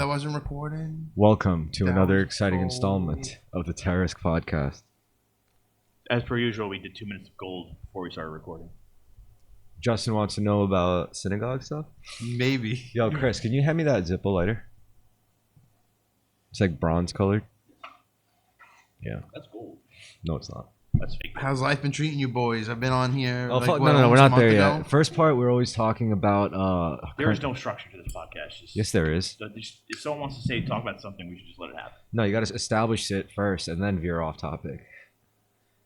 that wasn't recording. Welcome to another exciting installment of the Terrorisk podcast. As per usual, we did 2 minutes of gold before we started recording. Justin wants to know about synagogue stuff? Maybe. Yo, Chris, can you hand me that Zippo lighter? It's like bronze colored. Yeah. That's gold. No, it's not. That's fake. How's life been treating you boys? I've been on here. Oh, like, fuck, what, no, we're almost a not there month yet. ago? First part, we're always talking about... There is no structure to this podcast. Yes, there is. If someone wants to talk about something, we should just let it happen. No, you got to establish it first and then veer off topic.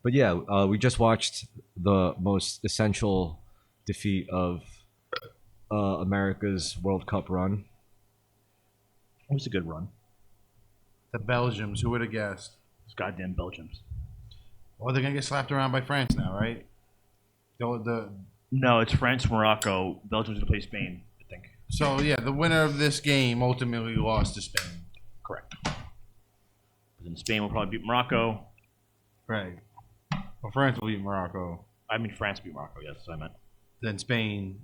But yeah, we just watched the most essential defeat of America's World Cup run. It was a good run. The Belgians. Who would have guessed? Those goddamn Belgians. Well, they're gonna get slapped around by France now, right? No, it's France, Morocco. Belgium's gonna play Spain, I think. So yeah, the winner of this game ultimately lost to Spain. Correct. But then Spain will probably beat Morocco. Right. Well, France will beat Morocco. I mean, France beat Morocco. Yes, that's what I meant. Then Spain.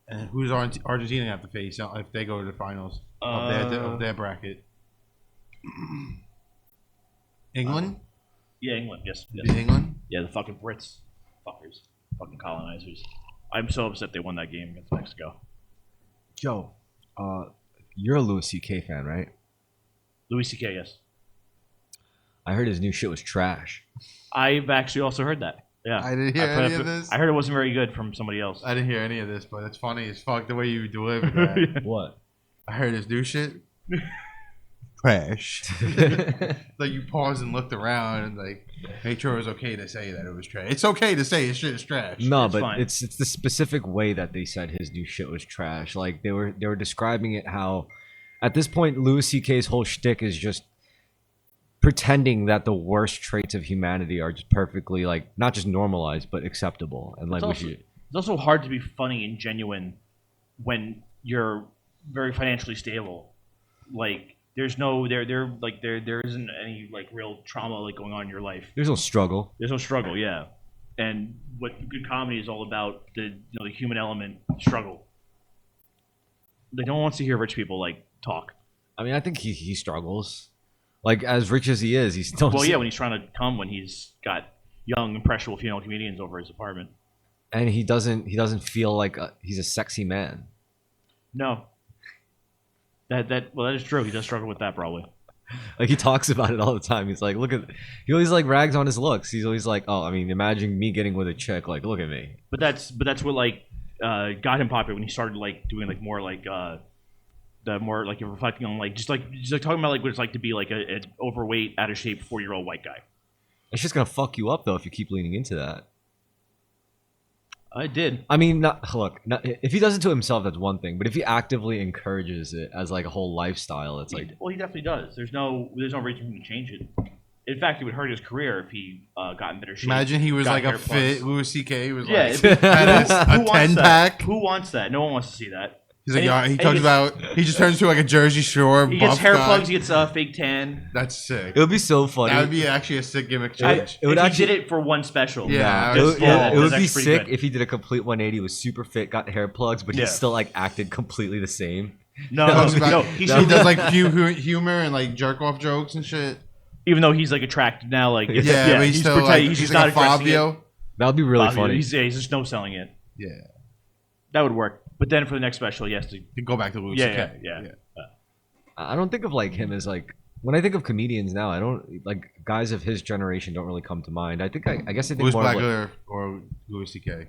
And who's Argentina have to face if they go to the finals of their bracket? England? Yeah, England. Yes. England? Yeah, the fucking Brits. Fuckers. Fucking colonizers. I'm so upset they won that game against Mexico. Joe, you're a Louis C.K. fan, right? Louis C.K., yes. I heard his new shit was trash. I've actually also heard that. Yeah. I didn't hear any of this. I heard it wasn't very good from somebody else. I didn't hear any of this, but it's funny as fuck the way you delivered that. What? I heard his new shit. Trash. Like you paused and looked around and like made sure it was okay to say that it was trash. It's okay to say his shit is trash. No, It's but fine. it's the specific way that they said his new shit was trash. Like they were describing it how, at this point, Louis C.K.'s whole shtick is just pretending that the worst traits of humanity are just perfectly like not just normalized but acceptable, and like It's also hard to be funny and genuine when you're very financially stable. Like there isn't any like real trauma like going on in your life. there's no struggle. There's no struggle, yeah. And what good comedy is all about, the human element, struggle. They don't want to hear rich people like talk. I mean, I think he struggles. Like as rich as he is, he's still Well, yeah, when he's trying to come when he's got young, impressionable female comedians over his apartment. and he doesn't feel like he's a sexy man. No. That is true. He does struggle with that probably. Like he talks about it all the time. He's like, he always like rags on his looks. He's always like, oh, I mean, imagine me getting with a chick. Like, look at me. But that's what like got him popular when he started like doing like more like the more like reflecting on like just like talking about like what it's like to be like an overweight, out of shape 4-year-old white guy. It's just gonna fuck you up though if you keep leaning into that. I did. I mean, if he does it to himself, that's one thing. But if he actively encourages it as like a whole lifestyle, it's like, Well, he definitely does. There's no reason for him to change it. In fact, it would hurt his career if he got in better shape. Imagine he was got like a hair fit plugs. Louis C.K. He was Yeah, like if- had a who wants 10-pack. Who wants that? No one wants to see that. He's like, And he and talks gets- about he just turns to like a Jersey Shore. He buff gets hair guy. plugs. He gets a fake tan. That's sick. it would be so funny. That would be actually a sick gimmick I- change. It would if actually- he did it for one special. Yeah, it would, just- yeah, it would that's be pretty sick good. if he did a complete 180, was super fit, got hair plugs, but he Yeah. still like acted completely the same. No, Talks about- no. he does like humor and like jerk off jokes and shit. Even though he's like attracted now, like Yeah, but he's still like, he's he's not like a addressing it. Fabio. That would be really Fabio, funny. He's just no selling it. Yeah, That would work. But then for the next special, he has to. to go back to Louis Yeah, C.K. yeah. I don't think of like him as like, when I think of comedians now, I don't like guys of his generation don't really come to mind. I guess I think Louis more Black of like or Louis C.K.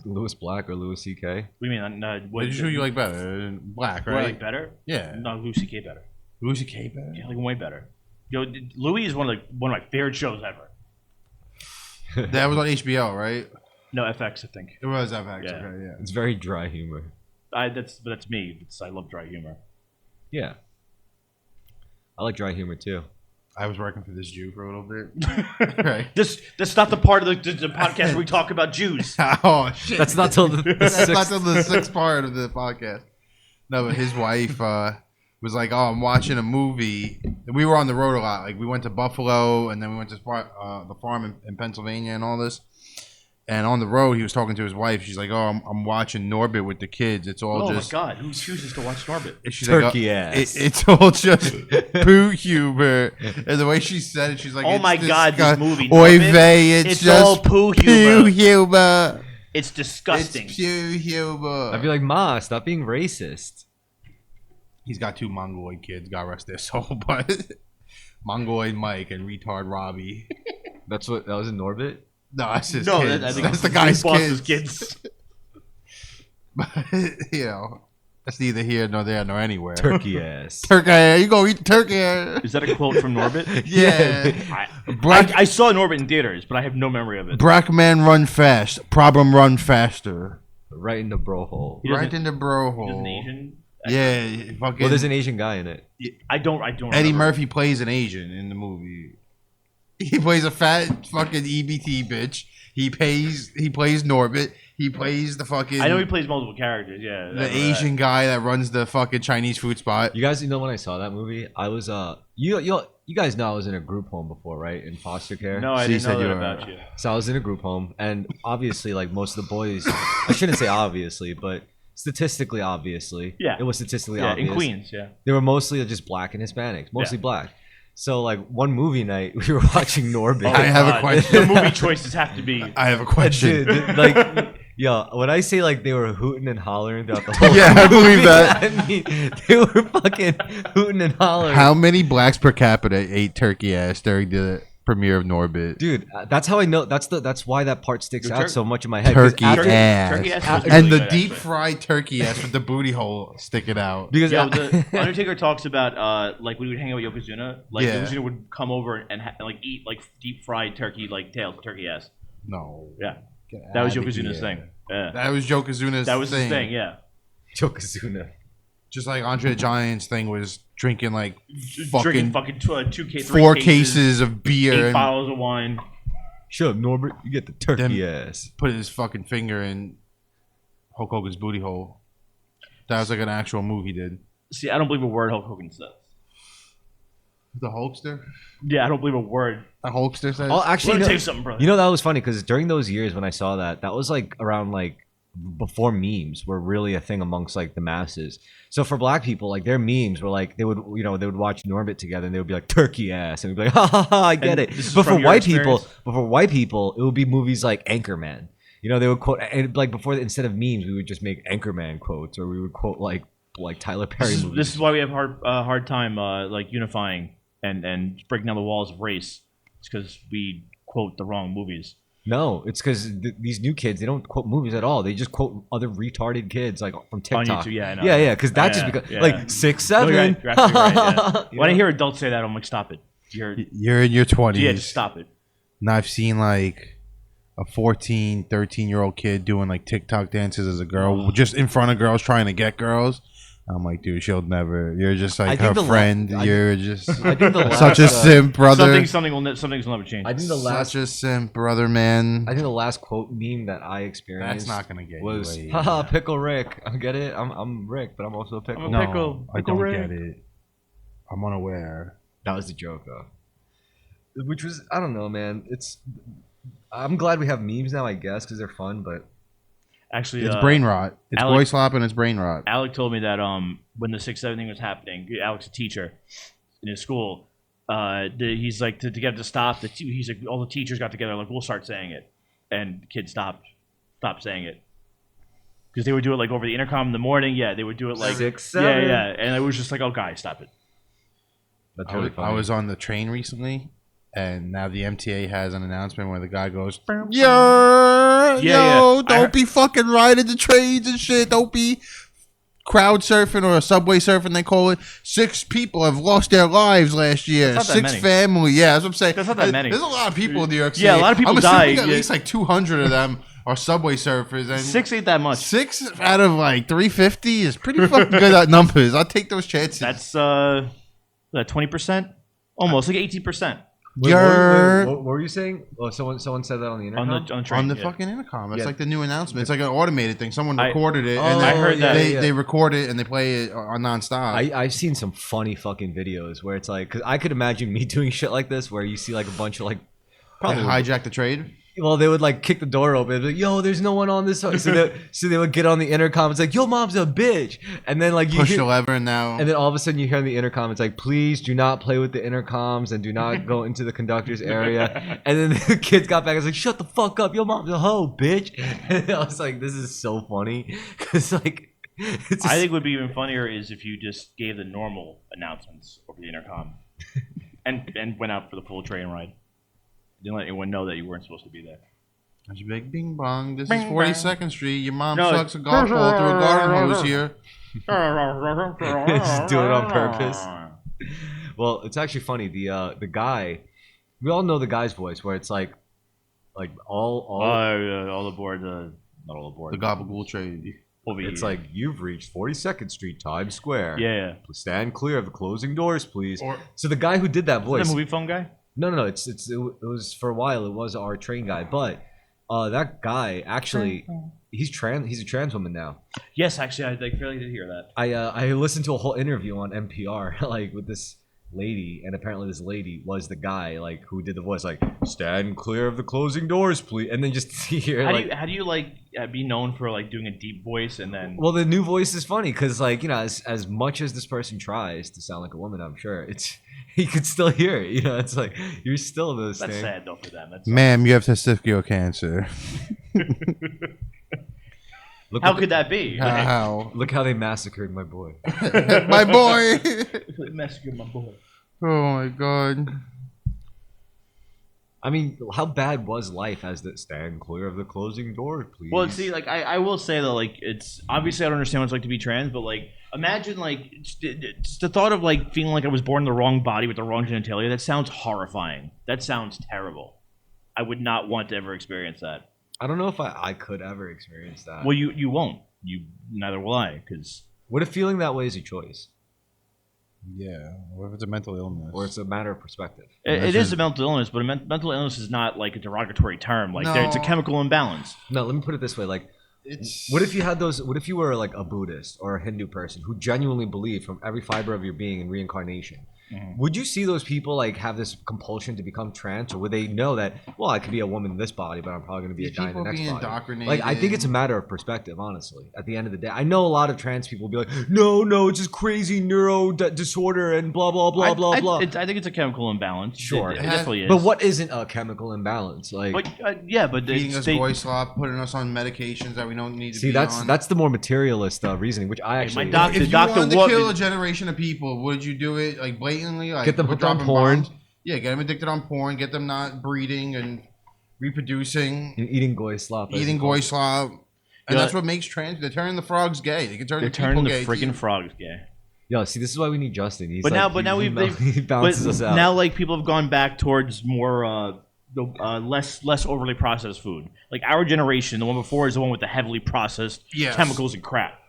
Louis Black or Louis C.K. We mean Which who you like better? Black, What, right? like better? Yeah, No, Louis C.K. better. Louis C.K. better. Yeah, like way better. Yo, Louis is one of my favorite shows ever. That was on HBO, right? No, FX, I think. It was FX. Yeah. Okay, yeah. It's very dry humor. That's me. I love dry humor. Yeah, I like dry humor too. I was working for this Jew for a little bit. Right. That's not the part of the podcast where we talk about Jews. Oh shit! That's not till the That's not sixth. till the sixth part of the podcast. No, but his wife was like, "Oh, I'm watching a movie." And we were on the road a lot. Like we went to Buffalo, and then we went to the farm in Pennsylvania and all this. And on the road, he was talking to his wife. She's like, "Oh, I'm watching Norbit with the kids. It's all Oh just." my god, who chooses to watch Norbit? She's Turkey like, ass. It's all just poo humor. And the way she said it, she's like, Oh it's my God, this movie, Oy Norbit, vey, it's it's just all poo humor. humor. It's disgusting. It's pure humor. I'd be like, Ma, stop being racist. He's got 2 Mongoloid kids. God rest their soul, but Mongoloid Mike and retard Robbie. That was in Norbit. No, that's his No, kids. I think That's the it's guy's boss's kids. But you know, that's neither here nor there nor anywhere. Turkey ass. Turkey, you go eat the turkey. Is that a quote from Norbit? Yeah. I saw Norbit in theaters, but I have no memory of it. Black man run fast. Problem run faster. Right in the bro hole. He doesn't- Right in the bro He's an hole. Asian. Yeah, fucking. Well, there's an Asian guy in it. I don't. Eddie remember. Murphy plays an Asian in the movie. He plays a fat fucking EBT bitch. He plays Norbit. He plays the fucking. I know he plays multiple characters. Yeah, the Asian guy that runs the fucking Chinese food spot. You guys know when I saw that movie, I was you guys know I was in a group home before, right? In foster care. No, I So you didn't know said that you were- about you. So I was in a group home, and obviously, like most of the boys, I shouldn't say obviously, but statistically, obviously, Yeah. it was statistically Yeah, obvious. in Queens. Yeah. They were mostly just black and Hispanics, mostly Yeah. black. So like one movie night, we were watching Norbit. I have a God. question. The movie choices have to be. I have a question. Dude, like, yo, when I say like they were hooting and hollering throughout the whole Yeah, I believe movie, that. I mean, they were fucking hooting and hollering. How many blacks per capita ate turkey ass during the premiere of Norbit? Dude, that's how I know. That's why that part sticks Dude, out so much in my head. 'cause Turkey after- ass. Turkey ass was And really the good, deep actually. fried turkey ass with the booty hole sticking out. Because Yo, the Undertaker talks about like when we would hang out with Yokozuna, like Yeah. Yokozuna would come over and like eat like deep fried turkey like tails, turkey ass. No. Yeah, Get that was outta Yokozuna's here. thing. Yeah, That was Yokozuna's that was his thing. Yeah, Yokozuna. Just like Andre the Giant's thing was drinking like drinking fucking fucking 3 4 cases of beer 8 and bottles of wine. Shut up, Norbert. You get the turkey ass. put his fucking finger in Hulk Hogan's booty hole. That was like an actual move he did. See, I don't believe a word Hulk Hogan says. The Hulkster? Yeah, I don't believe a word. The Hulkster says? Oh, Let actually, me no, tell you something, brother. you know that was funny because during those years when I saw that, that was like around like before memes were really a thing amongst like the masses. So for black people, like their memes were like they would watch Norbit together and they would be like turkey ass and we'd be like ha ha ha I get And it. this is But for from your white people, it would be movies like Anchorman. You know, they would quote and like before instead of memes, we would just make Anchorman quotes or we would quote like Tyler Perry movies. This is why we have hard time like unifying and breaking down the walls of race. It's because we quote the wrong movies. No, it's because these new kids, they don't quote movies at all. They just quote other retarded kids like from TikTok. On YouTube, yeah, I know. Yeah, because that just Yeah, becomes yeah. like 6, No, 7. you're right. You're absolutely right, yeah. You When I know? hear adults say that, I'm like, stop it. You're You're in your 20s. yeah, just stop it. And I've seen like a 14, 13-year-old kid doing like TikTok dances as a girl, just in front of girls trying to get girls. I'm like, dude, she'll never. You're just I like think her the friend. I You're just I think the such a last, simp, brother. Something will never change. I think the last, Such a simp, brother, man. I think the last quote meme that I experienced That's not gonna get was, you laid. haha, Pickle Rick. I get it. I'm Rick, but I'm also a pickle. I'm No, a pickle. I Pickle don't Rick. get it. I'm unaware. That was the joke, though. Which was, I don't know, man. I'm glad we have memes now, I guess, because they're fun, but Actually, It's brain rot. It's Alec- boy slop and it's brain rot. Alec told me that when the 6-7 thing was happening, Alec's a teacher in his school. He's like to get it to stop. He's like all the teachers got together like we'll start saying it, and the kids stopped saying it because they would do it like over the intercom in the morning. Yeah, they would do it like 6, yeah, 7. yeah, and it was just like, oh guys, stop it. that's I really was, funny. I was on the train recently, and now the MTA has an announcement where the guy goes, yo, yeah. don't be fucking riding the trains and shit. Don't be crowd surfing or subway surfing, they call it. 6 people have lost their lives last year. That's not that 6 many. family. Yeah, that's what I'm saying. That's not that many. There's a lot of people in New York City. Yeah, a lot of people I'm assuming died, at yeah. least like 200 of them are subway surfers. And 6 ain't that much. 6 out of like 350 is pretty fucking good at numbers. I'll take those chances. That's 20%, almost like 18%. Wait, Yer. what were you saying? Oh, someone said that on the internet. On the train, on the yeah. fucking intercom. It's Yeah. like the new announcement. It's like an automated thing. Someone I- recorded it, Oh, and I then heard that. they record it and they play it on nonstop. I've seen some funny fucking videos where it's like, because I could imagine me doing shit like this where you see like a bunch of like, Probably probably hijack the trade. Well, they would like kick the door open, like, "Yo, there's no one on this side." So they would get on the intercom. It's like, "Yo, mom's a bitch," and then like you Push hear, the lever now. and then all of a sudden you hear on the intercom, it's like, "Please do not play with the intercoms and do not go into the conductor's area." And then the kids got back. I was like, "Shut the fuck up, your mom's a hoe, bitch." And I was like, "This is so funny," because like, it's I think what would be even funnier is if you just gave the normal announcements over the intercom, and went out for the full train ride. Didn't let anyone know that you weren't supposed to be there. There's a big bing bong. This Bing is 42nd Street. Your mom No, sucks a golf ball through a garden hose here. just do it on purpose. Well, it's actually funny. The guy, we all know the guy's voice where it's like All aboard the not all aboard. The gabagool trade. Over it's here. like, "You've reached 42nd Street, Times Square. Yeah. Stand clear of the closing doors, please." Or So the guy who did that Is voice, that movie phone guy? no, it was for a while. It was our train guy, but that guy actually, he's a trans woman now. Yes, actually, I fairly did hear that. I listened to a whole interview on NPR like with this lady, and apparently this lady was the guy like who did the voice, like, "Stand clear of the closing doors, please," and then just hear How do you be known for like doing a deep voice and then? Well, the new voice is funny because, like, you know, as much as this person tries to sound like a woman, I'm sure he could still hear it. You know, it's like you're still this That's thing. sad though for them. That's ma'am, you have testicular cancer. Look How what could that be? How? Look how they massacred my boy. My boy. Massacre my boy. Oh my god. I mean, how bad was life as the "stand clear of the closing door, please"? Well, see, like I will say though, like it's obviously I don't understand what it's like to be trans, but like imagine like it's the thought of like feeling like I was born in the wrong body with the wrong genitalia. That sounds horrifying. That sounds terrible. I would not want to ever experience that. I don't know if I could ever experience that. Well, you won't. You neither will I, because What if feeling that way is a choice, Yeah. What if it's a mental illness? or it's a matter of perspective? it is a mental illness, but a mental illness is not like a derogatory term. Like No. it's a chemical imbalance. No, let me put it this way: like, it's what if you had those? What if you were like a Buddhist or a Hindu person who genuinely believed from every fiber of your being in reincarnation? Mhm. Would you see those people like have this compulsion to become trans, or would they know that, well, I could be a woman in this body, but I'm probably going to be These a guy in the people next being body? indoctrinated. Like, I think it's a matter of perspective, honestly. At the end of the day, I know a lot of trans people will be like, no, it's just crazy neuro disorder and blah blah blah blah blah. I think it's a chemical imbalance. Sure. it definitely is. But what isn't a chemical imbalance? Like, But yeah, but feeding it's- us boy slop, putting us on medications that we don't need to see, be that's on. the more materialist reasoning, which I actually doctor- If the you doctor wanted to wa- kill a generation of people, would you do it like blatantly? Like Get them we're hooked on dropping porn. bombs? Yeah, get them addicted on porn. Get them not breeding and reproducing, eating goy slop. as eating you call goy it. slop. And Yeah. that's what makes trans. They're turning the frogs gay. They can turn they're the people turning the gay. freaking too. frogs gay. Yo, see, this is why we need Justin. He's But like, now he balances but us out. now like people have gone back towards more less overly processed food. Like our generation, the one before is the one with the heavily processed Yes. chemicals and crap.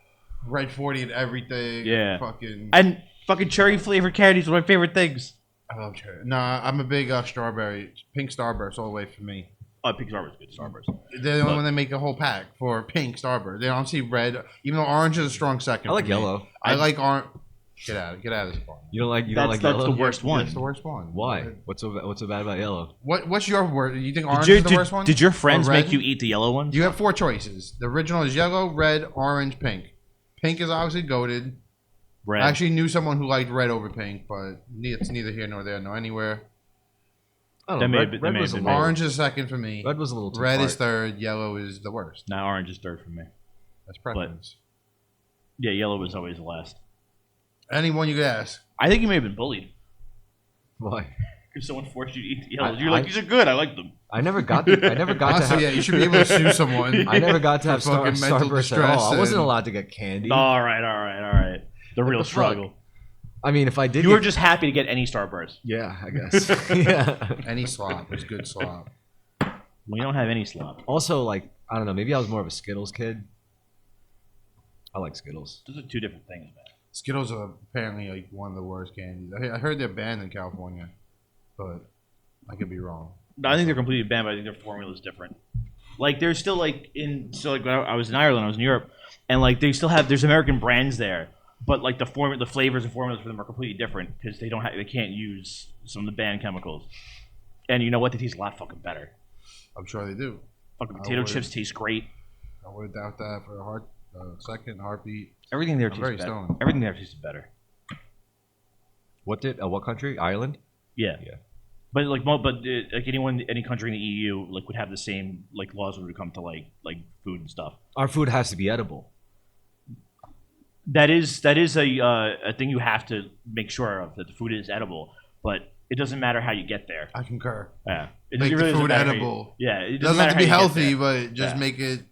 Red 40 and everything. Yeah. Fucking. And fucking cherry flavored candies are my favorite things. I love cherry. Nah, I'm a big strawberry, pink Starburst all the way for me. Oh, pink Starburst, good Starburst. They're the only one that make a whole pack for pink Starburst. They don't see red, even though orange is a strong second. I like for me. yellow. I like orange. Get out of this one. You don't like That's yellow? the worst one. That's the worst one. Why? What's so bad about yellow? What's your word? You think orange is the worst one? Did your friends Or red? make you eat the yellow ones? You have 4 choices. The original is yellow, red, orange, pink. Pink is obviously goated. Red. I actually knew someone who liked red over pink, but it's neither here nor there, nor anywhere. I don't That know. may Red, have- red that may was have a been little, Orange is second for me. red was a little too Red far. is third. Yellow is the worst. Now orange is third for me. That's preference. Yeah, yellow was always the last. Anyone you could ask. I think you may have been bullied Why? because someone forced you to eat the yellows. I- You're like, I- these are good. I like them. I never got to Also, have. yeah, you should be able to sue someone. I never got to have For fucking mental Starburst at distress all. I wasn't and- allowed to get candy. All right. The real the fuck? struggle. I mean, if I did, You were get- just happy to get any Starburst. yeah, I guess. Yeah. Any slop is good slop. We don't have any slop. Also, like, I don't know. Maybe I was more of a Skittles kid. I like Skittles. Those are two different things, man. Skittles are apparently like one of the worst candies. I heard they're banned in California, but I could be wrong. No, I think they're completely banned, but I think their formula is different. Like there's still like when I was in Ireland, I was in Europe, and like they still have there's American brands there, but like the flavors and formulas for them are completely different because they can't use some of the banned chemicals. And you know what? They taste a lot fucking better. I'm sure they do. Fucking potato chips taste great. I would doubt that for a second heartbeat. Everything there I'm tastes very better. stoned. Everything there tastes better. What country? Ireland? Yeah. Yeah. But like any country in the EU like would have the same like laws when it comes to like food and stuff. Our food has to be edible. That is a thing you have to make sure of, that the food is edible, but it doesn't matter how you get there. I concur. Yeah, Make the doesn't food matter edible. it Doesn't matter have to be how you get healthy, there. but just make it.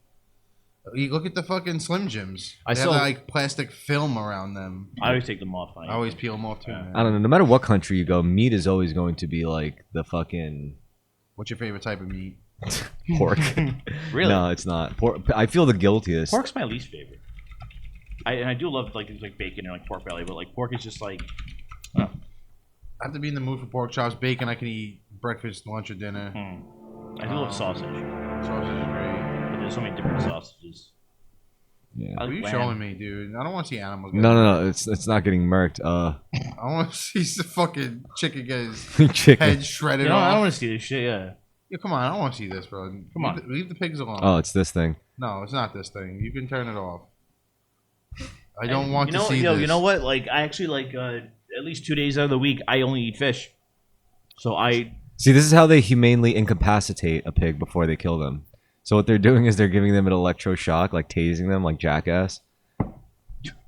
You look at the fucking Slim Jims. They have saw- like plastic film around them. I always take them off. I always peel them off too. Yeah. Man. I don't know. No matter what country you go, meat is always going to be like the fucking What's your favorite type of meat? pork. Really? No, it's not. Pork. I feel the guiltiest. Pork's my least favorite. I do love like things like bacon and like pork belly, but like pork is just like. I have to be in the mood for pork chops. Bacon, I can eat breakfast, lunch, or dinner. I do love sausage, Sausage is great. but there's so many different sausages. Yeah. I What are like you lamb. showing me, dude? I don't want to see animals. get No. It's not getting murked. I want to see the fucking chicken get his Chicken. head shredded You know, I off. don't want to see this shit. Yeah. Yeah, come on, I don't want to see this, bro. Come on. Leave the pigs alone. Oh, it's this thing. No, it's not this thing. You can turn it off. I don't want to see Yo, this. you know what? Like, I actually like at least 2 days out of the week, I only eat fish. So I See, this is how they humanely incapacitate a pig before they kill them. So what they're doing is they're giving them an electroshock, like tasing them, like Jackass.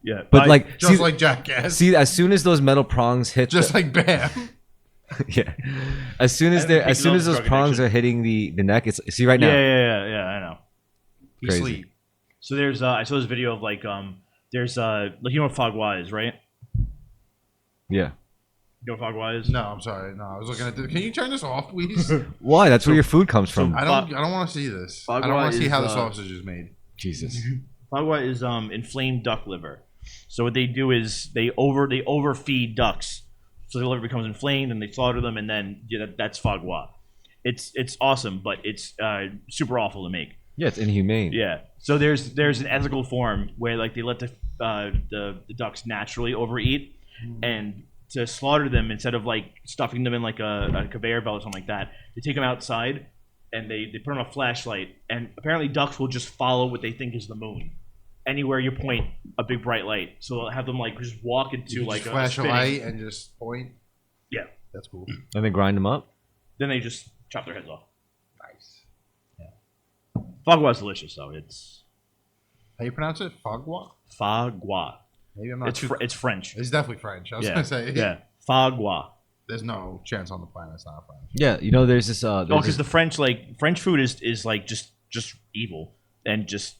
yeah, But like, Just see, like Jackass. see, as soon as those metal prongs hit, Just like Bam. yeah, as soon as I haven't taken those drug prongs addiction. are hitting the neck, it's see right now. yeah, I know. He Crazy. sleep. So there's I saw this video of like there's like you know what Fagua is, right? Yeah. You know what Fagua is? No, I'm sorry. No, I was looking at this. Can you turn this off, please? Why? That's where your food comes from. I don't want to see this. I don't Fagua want to see is, how the sausage is made. Jesus. Fagua is inflamed duck liver. So what they do is they overfeed ducks, so the liver becomes inflamed, and they slaughter them, and then that's Fagua. It's awesome, but it's super awful to make. Yeah, it's inhumane. Yeah. So there's an ethical form where like they let the ducks naturally overeat, and to slaughter them instead of like stuffing them in like a conveyor belt or something like that, they take them outside and they put on a flashlight, and apparently ducks will just follow what they think is the moon. Anywhere you point a big bright light, so they'll have them like just walk into You like just a flash a spinning- light and just point. Yeah. That's cool. And they grind them up. Then they just chop their heads off. Nice. Fagua delicious though. It's How you pronounce it? Fagua? Fagua. Maybe I'm not It's too... it's French. It's definitely French. I was Yeah. going to say. Yeah. Fagua. There's no chance on the planet it's not French. Yeah, you know, there's this. Oh, because the French food is like just evil and just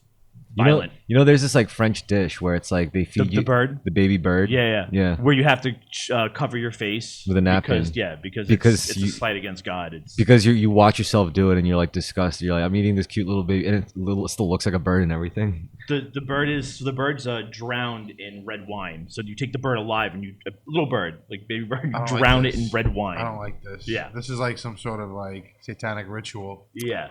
you know, violent. there's this like French dish where it's like they feed The you bird. the baby bird. Yeah. Yeah. Where you have to cover your face With a napkin. Because Because it's you- a slight against God. It's Because you watch yourself do it and you're like disgusted. You're like, I'm eating this cute little baby, and it still looks like a bird and everything. the bird's drowned in red wine. So you take the bird alive and a little bird, like baby bird, I you don't drown like it in this. red wine. I don't like this. Yeah. This is like some sort of like satanic ritual. Yeah.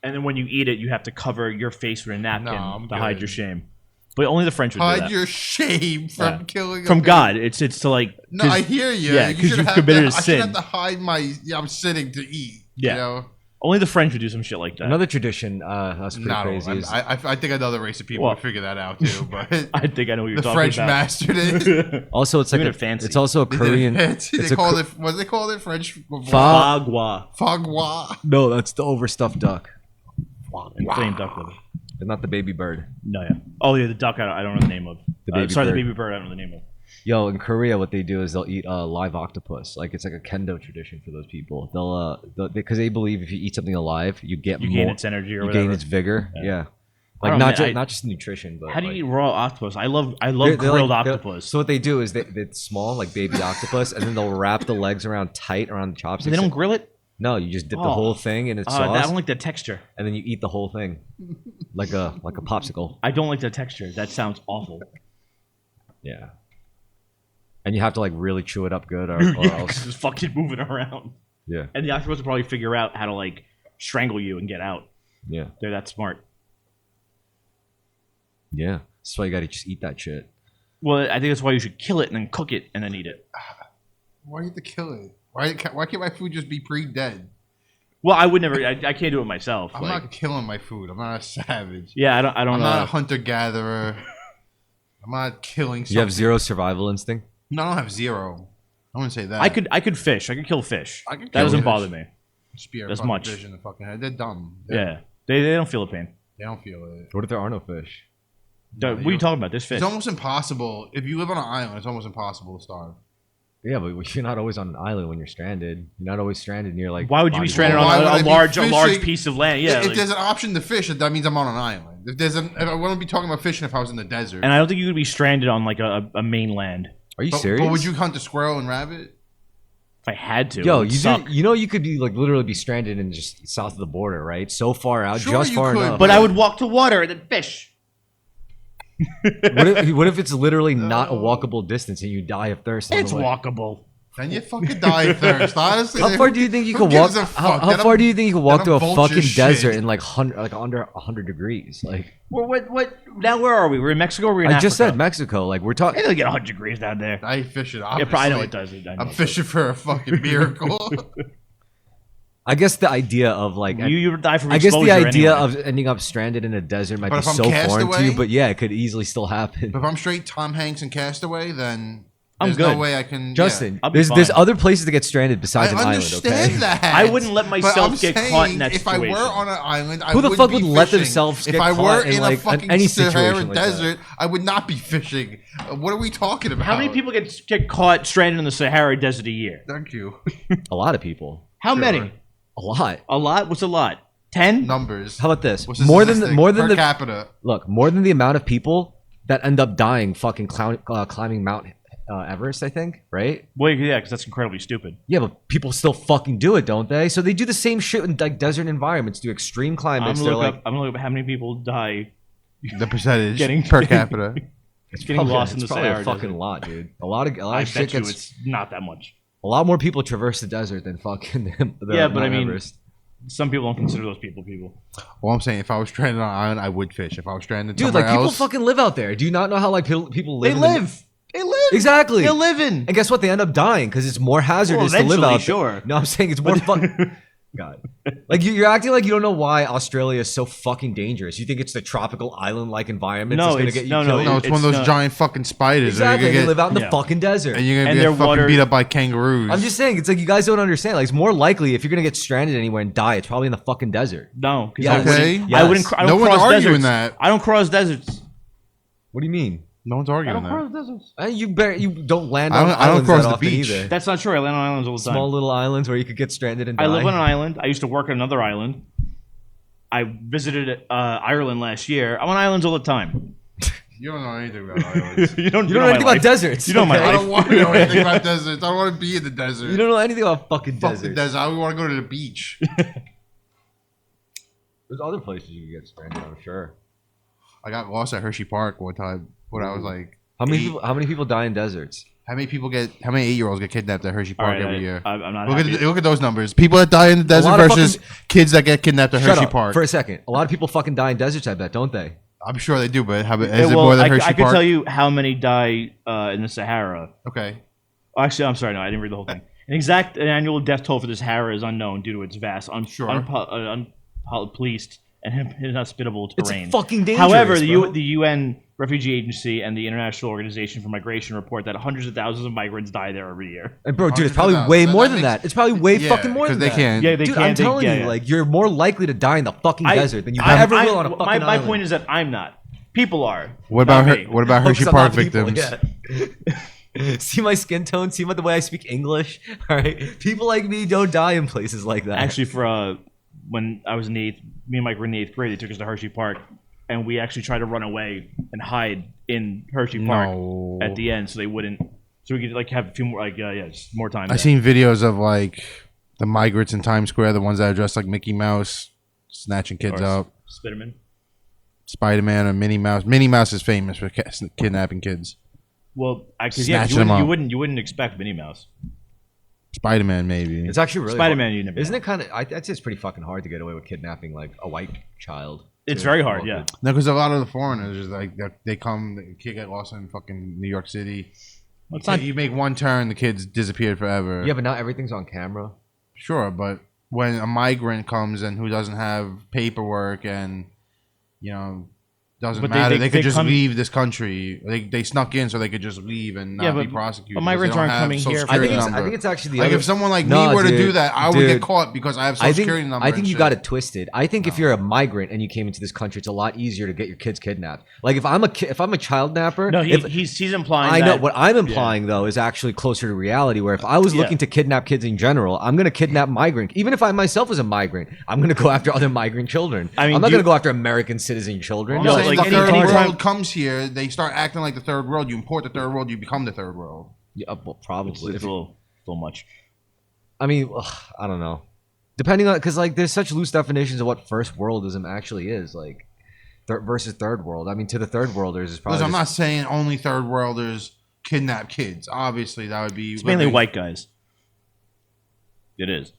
And then when you eat it, you have to cover your face with a napkin No, I'm to hide good. your shame. But only the French would do Hide that. your shame from Yeah. killing a From baby. God. It's to like No, I hear you. yeah, You 'cause should you've have committed to, a I should sin. have to hide my. Yeah, I'm sitting to eat. Yeah. You know? only the French would do some shit like that. Another tradition that's pretty Not all. crazy is I think another race of people Well, would figure that out too. But I think I know what you're the talking French about. mastered it. also it's like Doing it fancy. it's also a They did it Korean. fancy. it's They a called Ko- it. What they called it? French. Fagua. Fagua. No, that's the overstuffed duck, Inflamed duck liver. and not the baby bird. No, yeah. Oh, yeah, the duck I don't know the name of. The baby sorry, bird. the baby bird I don't know the name of. Yo, in Korea, what they do is they'll eat live octopus. Like it's like a kendo tradition for those people. They'll because they believe if you eat something alive, you get You more, gain its energy or you whatever. gain its vigor. Yeah, I like don't not know, just not just nutrition, but How do you like, eat raw octopus? I love they're grilled like- octopus. So what they do is it's small, like baby octopus, and then they'll wrap the legs around tight around the chopsticks. They don't grill it? No, you just dip the Oh. whole thing in its I sauce, don't like the texture. and then you eat the whole thing, like a popsicle. I don't like the texture. That sounds awful. Yeah, and you have to like really chew it up good, or Yeah, 'cause else. it's fucking moving around. Yeah, And the octopus will probably figure out how to like strangle you and get out. yeah, They're that smart. yeah. That's why you gotta just eat that shit. Well, I think that's why you should kill it and then cook it and then eat it. Why do you have to kill it? Why can't my food just be pre-dead? Well, I would never. I can't do it myself. I'm not killing my food. I'm not a savage. Yeah, I don't. I'm not a hunter gatherer. I'm not killing. You have zero survival instinct. No, I don't have zero. I wouldn't say that. I could fish. I could kill fish. I could That kill doesn't fish. bother me. Spear as fucking much. fish in the fucking head. They're dumb. Yeah, they don't feel the pain. They don't feel it. What if there are no fish? What are you talking about? There's fish. It's almost impossible. If you live on an island, it's almost impossible to starve. Yeah, but you're not always on an island when you're stranded. You're not always stranded near like. Why would you be stranded Why would I on be a large fishing? piece of land? Yeah, If there's an option to fish, that means I'm on an island. If I wouldn't be talking about fishing if I was in the desert. and I don't think you could be stranded on like a mainland. Are you but, serious? But would you hunt a squirrel and rabbit? If I had to, Yo, it would you suck. do, you know you could be like literally be stranded in just south of the border, right? So far out, Sure just you far could, enough. But I would walk to water and then fish. what if it's literally not a walkable distance and you die of thirst? on It's the way? walkable. Then you fucking die of thirst. Honestly, How far do you think you who could walk? gives a How fuck? far do you think you could walk Let to a 'em vulture fucking shit. desert in like under 100 degrees? Like What? Now where are we? We're in Mexico. Or we're in I Africa? just said, Mexico. Like we're It talking. doesn't get 100 degrees down there. I ain't fishing. Yeah, Obviously. probably know it doesn't. I know I'm it fishing for a fucking miracle. I guess the idea of like You would die from I guess the exposure idea anyway. of ending up stranded in a desert might But be if I'm so foreign to Castaway- you, but yeah, it could easily still happen. But if I'm straight Tom Hanks and Castaway, then I'm there's good. no way I can. Justin, I'll be there's fine. other places to get stranded besides I an island. understand Okay. that. I wouldn't let But myself I'm get saying caught in that if I situation. were on an island, I Who the would fuck be would let fishing. themselves If get I caught were in, in like, a fucking any situation Saharan like that? desert, I would not be fishing. What are we talking about? How many people get caught stranded in the Sahara Desert a year? Thank you. A lot of people. How Sure. many? A lot. A lot? What's a lot? 10? Numbers. How about this? What's the More than statistic? Per the capita. look, more than the amount of people that end up dying fucking climbing Mount Everest. I think, right? Well, yeah, because that's incredibly stupid. Yeah, but people still fucking do it, don't they? So they do the same shit in like desert environments, do extreme I'm climates. gonna, They're look like, up, I'm gonna look up how many people die The percentage Getting- per capita. getting probably- lost in the it's probably Sahara a fucking Desert. lot, dude. A lot of I shit bet you gets. it's not that much. A lot more people traverse the desert than fucking the Yeah, but Mount I mean, Everest. Some people don't consider those people people. Well, I'm saying if I was stranded on an island, I would fish. If I was stranded Dude, somewhere like people else, fucking live out there. Do you not know how like people live? They in the- live. They live. Exactly. They're living. And guess what? They end up dying because it's more hazardous to live eventually, out there. sure. No, I'm saying it's more fun. God, like you're acting like you don't know why Australia is so fucking dangerous. You think it's the tropical island-like environment No, that's gonna it's- get you no, killed? no, it's one of It's those not- giant fucking spiders. Exactly. Or They you're live gonna out in the Yeah. fucking desert. and you're gonna And get their fucking water- beat up by kangaroos. I'm just saying, it's like you guys don't understand. Like it's more likely if you're gonna get stranded anywhere and die, it's probably in the fucking desert. No, because Yeah, I wouldn't. okay. I Yes. wouldn't. I No don't one's cross arguing deserts. that. I don't cross deserts. What do you mean? No one's I arguing don't cross that. deserts. You don't land I on don't- I don't islands cross that the often beach. either. That's not true. I land on islands all the time. Small little islands where you could get stranded and die. I live on an island. I used to work on another island. I visited Ireland last year. I'm on islands all the time. You don't know anything about islands. You don't You don't know my anything about life. deserts. You know my okay? I life. don't want to know anything about deserts. I don't want to be in the desert. You don't know anything about fucking Fuck deserts. the desert. I want to go to the beach. There's other places you can get stranded, I'm sure. I got lost at Hershey Park one time when I was like, How many Eight. people? How many people die in deserts? how many 8-year-olds get kidnapped at Hershey All Park right, every year? I'm not Look happy. at those numbers. People that die in the desert lot of versus kids that get kidnapped at Shut Hershey up Park. for a second. A lot of people fucking die in deserts, I bet, don't they? I'm sure they do, but is Yeah, it well, more than I Hershey could Park? tell you how many die in the Sahara. Okay. Actually, I'm sorry. No, I didn't read the whole thing. An exact annual death toll for the Sahara is unknown due to its vast, Sure. unpoliced and inhospitable It's terrain. fucking dangerous. However, bro. the UN Refugee Agency and the International Organization for Migration report that hundreds of thousands of migrants die there every year. And bro, dude, it's Hundreds of probably thousands. way That more than makes- that. It's probably way Yeah, fucking more 'cause than they that. can't. Yeah, they Dude, can't. I'm telling yeah, you, yeah. like you're more likely to die in the fucking desert than you I- ever I- will on a fucking my island. point is that I'm not. People are. What not about me. What about Oh, Hershey 'cause I'm Park not people, victims? yeah. See my skin tone? See the way I speak English? All right, people like me don't die in places like that. Actually, for when I was in the eighth, me and Mike were in the eighth grade. They took us to Hershey Park, and we actually tried to run away and hide in Hershey Park No. at the end, so they wouldn't. So we could like have a few more, like just more time. I there. seen videos of like the migrants in Times Square, the ones that are dressed like Mickey Mouse, snatching kids Or up. Spiderman. Spider-Man or Minnie Mouse. Minnie Mouse is famous for kidnapping kids. Well, because Snatching them up. you wouldn't expect Minnie Mouse. Spider-Man maybe. it's actually really Spider-Man, hard. you never. Isn't it kind of? I'd say it's pretty fucking hard to get away with kidnapping like a white child. It's too. very hard. Yeah. No, because a lot of the foreigners is like they come, the kid get lost in fucking New York City. Well, it's not. You make one turn, the kid's disappeared forever. Yeah, but now everything's on camera. Sure, but when a migrant comes in who doesn't have paperwork and doesn't But matter. They could they just come- leave this country. They snuck in so they could just leave and not be prosecuted. but migrants because they don't aren't have coming Social here for- I Security think number. it's actually the Like other. if someone like No, me were to do dude, that, I would dude. get caught because I have Social Security number. I think and you shit. got it twisted. I think if you're a migrant and you came into this country, it's a lot easier to get your kids kidnapped. Like if I'm a child napper. No, if, he's implying. I know that, what I'm implying though is actually closer to reality. Where if I was looking to kidnap kids in general, I'm going to kidnap migrant. Even if I myself was a migrant, I'm going to go after other migrant children. I mean, I'm not do going you- to go after American citizen children. No, I'm saying like the third anytime- world comes here, they start acting like the third world. You import the third world, you become the third world. Yeah, well, It's probably. a little much. I mean, I don't know. Depending on, because like there's such loose definitions of what first worldism actually is, like versus third world. I mean, to the third worlders is probably. Because I'm not saying only third worlders kidnap kids. Obviously, that would be It's mainly white guys. It is.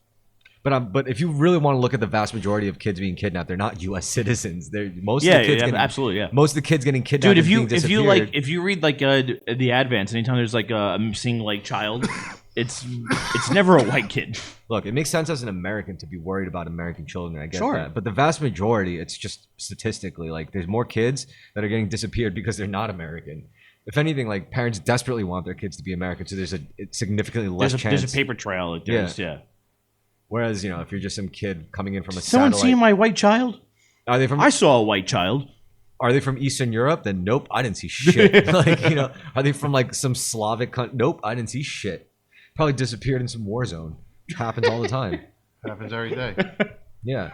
But if you really want to look at the vast majority of kids being kidnapped, they're not U.S. citizens. They're most of the kids getting, absolutely, yeah. most of the kids getting kidnapped. Dude, if and you being if you read like the advance, anytime there's like a missing like child, it's never a white kid. look, it makes sense as an American to be worried about American children. I get Sure. that, but the vast majority, it's just statistically like there's more kids that are getting disappeared because they're not American. If anything, like parents desperately want their kids to be American, so there's a significantly less chance. There's a paper trail. Like, yeah. Whereas if you're just some kid coming in from a Someone satellite, seen my white child? are they from I saw a white child. Are they from Eastern Europe? Then nope, I didn't see shit. Are they from like some Slavic country? Nope, I didn't see shit. Probably disappeared in some war zone. Which happens all the time. happens every day. Yeah.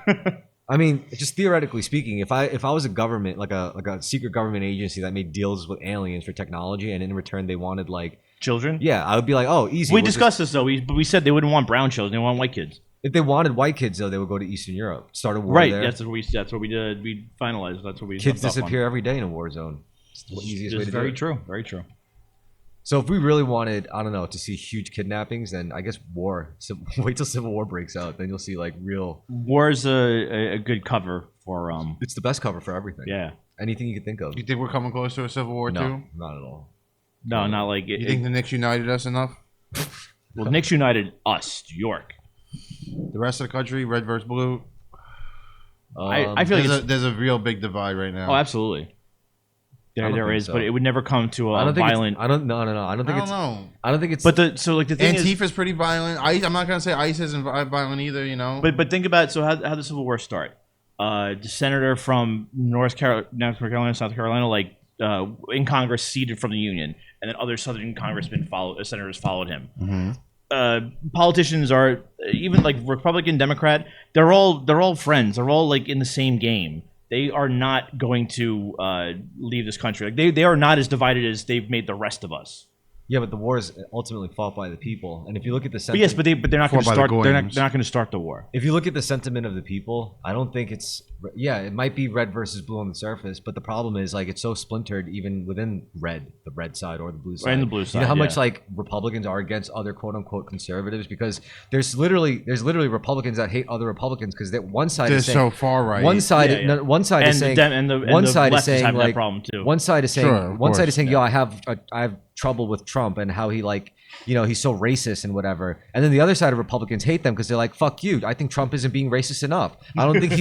I mean, just theoretically speaking, if I was a government, like a secret government agency that made deals with aliens for technology, and in return they wanted like Children? yeah, I would be like, oh, easy. We We'll discussed this though. We said they wouldn't want brown children. They want white kids. if they wanted white kids though, they would go to Eastern Europe, start a war Right. there. That's what we did. We finalized. That's what we Kids left off on. disappear every day in a war zone. It's the easiest way It's to do very it. true. Very true. So if we really wanted, I don't know, to see huge kidnappings, then I guess war. So wait till Civil War breaks out, then you'll see like real. War is a good cover for It's the best cover for everything. yeah. Anything you can think of. You think we're coming close to a civil war No, too? not at all. No, not like it. You think the Knicks united us enough? Well, Knicks united us, New York. The rest of the country, red versus blue. I feel like There's a real big divide right now. Oh, absolutely. don't There think is, so. but it would never come to I a don't think violent. It's, I don't. No. I don't think I don't it's. know. I don't think it's. But the thing is, Antifa's pretty violent. I'm not gonna say ICE isn't violent either. You know. but think about it. So how the Civil War start? The senator from North Carolina, South Carolina, like in Congress, seceded from the Union, and then other Southern senators followed him. Mhm. Politicians are even like Republican, Democrat. They're all friends. They're all like in the same game. They are not going to leave this country. Like they are not as divided as they've made the rest of us. yeah, but the war is ultimately fought by the people, and if you look at the But sentiment, yes, but they're not going Fought to by the start. They're not Goyans. going to start the war. if you look at the sentiment of the people, I don't think it's. Yeah, it might be red versus blue on the surface, but the problem is like it's so splintered even within red, the red side or the blue side. Right, and the blue You side, know how much yeah. like Republicans are against other quote unquote conservatives because there's literally Republicans that hate other Republicans because that one side They're is saying so far right. one side, Yeah, yeah. no, one side And is saying the one the side is left saying having like that problem too. one side is saying Sure, of one side course, is saying yeah. yo I have trouble with Trump and how he like he's so racist and whatever, and then the other side of Republicans hate them because they're like fuck you, I think Trump isn't being racist enough, I don't think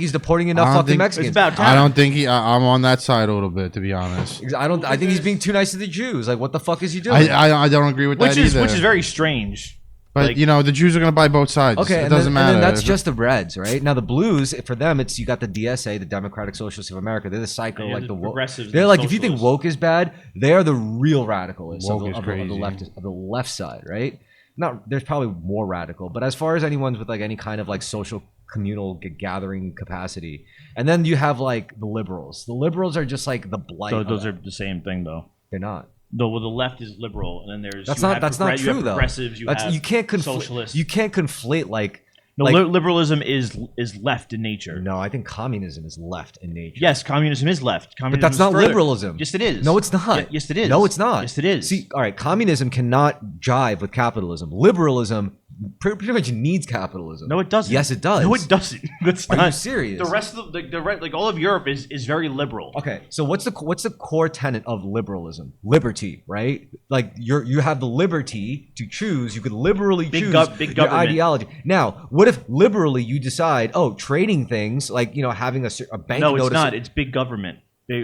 he's deporting enough I don't fucking think- Mexicans. It's about time. I don't think I'm on that side a little bit, to be honest. I think he's being too nice to the Jews. Like what the fuck is he doing? I don't agree with which that is either. which is very strange. But like- the Jews are gonna buy both sides. Okay, it and doesn't then, matter. and then that's just the Reds, right? Now the Blues, for them, it's you got the DSA, the Democratic Socialists of America. They're the psycho, Yeah, like the the woke. progressives They're and like if you think socialists. woke is bad, they are the real radicalists Woke is of crazy. the left side, right? Not there's probably more radical, but as far as anyone's with like any kind of like social communal gathering capacity, and then you have like the liberals. The liberals are just like the blight. So of those that. are the same thing though. They're not. Though the left is liberal, and then there's That's you not. have That's not you have true though. progressives. You have You can't conflate. socialists. You can't conflate like. No, like- liberalism is left in nature. No, I think communism is left in nature. Yes, communism is left. Communism But that's is not further. liberalism. Yes, it is. No, it's not. Yes, it is. No, it's not. Yes, it is. See, all right, communism cannot jive with capitalism. Liberalism pretty much needs capitalism. No, it doesn't. Yes, it does. No, it doesn't. That's Are not you serious? The rest of like all of Europe is very liberal. Okay, so what's the core tenet of liberalism? Liberty, right? Like you have the liberty to choose. You could liberally choose big your government. ideology. Now, what if liberally you decide, trading things like having a bank? No, notice. it's not. It's big government.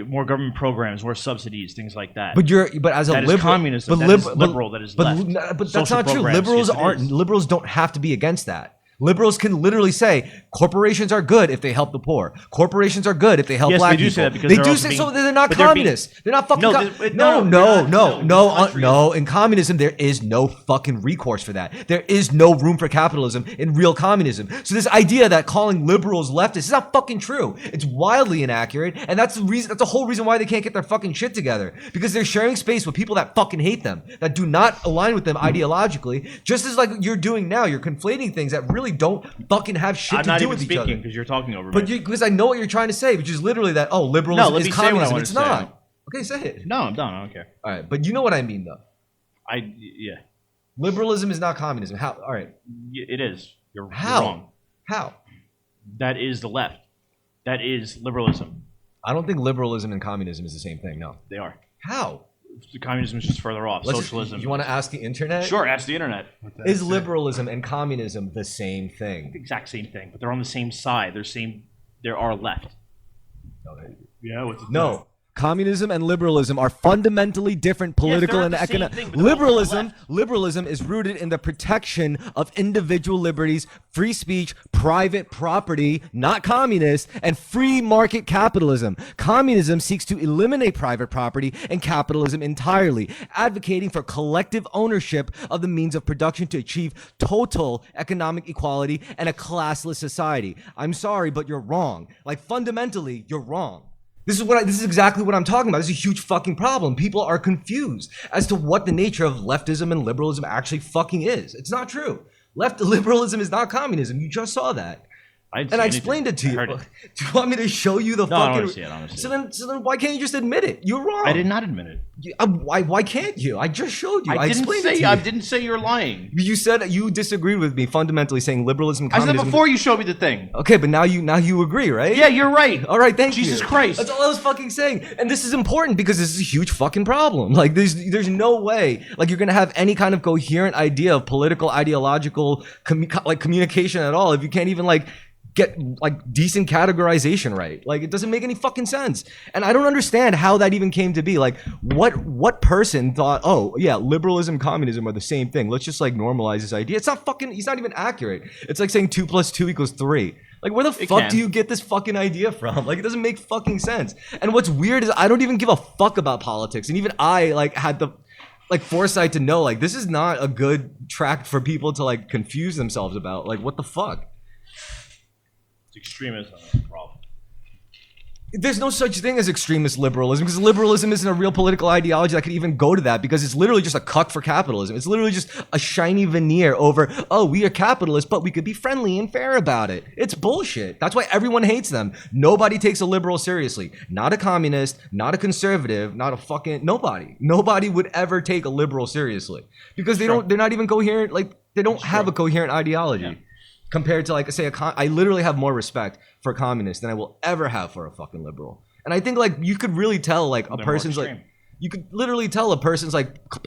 More government programs, more subsidies, things like that. But as a that liberal, is communism. That is liberal. That is left. But that's Social not true. programs, Liberals yes, it aren't. is. Liberals don't have to be against that. Liberals can literally say corporations are good if they help the poor. Corporations are good if they help Yes, black they do people. say that because they they're do also say being- so. They're not but they're being- communists. They're not fucking. No, No. In communism, there is no fucking recourse for that. There is no room for capitalism in real communism. So this idea that calling liberals leftists is not fucking true. It's wildly inaccurate, and that's the reason. That's the whole reason why they can't get their fucking shit together, because they're sharing space with people that fucking hate them, that do not align with them ideologically. Just as like you're doing now, you're conflating things that really don't fucking have shit I'm to not do even with each other. speaking because you're talking over But me. because I know what you're trying to say, which is literally that liberalism let is me say what I communism. wanna It's say. not. Okay, say it. No, I'm done. I don't care. All right, but you know what I mean though. Yeah, Liberalism is not communism. How? All right. it is. You're How? wrong. How? That is the left. That is liberalism. I don't think liberalism and communism is the same thing. No. They are. How? Communism is just further off. Socialism. You want to ask the internet? Sure, ask the internet. Is liberalism and communism the same thing? The exact same thing, but they're on the same side. There are left. Yeah. What's it No. Communism and liberalism are fundamentally different political they're and not the same economic. thing, but they're also on the Liberalism is rooted in the protection of individual liberties, free speech, private property, not communist, and free market capitalism. Communism seeks to eliminate private property and capitalism entirely, advocating for collective ownership of the means of production to achieve total economic equality and a classless society. I'm sorry, but you're wrong. Like fundamentally, you're wrong. This is exactly what I'm talking about. This is a huge fucking problem. People are confused as to what the nature of leftism and liberalism actually fucking is. It's not true. Liberalism is not communism. You just saw that. I explained it to you. heard it. Do you want me to show you the No, I don't fucking? wanna see it, honestly. So then, why can't you just admit it? You're wrong. I did not admit it. Why can't you? I just showed you. I explained it to you. I didn't say you're lying. You said you disagreed with me fundamentally, saying liberalism. I said Communism. that before you showed me the thing. Okay, but now you agree, right? Yeah, you're right. All right, thank you. Jesus Christ. That's all I was fucking saying. And this is important because this is a huge fucking problem. Like there's no way like you're going to have any kind of coherent idea of political ideological communication at all if you can't even get like decent categorization right. Like it doesn't make any fucking sense. And I don't understand how that even came to be. Like what person thought, "Oh, yeah, liberalism, communism are the same thing. Let's just like normalize this idea." It's not even accurate. It's like saying 2 + 2 = 3. Like where the fuck can. do you get this fucking idea from? Like it doesn't make fucking sense. And what's weird is I don't even give a fuck about politics. And even I had the foresight to know this is not a good track for people to confuse themselves about. Like what the fuck? Extremism is a problem. There's no such thing as extremist liberalism because liberalism isn't a real political ideology that could even go to that because it's literally just a cuck for capitalism. It's literally just a shiny veneer over, oh, we are capitalists, but we could be friendly and fair about it. It's bullshit. That's why everyone hates them. Nobody takes a liberal seriously. Not a communist, not a conservative, not a fucking nobody. Nobody would ever take a liberal seriously because they're not even coherent. They don't have a coherent ideology. Yeah. Compared to I literally have more respect for a communist than I will ever have for a fucking liberal. And I think you could really tell a person's you could literally tell a person's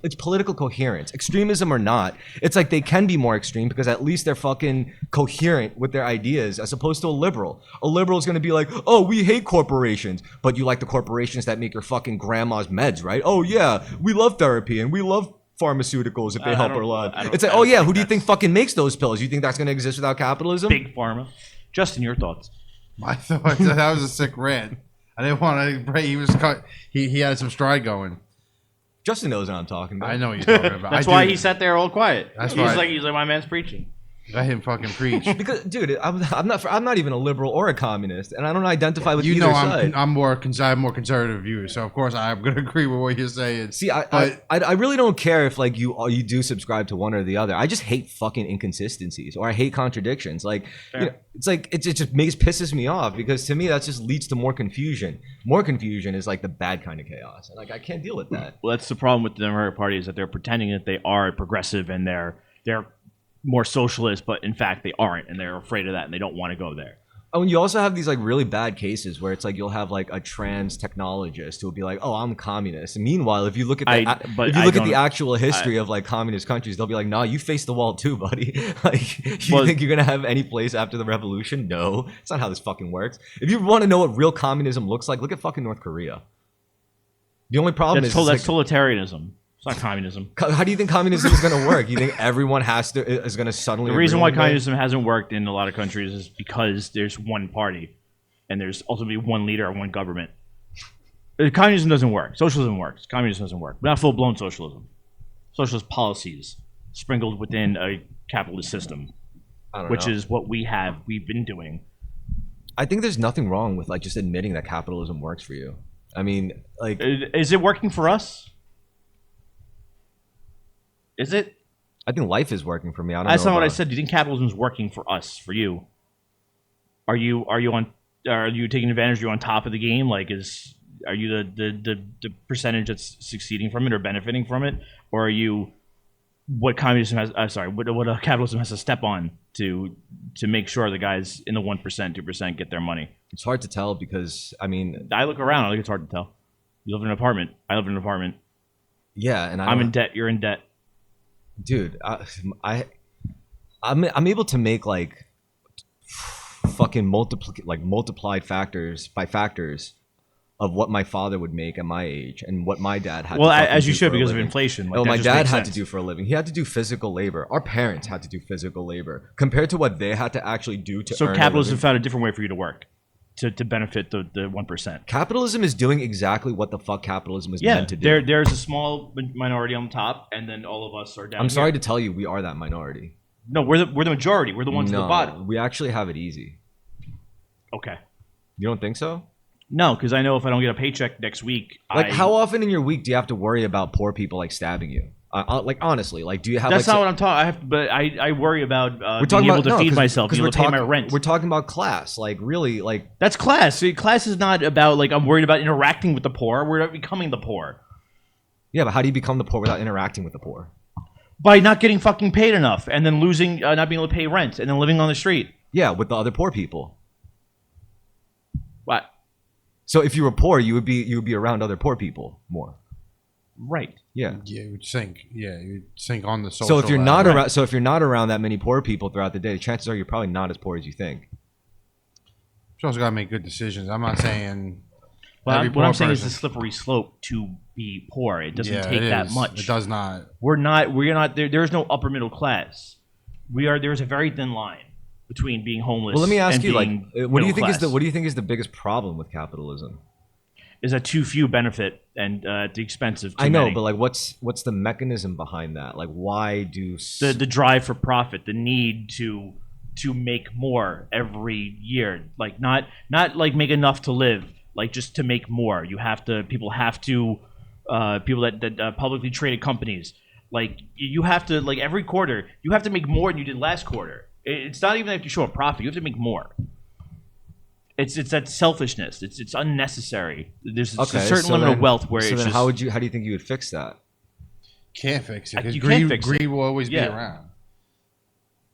it's political coherence, extremism or not. It's they can be more extreme because at least they're fucking coherent with their ideas as opposed to a liberal. A liberal is going to be oh, we hate corporations, but you like the corporations that make your fucking grandma's meds, right? Oh yeah, we love therapy and we love pharmaceuticals if they help our lives. It's oh yeah, who do you think fucking makes those pills? You think that's going to exist without capitalism? Big pharma. Justin, your thoughts? My thoughts. That was a sick rant. I didn't want to break. He was cut. He had some stride going. Justin knows what I'm talking about. I know what you're talking about. That's why he sat there all quiet. That's he's like my man's preaching. Let him fucking preach. Because, dude, I'm not even a liberal or a communist, and I don't identify with either side. I have more conservative views, so of course I'm gonna agree with what you're saying. See, I really don't care if you do subscribe to one or the other. I just hate fucking inconsistencies or I hate contradictions. It just pisses me off because to me that just leads to more confusion. More confusion is the bad kind of chaos, and I can't deal with that. Well, that's the problem with the Democratic Party is that they're pretending that they are progressive and they're more socialist, but in fact they aren't, and they're afraid of that, and they don't want to go there. Oh, and you also have these like really bad cases where it's like you'll have like a trans technologist who will be like, "Oh, I'm communist." And meanwhile, if you look at the actual history of like communist countries, they'll be like, "Nah, you face the wall too, buddy." Like, you think you're gonna have any place after the revolution? No, it's not how this fucking works. If you want to know what real communism looks like, look at fucking North Korea. The only problem that's is totalitarianism. It's not communism. How do you think communism is going to work? You think everyone is going to suddenly? The reason why communism hasn't worked in a lot of countries is because there's one party, and there's ultimately one leader and one government. Communism doesn't work. Socialism works. Communism doesn't work. Not full-blown socialism. Socialist policies sprinkled within a capitalist system, which is what we've been doing. I think there's nothing wrong with like just admitting that capitalism works for you. I mean, like, is it working for us? Is it? I think life is working for me. That's not what I said. Do you think capitalism is working for us, for you? Are you taking advantage? Are you on top of the game? Like, are you the percentage that's succeeding from it or benefiting from it, or are you what communism has? What capitalism has to step on to make sure the guys in the 1%, 2% get their money? It's hard to tell because I mean, I look around. I think it's hard to tell. You live in an apartment. I live in an apartment. Yeah, and I'm in debt. You're in debt. Dude, I'm able to make like fucking multiplied factors by factors of what my father would make at my age and what my dad had. Well, as you should because of inflation. Like, my dad had to do for a living. He had to do physical labor. Our parents had to do physical labor compared to what they had to actually do to. So capitalism found a different way for you to work. To benefit the 1%. Capitalism is doing exactly what the fuck capitalism is meant to do. There's a small minority on top, and then all of us are down. I'm sorry to tell you, we are that minority. No, we're the majority. We're the ones at the bottom. We actually have it easy. Okay. You don't think so? No, because I know if I don't get a paycheck next week, how often in your week do you have to worry about poor people like stabbing you? Like honestly, like do you have? That's not what I'm talking. I worry about being able to feed myself, being able to pay my rent. We're talking about class, like really, like that's class. See, class is not about like I'm worried about interacting with the poor. We're not becoming the poor. Yeah, but how do you become the poor without interacting with the poor? By not getting fucking paid enough, and then losing, not being able to pay rent, and then living on the street. Yeah, with the other poor people. What? So if you were poor, you would be around other poor people more. Right. Yeah. Yeah, you would sink. Yeah, you would sink on the social. So if you're not around, if you're not around that many poor people throughout the day, chances are you're probably not as poor as you think. You also gotta make good decisions. I'm not saying. Well, what I'm saying is the slippery slope to be poor. It doesn't take that much. It does not. We're not. There is no upper middle class. There's a very thin line between being homeless. Well, let me ask you, like, what do you think is the biggest problem with capitalism? Is that too few benefit and at the expense of too I know, many. but like, what's the mechanism behind that? Like, why do the drive for profit, the need to make more every year, like not like make enough to live, like just to make more. People that publicly traded companies, like you have to, like every quarter you have to make more than you did last quarter. It's not even that you show a profit; you have to make more. It's that selfishness. It's unnecessary. There's a certain limit of wealth where. So then, how do you think you would fix that? Can't fix it because greed will always be around.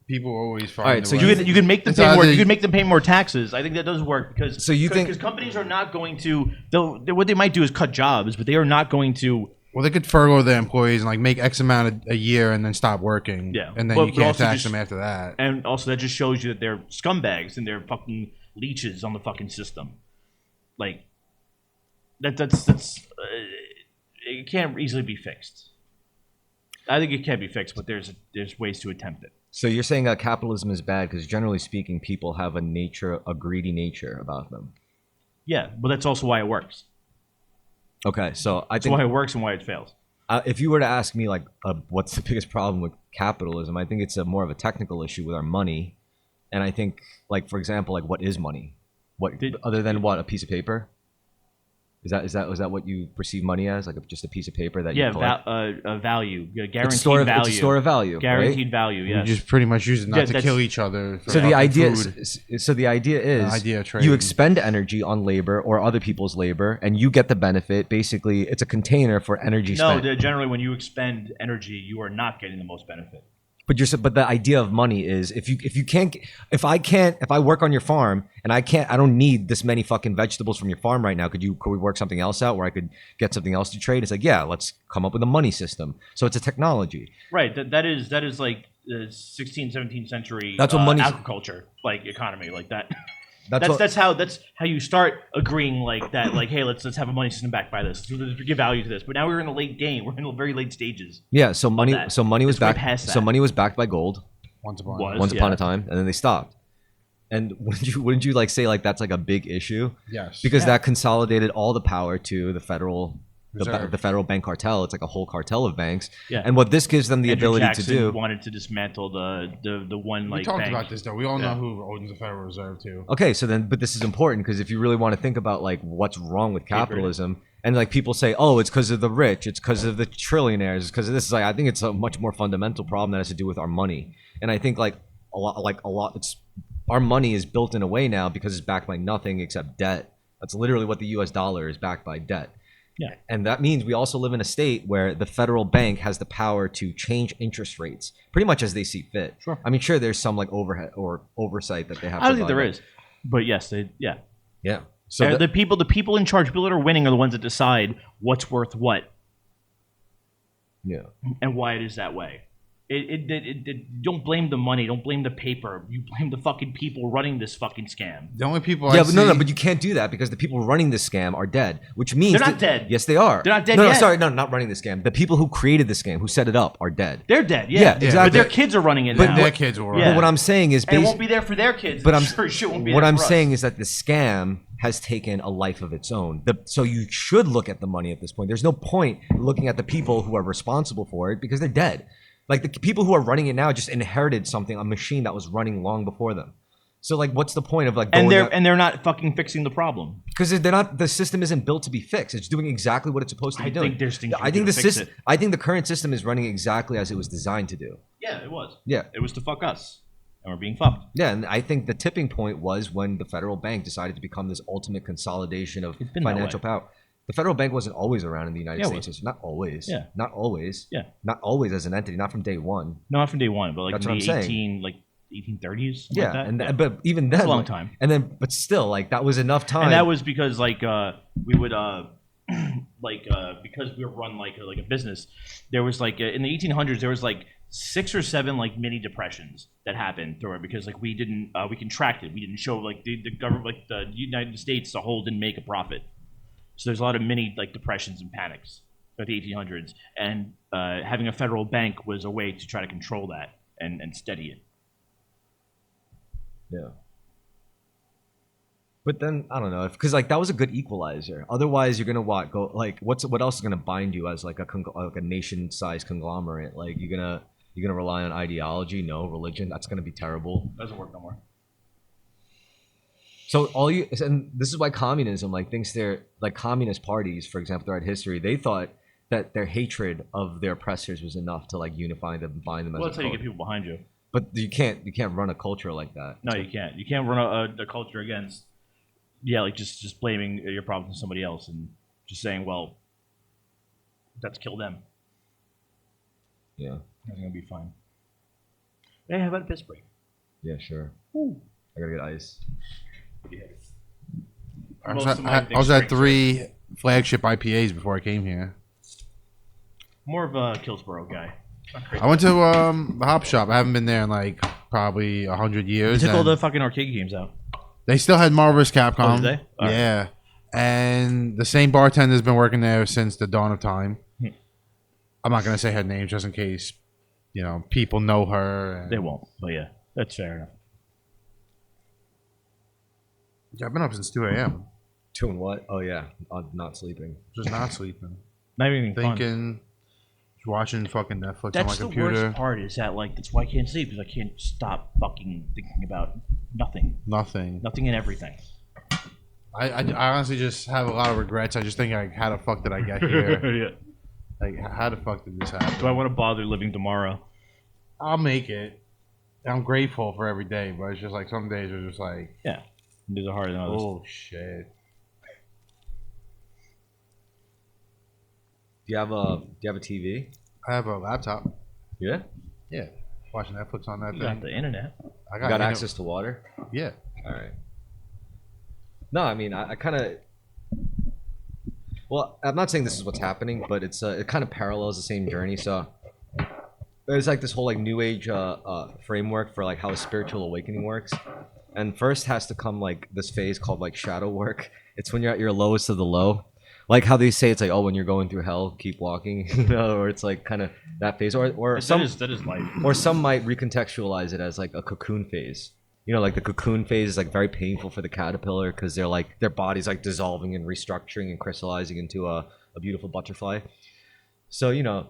People will always find. All right, so you can make them pay more. You can make them pay more taxes. I think that does work because. So you think because companies are not going to. What they might do is cut jobs, but they are not going to. Well, they could furlough their employees and like make X amount a year and then stop working. Yeah, and then you can't tax them after that. And also, that just shows you that they're scumbags and they're fucking leeches on the fucking system. Like that's it can't easily be fixed. I think it can be fixed, but there's ways to attempt it. So you're saying that capitalism is bad because generally speaking, people have a greedy nature about them. Yeah, but that's also why it works. Okay, so I think why it works and why it fails. If you were to ask me, like, what's the biggest problem with capitalism, I think it's more of a technical issue with our money. And I think, like, for example, like, what is money? Other than what, a piece of paper? Is that what you perceive money as, like just a piece of paper that you collect? A value, guaranteed value. It's a store of value, guaranteed value. Yes. You just pretty much use it not to kill each other. So the idea is trade. You expend energy on labor or other people's labor, and you get the benefit. Basically, it's a container for energy spent. No, generally, when you expend energy, you are not getting the most benefit. But the idea of money is if I work on your farm and I don't need this many fucking vegetables from your farm right now. Could we work something else out where I could get something else to trade? It's like, yeah, let's come up with a money system. So it's a technology. Right. That is like the 16th, 17th century That's what money's- agriculture, like economy, like that. That's That's how you start agreeing like that. Like, hey, let's have a money system backed by this. Let's give value to this. But now we're in the late game. We're in the very late stages. Yeah, so money that. money was It's way backed. past So that. money was backed by gold Once upon Was. once upon a time, and then they stopped. And wouldn't you like say like that's like a big issue? Yes. Because that consolidated all the power to the federal Reserve. the federal bank cartel. It's like a whole cartel of banks. Yeah. And what this gives them the Andrew ability Jackson to do. wanted to dismantle the one We like talked bank. about this though. We all Yeah. know who owns the Federal Reserve too. Okay, so then, but this is important because if you really want to think about like what's wrong with capitalism, and like people say, oh, it's because of the rich, it's because of the trillionaires, it's because of this. Like, I think it's a much more fundamental problem that has to do with our money. And I think like a lot, it's our money is built in a way now because it's backed by nothing except debt. That's literally what the U.S. dollar is backed by, debt. Yeah. And that means we also live in a state where the federal bank has the power to change interest rates pretty much as they see fit. Sure. I mean, sure, there's some like overhead or oversight that they have. I don't to think there abide is, but yes, yeah. by. Yeah. So The people in charge, people that are winning, are the ones that decide what's worth what yeah. and why it is that way. Don't blame the money. Don't blame the paper. You blame the fucking people running this fucking scam. The only people Yeah, I but see, no, but you can't do that because the people running this scam are dead, which means They're not dead. Yes, they are. They're not dead No, yet. sorry, no, not running the scam. The people who created the scam, who set it up, are dead. They're dead. Yeah, Yeah, exactly. But their kids are running it but now. their kids will. Yeah. But what I'm saying is, And it won't be there for their kids. but Sure, shit won't be what there I'm for us. saying is that the scam has taken a life of its own. So you should look at the money at this point. There's no point looking at the people who are responsible for it because they're dead. Like the people who are running it now just inherited something, a machine that was running long before them. So like, what's the point of like going and they're not fucking fixing the problem. because they're not. The system isn't built to be fixed. It's doing exactly what it's supposed to be I doing. think there's things I you think can the fix system. it. I think the current system is running exactly as it was designed to do. Yeah, it was. Yeah. It was to fuck us, and we're being fucked. Yeah, and I think the tipping point was when the federal bank decided to become this ultimate consolidation of It's been that financial way. power. The federal bank wasn't always around in the United Yeah, it States. Not always. Yeah. Not always. Yeah. Not always as an entity. Not from day one. No, not from day one, but like That's in what the I'm saying. 1830s. Yeah, Like that. and but even then, It's a long like- time. And then, but still, like that was enough time. And that was because like we would because we were run like a business. There was like in the 1800s there was like 6 or 7 like mini depressions that happened through it because like we contracted. We didn't show like the government, like the United States as a whole, didn't make a profit. So there's a lot of mini like depressions and panics at the 1800s, and having a federal bank was a way to try to control that and steady it. Yeah. But then I don't know, because like that was a good equalizer. Otherwise, you're gonna go like what else is gonna bind you as like a nation-sized conglomerate? Like you're gonna rely on ideology? No, religion. That's gonna be terrible. Doesn't work no more. So and this is why communism thinks they're like communist parties, for example, throughout history, they thought that their hatred of their oppressors was enough to like unify them and bind them Well, as that's a how you get culture. people behind you. But you can't run a culture like that. No, you can't. You can't run a culture against, like just blaming your problems on somebody else and just saying, well, let's kill them. Yeah. That's gonna be fine. Hey, how about a piss break? Yeah, sure. Ooh. I gotta get ice. I Most was of my at, I was at drinks 3 flagship IPAs before I came here. More of a Killsborough guy. Not crazy. I went to the hop shop. I haven't been there in like probably 100 years. They took all and the fucking arcade games out. they still had Marvel vs. Capcom. Oh, did they? All right. Yeah. And the same bartender's been working there since the dawn of time. Hmm. I'm not going to say her name just in case, people know her. And They won't, but yeah, that's fair enough. Yeah, I've been up since 2 a.m. Doing what? Oh yeah, not sleeping. Just not sleeping. Not even fun. Thinking. Just watching fucking Netflix That's on my the computer. worst part. Is that that's why I can't sleep, because I can't stop fucking thinking about nothing, Nothing. nothing and everything. I honestly just have a lot of regrets. I just think, like, how the fuck did I get here? Yeah. Like, how the fuck did this happen? Do I want to bother living tomorrow? I'll make it. I'm grateful for every day, but it's just like some days are just like, Yeah, these are harder than others. oh shit. Do you have a TV? I have a laptop. Yeah. Yeah. Watching Netflix on that You thing. got the internet. I got access to water. Yeah. All right. No, I mean, I kind of. Well, I'm not saying this is what's happening, but it kind of parallels the same journey. So there's like this whole like new age framework for like how a spiritual awakening works, and first has to come like this phase called like shadow work. It's when you're at your lowest of the low, like how they say it's like, oh, when you're going through hell, keep walking, you know, or it's like kind of that phase, or some That is life. or some might recontextualize it as like a cocoon phase. You know, like the cocoon phase is like very painful for the caterpillar because they're like their body's like dissolving and restructuring and crystallizing into a beautiful butterfly. So you know,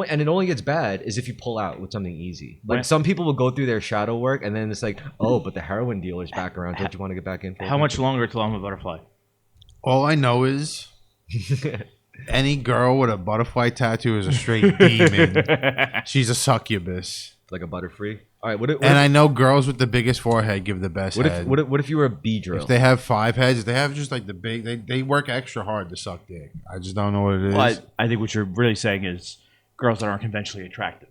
and it only gets bad is if you pull out with something easy. Like Right. some people will go through their shadow work and then it's like, oh, but the heroin dealer's back around. Don't you want to get back in? How much longer till I'm a butterfly? All I know is any girl with a butterfly tattoo is a straight demon. She's a succubus. Like a butterfree? All right. What if, And I know girls with the biggest forehead give the best what head. if what if you were a bee drill? If they have 5 heads, if they have just like the big, they work extra hard to suck dick. I just don't know what it is. Well, I think what you're really saying is girls that aren't conventionally attractive.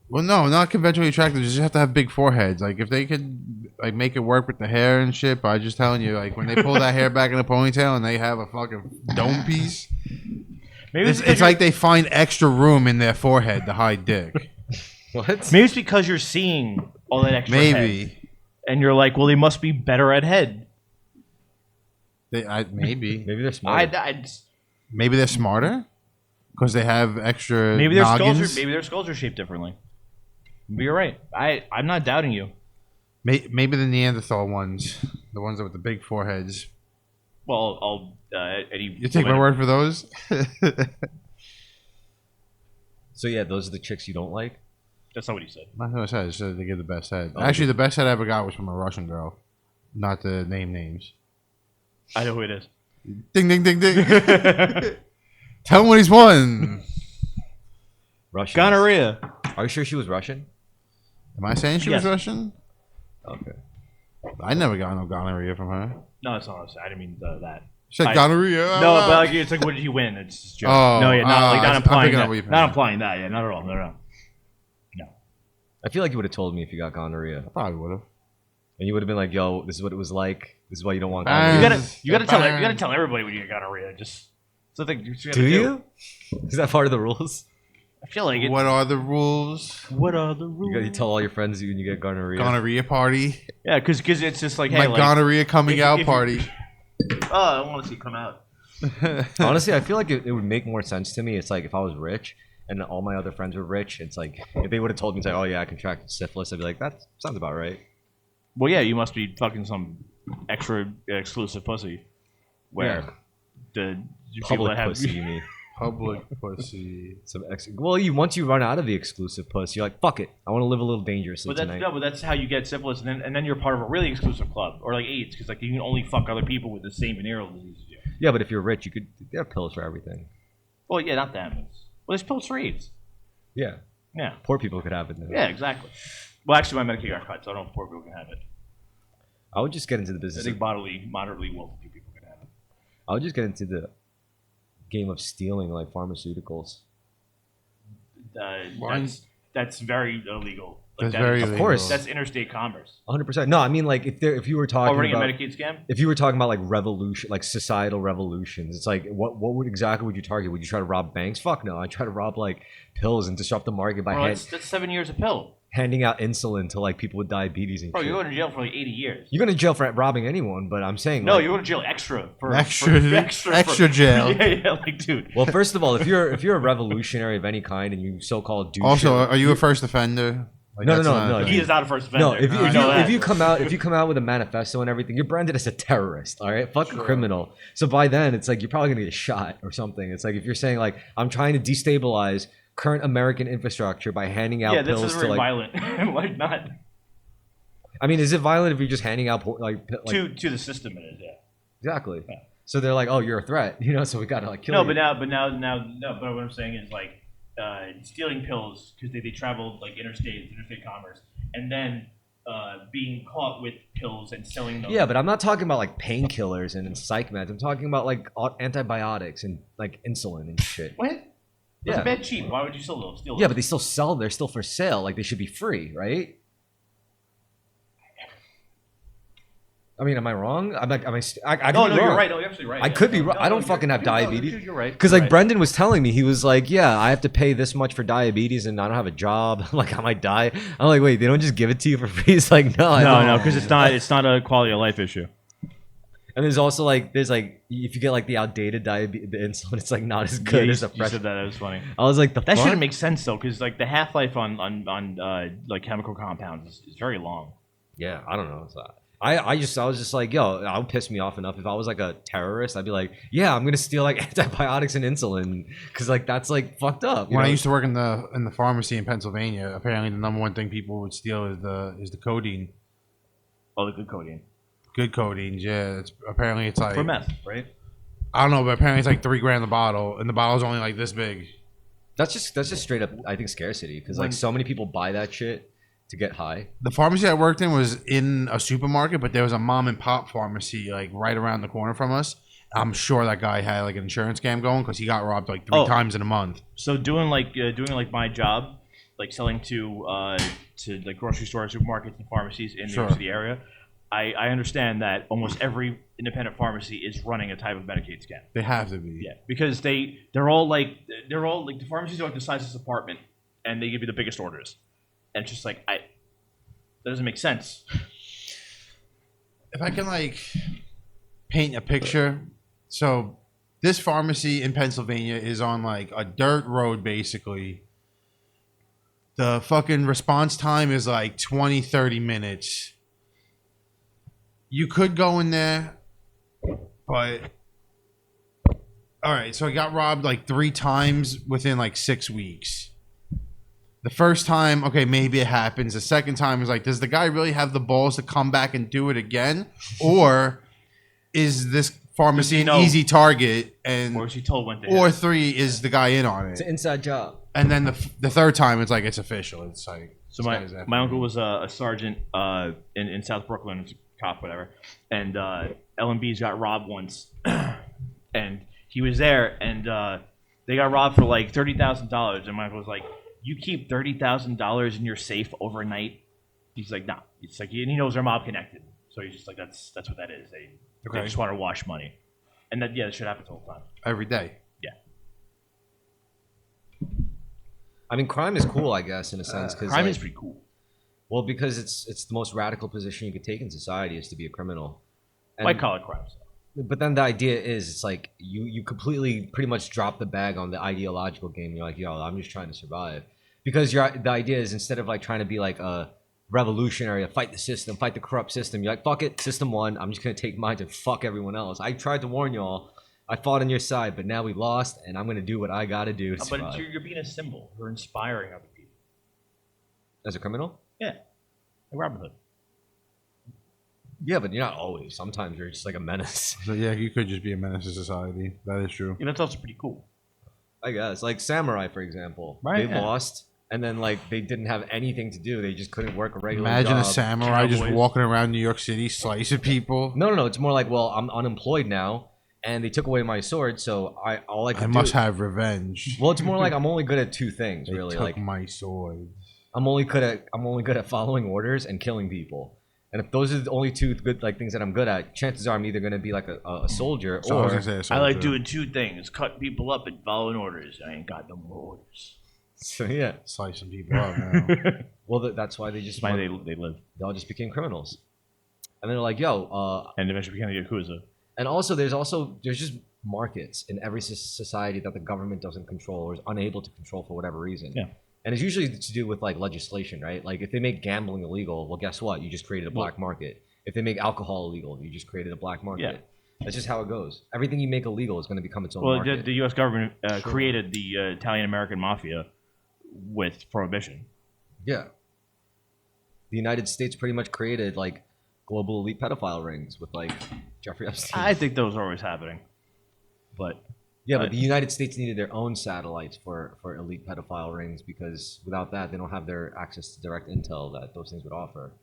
Well, no, not conventionally attractive. You just have to have big foreheads. Like if they could like make it work with the hair and shit. But I'm just telling you, like when they pull that hair back in a ponytail and they have a fucking dome piece, Maybe it's like they find extra room in their forehead to hide dick. What? maybe it's because you're seeing all that extra Maybe. head, and you're like, well, they must be better at head. Maybe Maybe they're smart. maybe they're smarter because they have extra. Maybe their noggins. skulls are shaped differently. Maybe you're right. I'm not doubting you. Maybe the Neanderthal ones, the ones with the big foreheads. Well, You take my word for those? So yeah, those are the chicks you don't like. That's not what he said. Not what I said. I said they give the best head. Oh, Actually, the best head I ever got was from a Russian girl. Not to name names. I know who it is. Ding, ding, ding, ding. Tell him what he's won. Russian. Gonorrhea. Are you sure she was Russian? Am I saying she was Yes. Russian? Okay. I never got no gonorrhea from her. No, that's not what I said. I didn't mean that. She said I- gonorrhea. No, but like, it's like, what did he win? It's just a joke. Oh, No, yeah, not I'm implying picking up that. what you're Not saying. implying that. Yeah, not at all. No. I feel like you would have told me if you got gonorrhea, I probably would have. and you would have been like, "Yo, this is what it was like. This is why you don't want Bang. gonorrhea." You gotta tell everybody when you get gonorrhea. Just something. Do you? Is that part of the rules? I feel like it. What are the rules? What are the You rules? tell all your friends when you get gonorrhea. Gonorrhea party. Yeah, because it's just like, hey, My like, gonorrhea coming if- out if- party. oh, I want to see it come out. Honestly, I feel like it would make more sense to me. It's like if I was rich and all my other friends were rich, it's like if they would have told me, it's like, oh yeah, I contracted syphilis, I'd be like, that sounds about right. Well, yeah, you must be fucking some extra exclusive pussy. Where the people Public that have pussy, you mean? Public pussy. Well, once you run out of the exclusive pussy, you're like, fuck it, I want to live a little dangerously But that's tonight. no, but that's how you get syphilis, and then you're part of a really exclusive club, or like AIDS, because like you can only fuck other people with the same venereal disease as you. Yeah, but if you're rich, you could. There are pills for everything. Well, yeah, not them. Well, there's pills for AIDS. Yeah, Yeah, poor people could have it. Then. yeah, exactly. Well, actually, my Medicaid got cut, so I don't know if poor people can have it. I would just get into the I business. think moderately wealthy people can have it. I would just get into the game of stealing like pharmaceuticals. Why? That's very illegal. Like, That's very Of illegal. course. That's interstate commerce. 100%. No, I mean like if you were Oh, talking running a about Medicaid scam? if you were talking about like revolution, like societal revolutions, it's like what would exactly would you target? Would you try to rob banks? Fuck no, I try to rob like pills and disrupt the market by Bro, that's 7 years a pill. handing out insulin to like people with diabetes and Bro, shit. you're going to jail for like 80 years. You're going to jail for robbing anyone, but I'm saying No, like, you're going to jail extra for Extra jail. Yeah, like dude. well, first of all, if you're a revolutionary of any kind and you so-called do Also, shit, are you a first offender? Like, No, that's no, not no, a no. thing. He is not a first offender. no, if I know that. you come out with a manifesto and everything, you're branded as a terrorist, all right? Fuck a Sure. criminal. So by then, it's like you're probably gonna get shot or something. It's like if you're saying like I'm trying to destabilize current American infrastructure by handing out yeah, this pills is to very like. violent. Like not I mean, is it violent if you're just handing out like to the system it is, yeah. exactly? Yeah. So they're like, oh, you're a threat, you know? So we gotta like kill No, you. but what I'm saying is like stealing pills because they travel like interstate commerce, and then being caught with pills and selling them. Yeah, but I'm not talking about like painkillers and psych meds. I'm talking about like antibiotics and like insulin and shit. What? It's bad cheap. Why would you steal those? Yeah, but they still sell. They're still for sale. Like they should be free, right? I mean, am I wrong? I could be wrong. You're right. No, you're absolutely right. I could be wrong. I don't fucking have diabetes. You're right. Because like Brendan was telling me, he was like, "Yeah, I have to pay this much for diabetes, and I don't have a job. Like, I might die." I'm like, "Wait, they don't just give it to you for free?" He's like, No, because it's not a quality of life issue. And there's also like, if you get like the outdated diabetes, the insulin, it's like not as good as the fresh. You said that. It was funny. I was like, that shouldn't make sense though, because like the half life on like chemical compounds is very long. Yeah, I don't know. So I was just like, yo, that would piss me off enough. If I was like a terrorist, I'd be like, yeah, I'm gonna steal like antibiotics and insulin, because like that's like fucked up. When I used to work in the pharmacy in Pennsylvania, apparently the number one thing people would steal is the codeine. Oh, the good codeine. Good codeine, yeah. Apparently it's like for meth, right? I don't know, but apparently it's like $3,000 a bottle, and the bottle's only like this big. That's just straight up, I think, scarcity, because like so many people buy that shit to get high. The pharmacy I worked in was in a supermarket, but there was a mom and pop pharmacy like right around the corner from us. I'm sure that guy had like an insurance scam going because he got robbed like three times in a month. So doing like my job, like selling to like grocery stores, supermarkets, and pharmacies in the New York City area. I understand that almost every independent pharmacy is running a type of Medicaid scam. They have to be. Yeah, because they're all like the pharmacies are like the size of this apartment, and they give you the biggest orders, and it's just like that doesn't make sense. If I can like paint a picture, so this pharmacy in Pennsylvania is on like a dirt road basically. The fucking response time is like 20-30 minutes. You could go in there, but all right. So I got robbed like 3 times within like 6 weeks. The first time, okay, maybe it happens. The second time is like, does the guy really have the balls to come back and do it again, or is this pharmacy an easy target? And or is he told when to? Or 3 is the guy in on it? It's an inside job. And then the third time, it's like it's official. It's like so. My uncle was a sergeant in South Brooklyn. Cop, whatever, and L&B's got robbed once, and he was there, and they got robbed for like $30,000, and Michael was like, "You keep $30,000 in your safe overnight?" He's like, "No." It's like, and he knows they're mob connected, so he's just like, "That's what that is. They just want to wash money," and that shit happens all the time, every day. Yeah. I mean, crime is cool, I guess, in a sense. Cause crime is pretty cool. Well, because it's the most radical position you could take in society is to be a criminal. White collar crimes. But then the idea is, it's like you completely pretty much drop the bag on the ideological game. You're like, yo, I'm just trying to survive. Because the idea is, instead of like trying to be like a revolutionary, to fight the system, fight the corrupt system, you're like, fuck it, system won. I'm just going to take mine to fuck everyone else. I tried to warn y'all. I fought on your side, but now we lost, and I'm going to do what I got to do to survive. But you're being a symbol. You're inspiring other people. As a criminal? Yeah. Like Robin Hood. Yeah, but you're not always. Sometimes you're just like a menace. So yeah, you could just be a menace to society. That is true. Yeah, that's also pretty cool. I guess. Like Samurai, for example. Right. They lost, and then like they didn't have anything to do. They just couldn't work a regular Imagine job. a samurai just walking around New York City, slicing people. No. It's more like, well, I'm unemployed now, and they took away my sword, so I must have revenge. Well, it's more like I'm only good at 2 things, really. Took like my sword. I'm only good at following orders and killing people. And if those are the only 2 good like things that I'm good at, chances are I'm either gonna be like a soldier or I like doing 2 things: cut people up and following orders. I ain't got no more orders. So yeah, slicing people up now. Well, that's why they just they live. They all just became criminals, and they're like, yo, and eventually became a yakuza. And also, there's just markets in every society that the government doesn't control or is unable to control for whatever reason. Yeah. And it's usually to do with like legislation, right? Like if they make gambling illegal, well, guess what? You just created a black market. If they make alcohol illegal, you just created a black market. Yeah. That's just how it goes. Everything you make illegal is going to become its own market. Well, the U.S. government created the Italian-American mafia with prohibition. Yeah. The United States pretty much created like global elite pedophile rings with like Jeffrey Epstein. I think those are always happening, but yeah, but the United States needed their own satellites for elite pedophile rings, because without that, they don't have their access to direct intel that those things would offer.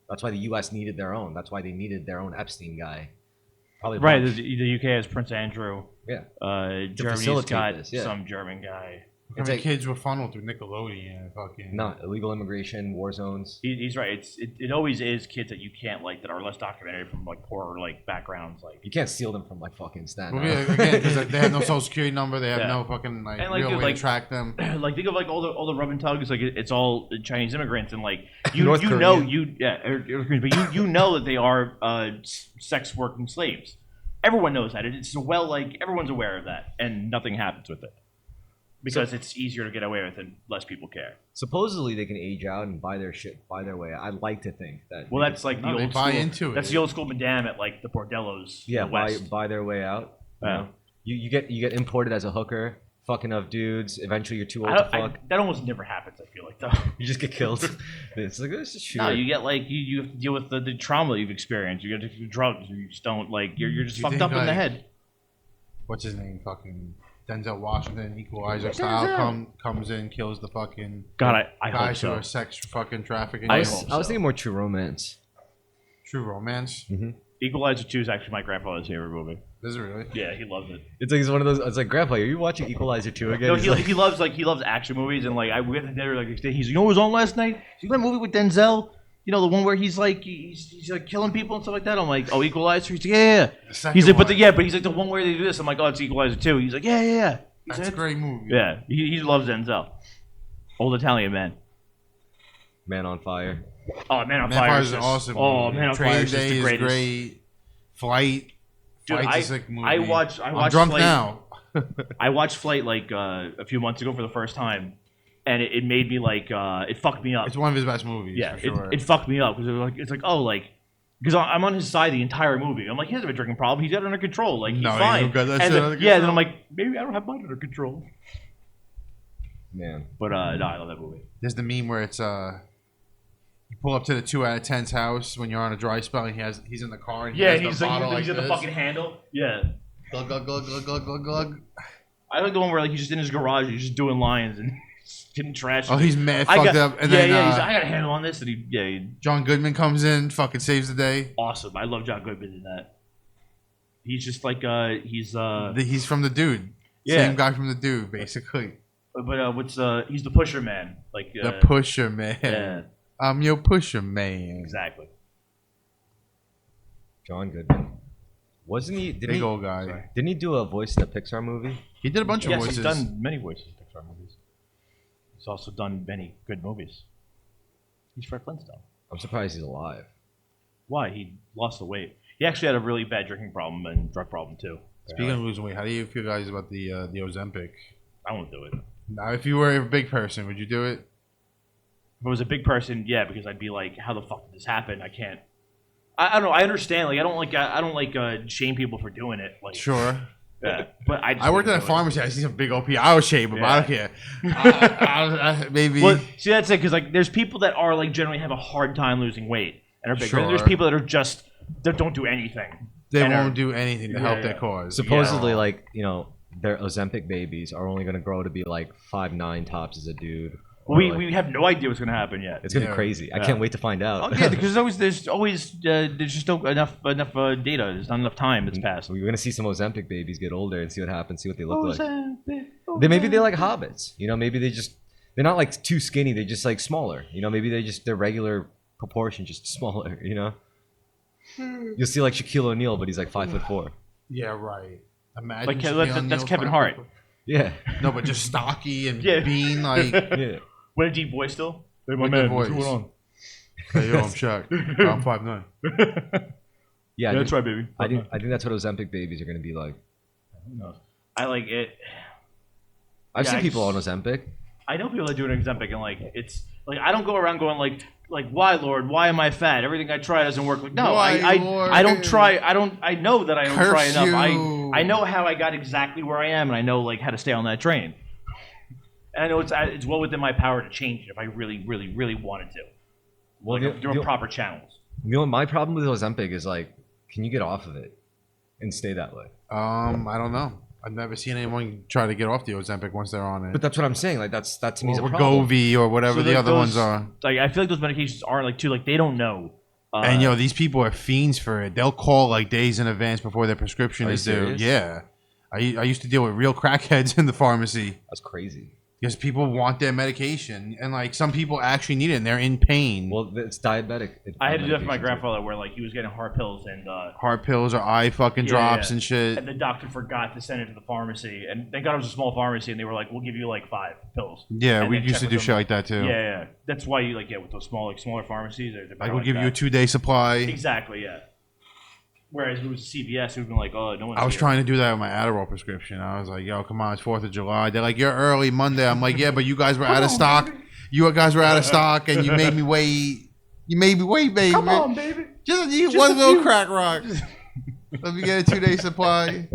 That's why the U.S. needed their own. That's why they needed their own Epstein guy. Probably right. The UK has Prince Andrew. Yeah. Germany's got this, yeah. some German guy. How many kids were funneled through Nickelodeon? Fucking not illegal immigration, war zones. He's right. It always is kids that you can't like that are less documented from like poorer like backgrounds. Like You can't steal them from like fucking Staten well, yeah, Island. again, because they have no social security number. They have Yeah. no fucking like, And, like, real dude, way like- to track them. like think of like all the rub and tugs. Like it's all Chinese immigrants and like you North you know Korea. but you know that they are sex working slaves. Everyone knows that. It's well like everyone's aware of that, and nothing happens with it because it's easier to get away with and less people care. Supposedly they can age out and buy their shit, buy their way. I'd like to think that. Well, that's like the No, they old buy school. into it. That's the old school madame at like the bordellos. yeah, in the buy West. buy their way out. You Yeah. know? You get imported as a hooker, fucking up dudes. Eventually you're too old to fuck. That almost never happens. I feel like though. You just get killed. It's like this is shit. No, you get like you have to deal with the trauma you've experienced. You get to do drugs. You just don't like you're just You fucked think, up in the like, head. What's his name? Fucking Denzel Washington, Equalizer style, comes in, kills the fucking God, I hope guys who so. are sex fucking trafficking. I I hope was so. thinking more True Romance. True Romance. Equalizer 2 is actually my grandfather's favorite movie. Is it really? Yeah, he loves it. It's like it's one of those. It's like, Grandpa, are you watching Equalizer 2 again? No, He's he loves he loves action movies and like we went to dinner like he's you know what was on last night? You know that movie with Denzel? You know the one where he's like he's like killing people and stuff like that. I'm like, oh, Equalizer. He's like, yeah. The second He's like, one. but he's like the one where they do this. I'm like, oh, it's Equalizer 2. He's like, yeah. He's That's a like, great movie. yeah, he loves Denzel. Old Italian man. Man on Fire. Oh, Man on Man Fire Fire is is an just- awesome. Oh, movie. Man on Training Fire is just Day the is greatest. great. Flight. Dude, Flight's I- a sick movie. I watched I'm drunk Flight- now. I watched Flight like a few months ago for the first time, and it made me like it fucked me up. It's one of his best movies. Yeah, for sure. it fucked me up because it's like oh like because I'm on his side the entire movie. I'm like he doesn't have a drinking problem. He's got it under control. Like he's No, he fine. ain't got that And shit then- under yeah, then control. I'm like maybe I don't have mine under control. Man. But no, I love that movie. There's the meme where it's you pull up to the 2 out of 10's house when you're on a dry spell and he's in the car and he Yeah, has he's the like bottle he's at the this. fucking handle. Yeah, glug glug glug glug glug glug glug. I like the one where like he's just in his garage, he's just doing lines and getting trashed. Oh, he's mad, I fucked got- up, and yeah, then yeah, he's like, I got a handle on this, and he John Goodman comes in, fucking saves the day. awesome. I love John Goodman in that. He's just like he's He's from the Dude. Yeah. Same guy from the Dude, basically. but what's he's the pusher man. Like The pusher man. yeah, I'm your pusher man. exactly. John Goodman. Wasn't he? Big old guy. Sorry. Didn't he do a voice in a Pixar movie? He did a bunch of Yes, voices. he's done many voices in Pixar movies. He's also done many good movies. He's Fred Flintstone. I'm surprised he's alive. Why? He lost the weight. He actually had a really bad drinking problem and drug problem too. Speaking of losing weight, how do you feel, guys, about the Ozempic? I won't do it. Now, if you were a big person, would you do it? If I was a big person, yeah, because I'd be like, how the fuck did this happen? I can't. I don't know. I understand. Like, I don't like shame people for doing it. Like, Sure. yeah, but I. Just I worked at wouldn't a do it. pharmacy. I see some big OP. I was shaved, but I don't care. Maybe. Well, see, that's it. Because like, there's people that are like generally have a hard time losing weight and are big. And then there's Sure. people that are just that don't do anything. they and won't are- do anything to help Yeah, their yeah. cause. Supposedly, like, you know, their Ozempic babies are only gonna grow to be like 5'9" tops as a dude. Or, We, like- we have no idea what's gonna happen yet. It's gonna Yeah. be crazy. I Yeah. can't wait to find out. Oh yeah, because there's always there's just no enough data. There's not enough time that's passed. We're gonna see some Ozempic babies get older and see what happens, see what they look like. Ozempic, They maybe they're like hobbits. You know, maybe they're not like too skinny. They're just like smaller. You know, maybe their regular proportion just smaller. You know, you'll see like Shaquille O'Neal, but he's like 5'4". Yeah, right. Imagine Like, Shaquille that's O'Neal Kevin 5'4". Hart. Yeah, No, but just stocky and Yeah. being like, yeah. What a deep voice still. Hey, my With the man, what's voice. going on? hey, yo, I'm Shaq. I'm 5'9". Yeah, That's right, baby. I think that's what Ozempic babies are gonna be like. I like it. I've Yeah, seen I people just- on Ozempic. I know people that do an Ozempic and like it's like I don't go around going like why Lord, why am I fat? Everything I try doesn't work. Like, no, Why, I Lord? don't try. I know that I don't Curse try enough. you. I know how I got exactly where I am, and I know like how to stay on that train. And I know it's well within my power to change it if I really, really, really wanted to. Well, Like through proper channels. you know, my problem with Ozempic is like, can you get off of it and stay that way? I don't know. I've never seen anyone try to get off the Ozempic once they're on it. But that's what I'm saying. Like that to me is a or problem. Wegovy or whatever So the like other those- ones are. Like I feel like those medications are like too like they don't know. And yo, these people are fiends for it. They'll call like days in advance before their prescription Are you is due. serious? Yeah, I used to deal with real crackheads in the pharmacy. That's crazy. because people want their medication, and like some people actually need it, and they're in pain. Well, it's diabetic. I had to do that for my medication, too. grandfather, where like he was getting heart pills and Heart pills or eye fucking drops and shit. and the doctor forgot to send it to the pharmacy, and thank God it was a small pharmacy, and they were like, "We'll give you like 5 pills." Yeah, And we then used check to with do them. shit like that too. Yeah. That's why you with those smaller pharmacies. They're Like better we'll give you a that. 2-day supply. Exactly, yeah. Whereas if it was CVS, it would have been like, "Oh, no one's I was here." trying to do that with my Adderall prescription. I was like, yo, come on, it's 4th of July. They're like, you're early Monday. I'm like, yeah, but you guys were out of stock. You guys were out of stock, and you made me wait. You made me wait, baby. Come on, baby. Just eat Just one a little few. crack rock. Let me get a 2-day supply. I didn't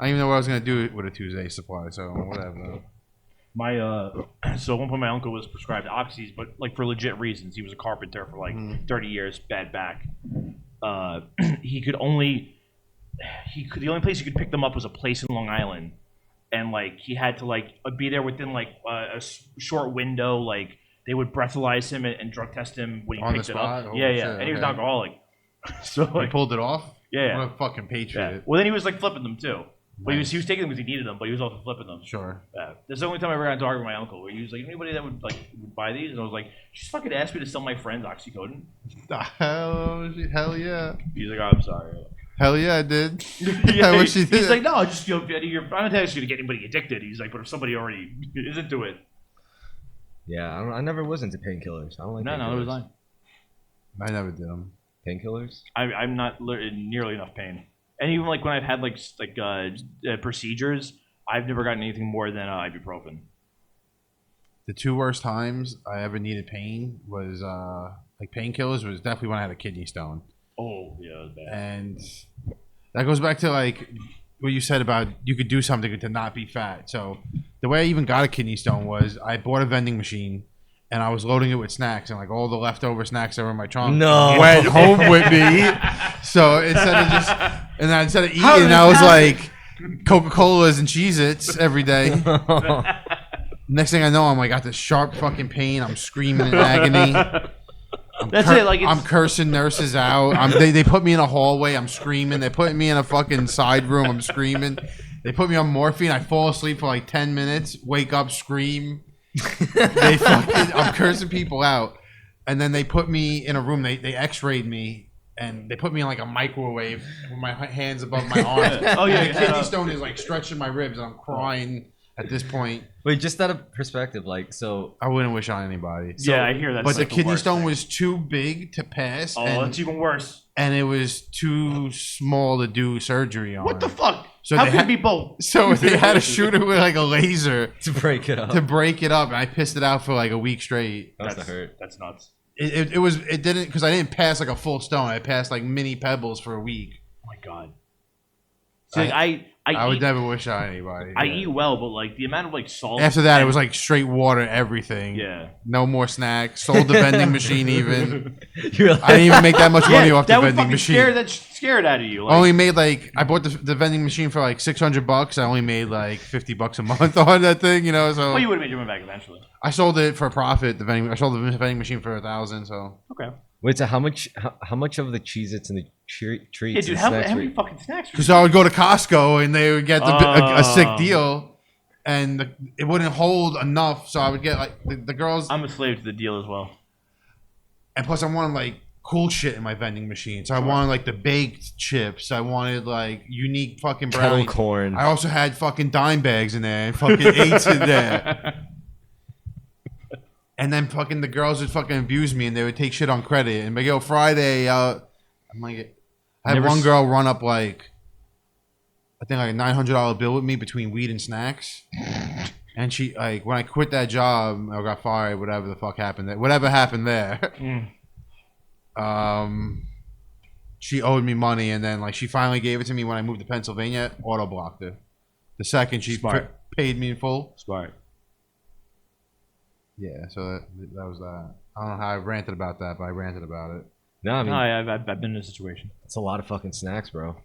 even know what I was going to do with a 2-day supply, so whatever. My so at one point my uncle was prescribed oxys, but like for legit reasons. He was a carpenter for like 30 years, bad back. The only place he could pick them up was a place in Long Island, and like he had to like be there within like a short window. Like they would breathalyze him and drug test him when he On the picked it spot? up. Oh, Yeah, shit, and he was okay. an alcoholic. So You like, pulled it off? yeah, What a fucking patriot. yeah. Well, then he was like flipping them too. But Nice. he was taking them because he needed them, but he was also flipping them. Sure. Yeah. That's the only time I ever got into argument with my uncle, where he was like, anybody that would buy these, and I was like, just fucking ask me to sell my friends oxycodone. Hell yeah. He's like, oh, I'm sorry. Hell yeah, I did. Yeah, I wish he he's did. like, no, just I'm not asking you to get anybody addicted. He's like, but if somebody already is into it, Yeah, I never was into painkillers. I don't like no, painkillers. it was fine. I never did them. Painkillers? I'm not in nearly enough pain, and even like when I've had like procedures, I've never gotten anything more than ibuprofen. The 2 worst times I ever needed pain was like painkillers was definitely when I had a kidney stone. Oh yeah, it was bad. And that goes back to like what you said about you could do something to not be fat. So the way I even got a kidney stone was I bought a vending machine and I was loading it with snacks, and like all the leftover snacks that were in my trunk No. went home with me. So instead of How eating, did I this was happen? like Coca-Colas and Cheez-Its every day. Next thing I know, I got this sharp fucking pain. I'm screaming in agony. That's it. Like I'm cursing nurses out. They put me in a hallway. I'm screaming. They put me in a fucking side room. I'm screaming. They put me on morphine. I fall asleep for like 10 minutes. Wake up, scream. I'm cursing people out. And then they put me in a room. They x-rayed me. And they put me in like a microwave with my hands above my arms. Oh, yeah, And the yeah. kidney stone is like stretching my ribs. And I'm crying at this point. Wait, just out of perspective, like, so I wouldn't wish on anybody. yeah, I hear that. But the kidney stone was too big to pass. Oh, and, that's even worse. and it was too small to do surgery on. What the fuck? So How they could had- it be both? So they had to shoot it with like a laser to break it up. to break it up, and I pissed it out for like a week straight. That must have hurt. That's nuts. It didn't because I didn't pass like a full stone. I passed like mini pebbles for a week. Oh my god. So like, I would eat, never wish on anybody. I Yeah. eat well, but like the amount of like salt. After that, it and- was like straight water, everything. yeah. No more snacks. Sold the vending machine even. You're like, I didn't even make that much money off the that would vending fucking machine. scare it out of you. Like, Only made like I bought the vending machine for like $600. I only made like $50 a month on that thing, So well, you would have made your money back eventually. I sold it for a profit. I sold the vending machine for $1,000. So Okay. wait, so how much of the Cheez-Its and the treats Yeah, dude. and How snacks many were- fucking snacks? because I would go to Costco and they would get a sick deal, and it wouldn't hold enough. So I would get like the girls, I'm a slave to the deal as well. and plus I wanted like cool shit in my vending machine. So I wanted like the baked chips. I wanted like unique fucking kettle brownies. corn. I also had fucking dime bags in there and fucking eights in there. And then fucking the girls would fucking abuse me and they would take shit on credit and be like, yo, Friday, I'm like, I had Never one s- girl run up like, I think like a $900 bill with me between weed and snacks. And she, like, when I quit that job, I got fired, whatever the fuck happened there. Whatever happened there. She owed me money and then like she finally gave it to me when I moved to Pennsylvania, auto blocked her. The second she Smart. paid me in full. Smart. Yeah, so that was that. I don't know how I ranted about that, but I ranted about it. No, I mean, No, I've been in a situation. it's a lot of fucking snacks, bro.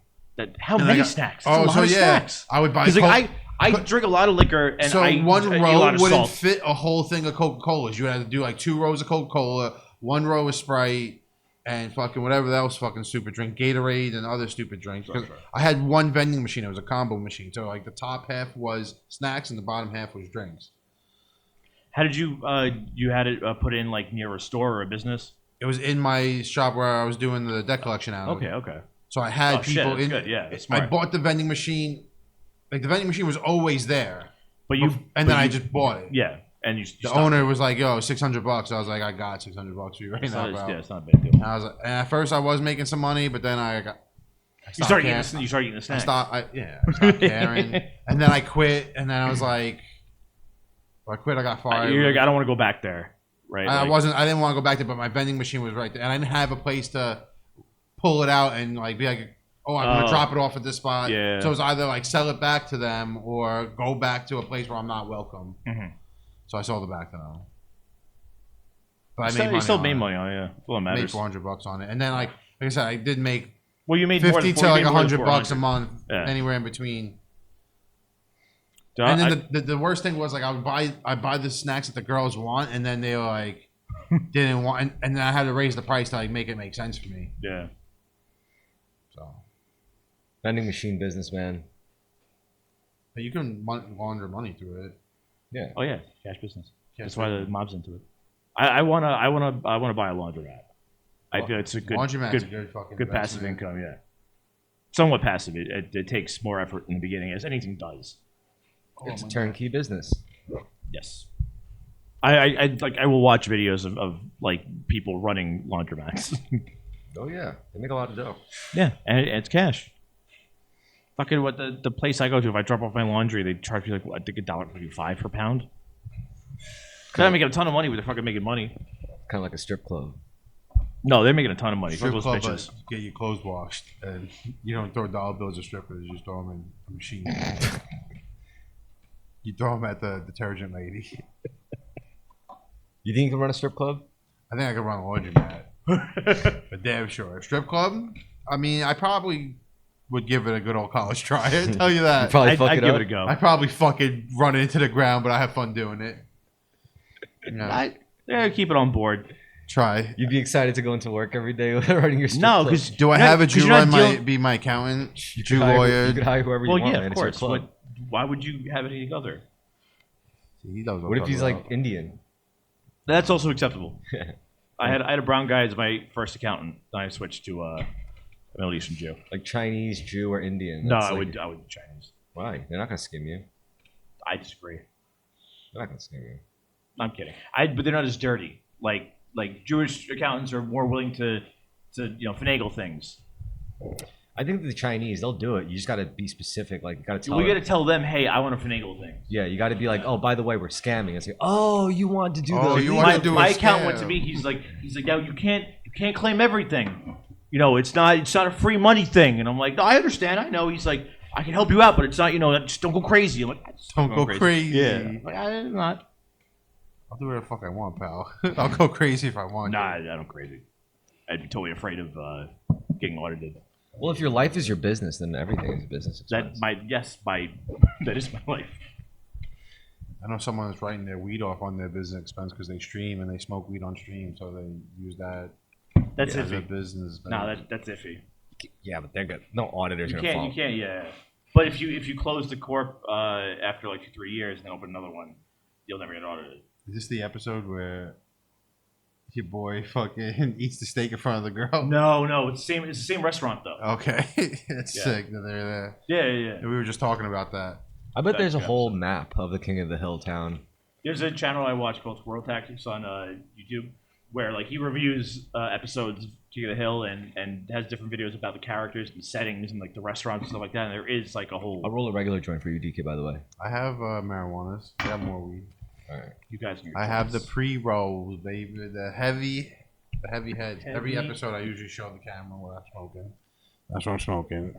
How And I many got- snacks? That's a lot so of yeah, snacks. I would buy. Because like Coke- I drink a lot of liquor and so I one eat a row lot of wouldn't salt. fit a whole thing of Coca Colas. You would have to do like 2 rows of Coca Cola, 1 row of Sprite, and fucking whatever else fucking stupid drink, Gatorade and other stupid drinks. 'Cause I had one vending machine. It was a combo machine. So like the top half was snacks and the bottom half was drinks. How did you you had it put in like near a store or a business? It was in my shop where I was doing the deck collection out of. Okay. So I had Oh, shit, people that's in. good. Yeah, that's I smart. bought the vending machine. Like the vending machine was always there, But you I just bought it. yeah, and you The owner was like, "Yo, $600." I was like, "I got $600 for you right It's now, not, bro." yeah, it's not a big deal. And I was like, and at first I was making some money, but then I You start eating. caring. You start eating the snack. I stopped caring, and then I quit, and then I was like, I quit. I got fired. You're like, I don't want to go back there, right? I Like, wasn't. I didn't want to go back there, but my vending machine was right there, and I didn't have a place to pull it out and like be like, "Oh, I'm gonna drop it off at this spot." Yeah. So it was either like sell it back to them or go back to a place where I'm not welcome. Mhm. So I sold it back to them. But I You still, made you money. still on made it. money on it. Yeah, that's all that Made matters. $400 on it, and then like I said, I did make Well, you made 50 to like $100 a 400. month, Yeah. anywhere in between. Duh, And then the worst thing was like I buy the snacks that the girls want, and then they were like didn't want, and then I had to raise the price to like make it make sense for me. yeah. So, Vending machine business, man. but you can launder money through it. Yeah. Oh yeah, cash business. Cash That's why business. the mob's into it. I wanna buy a laundromat. I feel it's a good Laundromat's a good, good fucking good passive investment. income. Yeah, somewhat passive. It takes more effort in the beginning, as anything does. It's a turnkey business. Yes. I will watch videos of like people running laundromats. Oh yeah, they make a lot of dough. Yeah, and it's cash. Fucking what the place I go to, if I drop off my laundry, they charge me like I think $1.25 per pound. Cause I'm making a ton of money where they're fucking making money. Kind of like a strip club. No, they're making a ton of money. Fuck Strip those club, bitches. but get your clothes washed, and you don't throw dollar bills at strippers. You just throw them in a machine. You throw them at the detergent lady. You think you can run a strip club? I think I could run a laundromat. But damn sure. A strip club? I mean, I probably would give it a good old college try. I tell you that. Probably fuck I'd it give up. it a go. I probably fucking run it into the ground, but I have fun doing it. Yeah, keep it on board. Try. You'd be excited to go into work every day running your strip No, club. because Do I have a Jew be my accountant? You Jew could hire- lawyer? You could hire whoever you well, want, yeah, man. of It's your course. club. Why would you have any other? He knows What if I'm he's talking like about. Indian? That's also acceptable. I had a brown guy as my first accountant. Then I switched to a Middle Eastern Jew. Like Chinese, Jew, or Indian? No, That's I like- would do Chinese. Why? They're not gonna skim you. I disagree. They're not gonna skim you. I'm kidding. But they're not as dirty. Like Jewish accountants are more willing to finagle things. I think the Chinese, they'll do it. You just gotta be specific. Like, you gotta tell We got them. to tell them, hey, I want to finagle things. Yeah, you gotta be like, oh, by the way, we're scamming. It's like, oh, you want to do Oh, the you want My, to do a my accountant went scam. to me. He's like, no, you can't claim everything. It's not a free money thing. And I'm like, no, I understand. I know. He's like, I can help you out, but it's not. Just don't go crazy. I'm like, Don't go crazy. Yeah. I'm like, I'm not. I'll do whatever the fuck I want, pal. I'll go crazy if I want. Nah, to. I don't crazy. I'd be totally afraid of getting audited. Well, if your life is your business, then everything is a business expense. That is my life. I know someone that's writing their weed off on their business expense because they stream and they smoke weed on stream, so they use that That's as a iffy. business. No, that's iffy. Yeah, but they're good. No auditors You are gonna can't. follow. Yeah. But if you close the corp after like 2-3 years and then open another one, you'll never get audited. Is this the episode where your boy fucking eats the steak in front of the girl? No, it's the same restaurant though. Okay, it's Yeah. sick that they're there. Yeah. And we were just talking about that. I bet there's a Gotcha. whole map of the King of the Hill town. There's a channel I watch called Squirrel Tactics on YouTube, where like he reviews episodes of King of the Hill and has different videos about the characters and settings and like the restaurants and stuff like that. And there is like a whole. I'll roll a regular joint for you, DK, by the way. I have marijuanas. I have more weed. All right. You guys. And your I have the joints. pre-rolls, baby. The heavy heads. Every Heavy. episode, I usually show the camera what I'm smoking. That's what I'm smoking.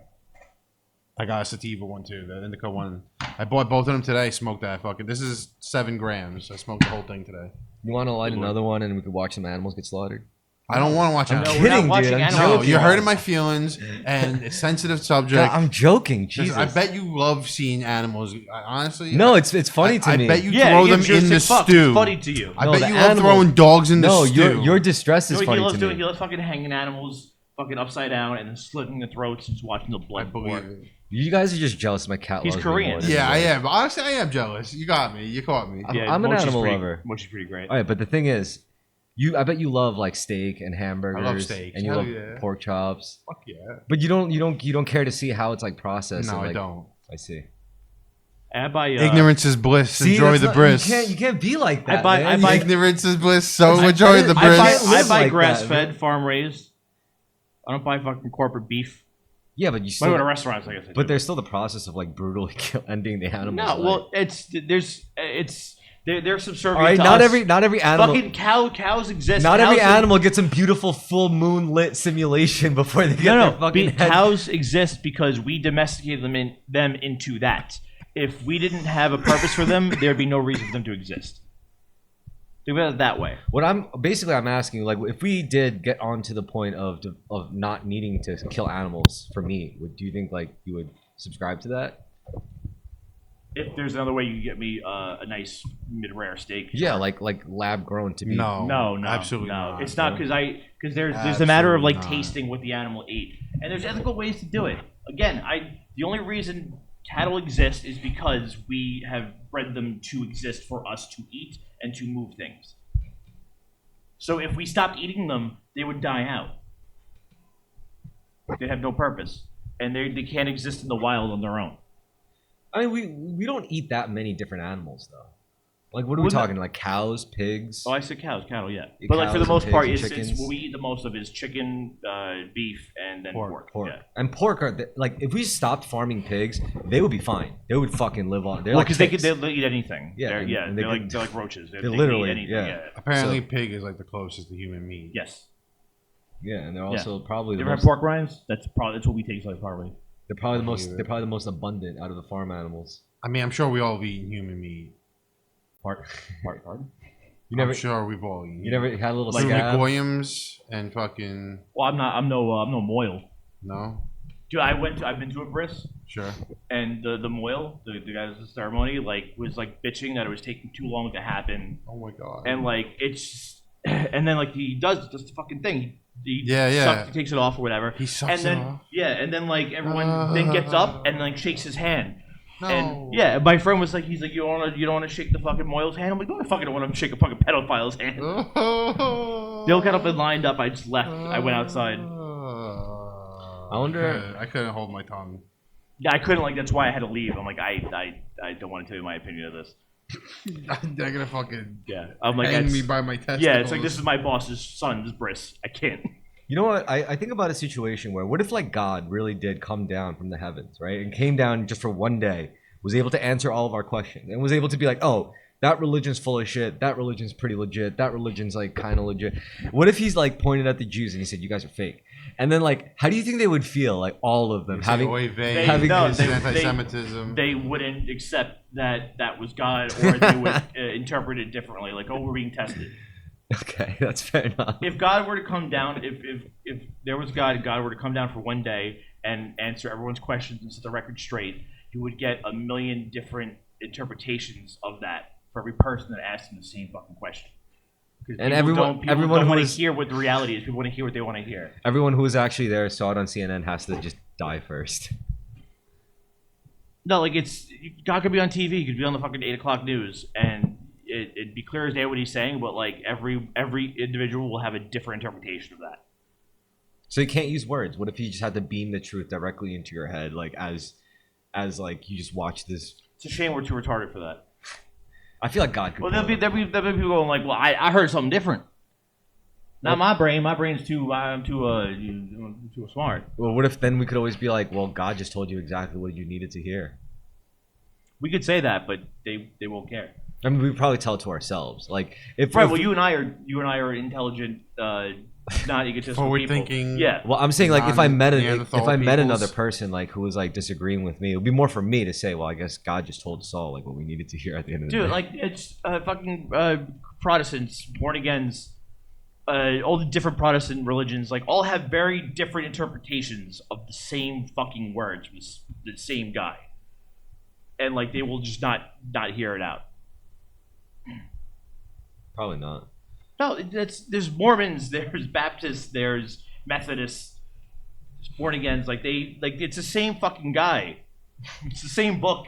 I got a sativa one too, the indica one. I bought both of them today. Smoked that fucking. This is 7 grams. I smoked the whole thing today. You want to light another one and we could watch some animals get slaughtered? I don't want to watch I'm it. No, kidding, we're not dude. watching I'm animals. No, joking. you're hurting my feelings, and it's sensitive subject. I'm joking. Listen, Jesus. I bet you love seeing animals. Honestly, No, it's funny to I me. bet you Yeah, throw he them gives you a in the sick fuck. stew. It's funny to you. I No, bet the you love animal- throwing dogs in the No, stew. your distress You is know what he funny loves to doing? me. He loves fucking hanging animals fucking upside down and then slitting the throats and just watching the I blood pour. believe it. You guys are just jealous of my cat. He's loves me Korean. more than Yeah, you I guys. am. Honestly, I am jealous. You got me. You caught me. I'm an Mochi's animal pretty, lover. Mochi's pretty great. All right, but the thing is, I bet you love like steak and hamburgers. steak. And you Hell love yeah. pork chops. Fuck yeah. But you don't care to see how it's like processed. No, and, I like, don't. I see. I buy Ignorance is bliss. See, Enjoy that's the not- bris. You can't be like that. buy- man. I buy- Ignorance is bliss. So I- enjoy I- the I bris. buy- I live buy like that, grass-fed, farm-raised. I don't buy fucking corporate beef. Yeah, but you I still. go to restaurants, I guess. I But do. there's still the process of like brutally ending the animals. No, like- well, they're subservient. all right. to Not us. every animal. Fucking cows exist. Not every Cows are- animal gets a beautiful full moon lit simulation before they get No, their no. fucking head. Cows exist because we domesticated them into that. If we didn't have a purpose for them, there'd be no reason for them to exist. Think about it that way. What I'm asking, like, if we did get on to the point of not needing to kill animals for meat, do you think like you would subscribe to that? If there's another way you can get me a nice mid-rare steak. Yeah, like lab grown to be. No, No, absolutely no. not. It's not because there's a matter of like Absolutely not. tasting what the animal ate, and there's ethical ways to do it. Again, the only reason cattle exist is because we have bred them to exist for us to eat and to move things. So if we stopped eating them, they would die out. They have no purpose, and they can't exist in the wild on their own. I mean, we don't eat that many different animals though. Like, what are we Well, no- talking? Like cows, pigs? Oh, I said cows, cattle, yeah. Yeah, But like for the cows most and part, pigs it's and chickens. what we eat the most of is chicken, beef, and then pork. Pork. Yeah. And pork are like, if we stopped farming pigs, they would be fine. They would fucking live on. They're Well, like because ticks. they'll eat anything. Yeah, They're, and they they're could- like roaches. They literally, eat anything. yeah. Yeah. Apparently, So- pig is like the closest to human meat. Yes. Yeah, and they're also probably You the ever most, had pork rinds? That's what we taste like probably. they're probably the most Yeah. they're probably the most abundant out of the farm animals. I mean, I'm sure we all have eaten human meat. Pardon? You never I'm sure we've all eaten. you never had a little like scab? McWilliams and fucking Well, I'm no moil. no. Dude, I've been to a bris, Sure. and the moil, the guy at the ceremony, like was like bitching that it was taking too long to happen, Oh my god. and like it's, and then like he does the fucking thing. He Yeah. he takes it off or whatever. He sucks And then it off. and then like everyone then gets up and like shakes his hand. No. And yeah, my friend was like, he's like, you don't want to shake the fucking moil's hand. I'm like, no, I fucking don't want to shake a fucking pedophile's hand. They all got up and lined up. I just left. I went outside. I wonder- I couldn't hold my tongue. Yeah, I couldn't. Like that's why I had to leave. I'm like, I don't want to tell you my opinion of this. They're gonna fucking Yeah, I'm like, hang that's- me by my testicles. yeah, it's like this is my boss's son's bris. I can't. You know what? I think about a situation where what if like God really did come down from the heavens, right? And came down just for one day, was able to answer all of our questions, and was able to be like, oh, that religion's full of shit. That religion's pretty legit. That religion's like kind of legit. What if he's like pointed at the Jews and he said, you guys are fake? And then like, how do you think they would feel, like all of them having? They- having no, this they- anti-Semitism. They wouldn't accept that was God, or they would interpret it differently. Like, oh, we're being tested. Okay, that's fair enough. If God were to come down, if there was God were to come down for one day and answer everyone's questions and set the record straight, you would get a million different interpretations of that for every person that asked him the same fucking question. 'Cause And people everyone don't who want to is- hear what the reality is. People want to hear what they want to hear. Everyone who was actually there, saw it on CNN, has to just die first. No, like God could be on TV, he could be on the fucking 8 o'clock news, and it'd be clear as day what he's saying. But like every individual will have a different interpretation of that. So you can't use words. What if you just had to beam the truth directly into your head, like as like you just watch this? It's a shame we're too retarded for that. I feel like God could. Well, there'll be people going like, well, I heard something different. Not my brain. My brain's I'm too smart. Well, what if then we could always be like, well, God just told you exactly what you needed to hear. We could say that, but they won't care. I mean, we'd probably tell it to ourselves. Like if Right. if- Well, you and I are intelligent, not egotistical Forward people. thinking. Yeah. Well, I'm saying like if I met Non-Neanderthal another peoples. person like who was like disagreeing with me, it would be more for me to say, well, I guess God just told us all like what we needed to hear at the end of the Dude, day. like it's fucking Protestants, born agains, all the different Protestant religions, like all have very different interpretations of the same fucking words from the same guy, and like they will just not hear it out. Probably not. No, there's Mormons, there's Baptists, there's Methodists. Born Again's like it's the same fucking guy. It's the same book.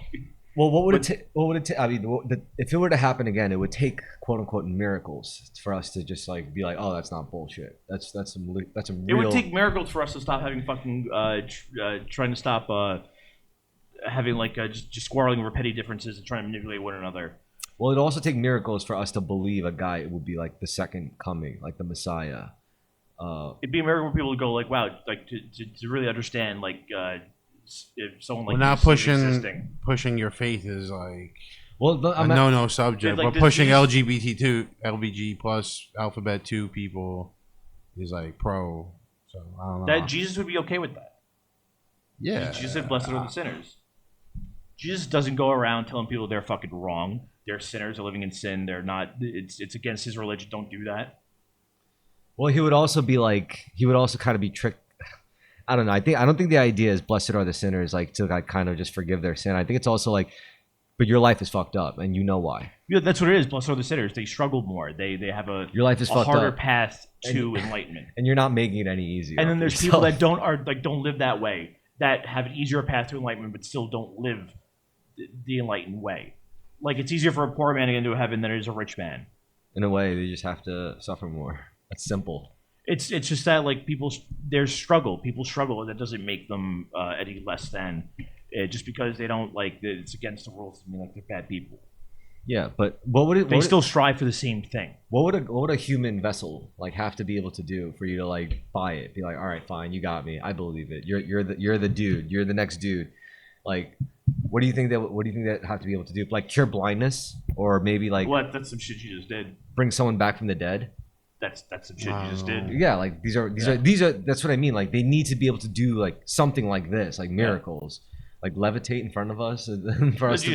Well, what would it take? I mean, if it were to happen again, it would take quote unquote miracles for us to just like be like, oh, that's not bullshit. That's some real. It would take miracles for us to stop having fucking trying to stop having like just quarreling over petty differences and trying to manipulate one another. Well, it'd also take miracles for us to believe a guy would be like the second coming, like the Messiah. It'd be a miracle for people to go like, wow, like to really understand like if someone like We're not Jesus is existing. pushing your faith is like Well, a no subject. Like But pushing LGBTQ plus alphabet 2 people is like pro. So I don't know. That Jesus would be okay with that. Yeah. Jesus said, "Blessed are the sinners." Jesus doesn't go around telling people they're fucking wrong. They're sinners. They're living in sin. They're not. It's against his religion. Don't do that. well, he would also kind of be tricked. I don't know. I don't think the idea is blessed are the sinners, like to like kind of just forgive their sin. I think it's also like, but your life is fucked up, and you know why. Yeah, that's what it is. Blessed are the sinners. They struggle more. They have Your life is a fucked harder up, path to enlightenment. and you're not making it any easier. And then for there's yourself. people that don't live that way, that have an easier path to enlightenment, but still don't live the enlightened way. Like it's easier for a poor man to get into heaven than it is a rich man. In a way, they just have to suffer more. That's simple. It's just that like there's struggle. People struggle, and that doesn't make them any less than. Just because they don't like it's against the rules, doesn't mean like they're bad people. Yeah, but what would it? They still strive for the same thing. What would a human vessel like have to be able to do for you to like buy it? Be like, all right, fine, you got me. I believe it. You're the dude. You're the next dude. Like, what do you think that have to be able to do? Like cure blindness, or maybe like That's some shit you just did. bring someone back from the dead. That's some shit you just did. Yeah, like these are that's what I mean. Like they need to be able to do like something like this, like miracles. Like levitate in front of us and for us to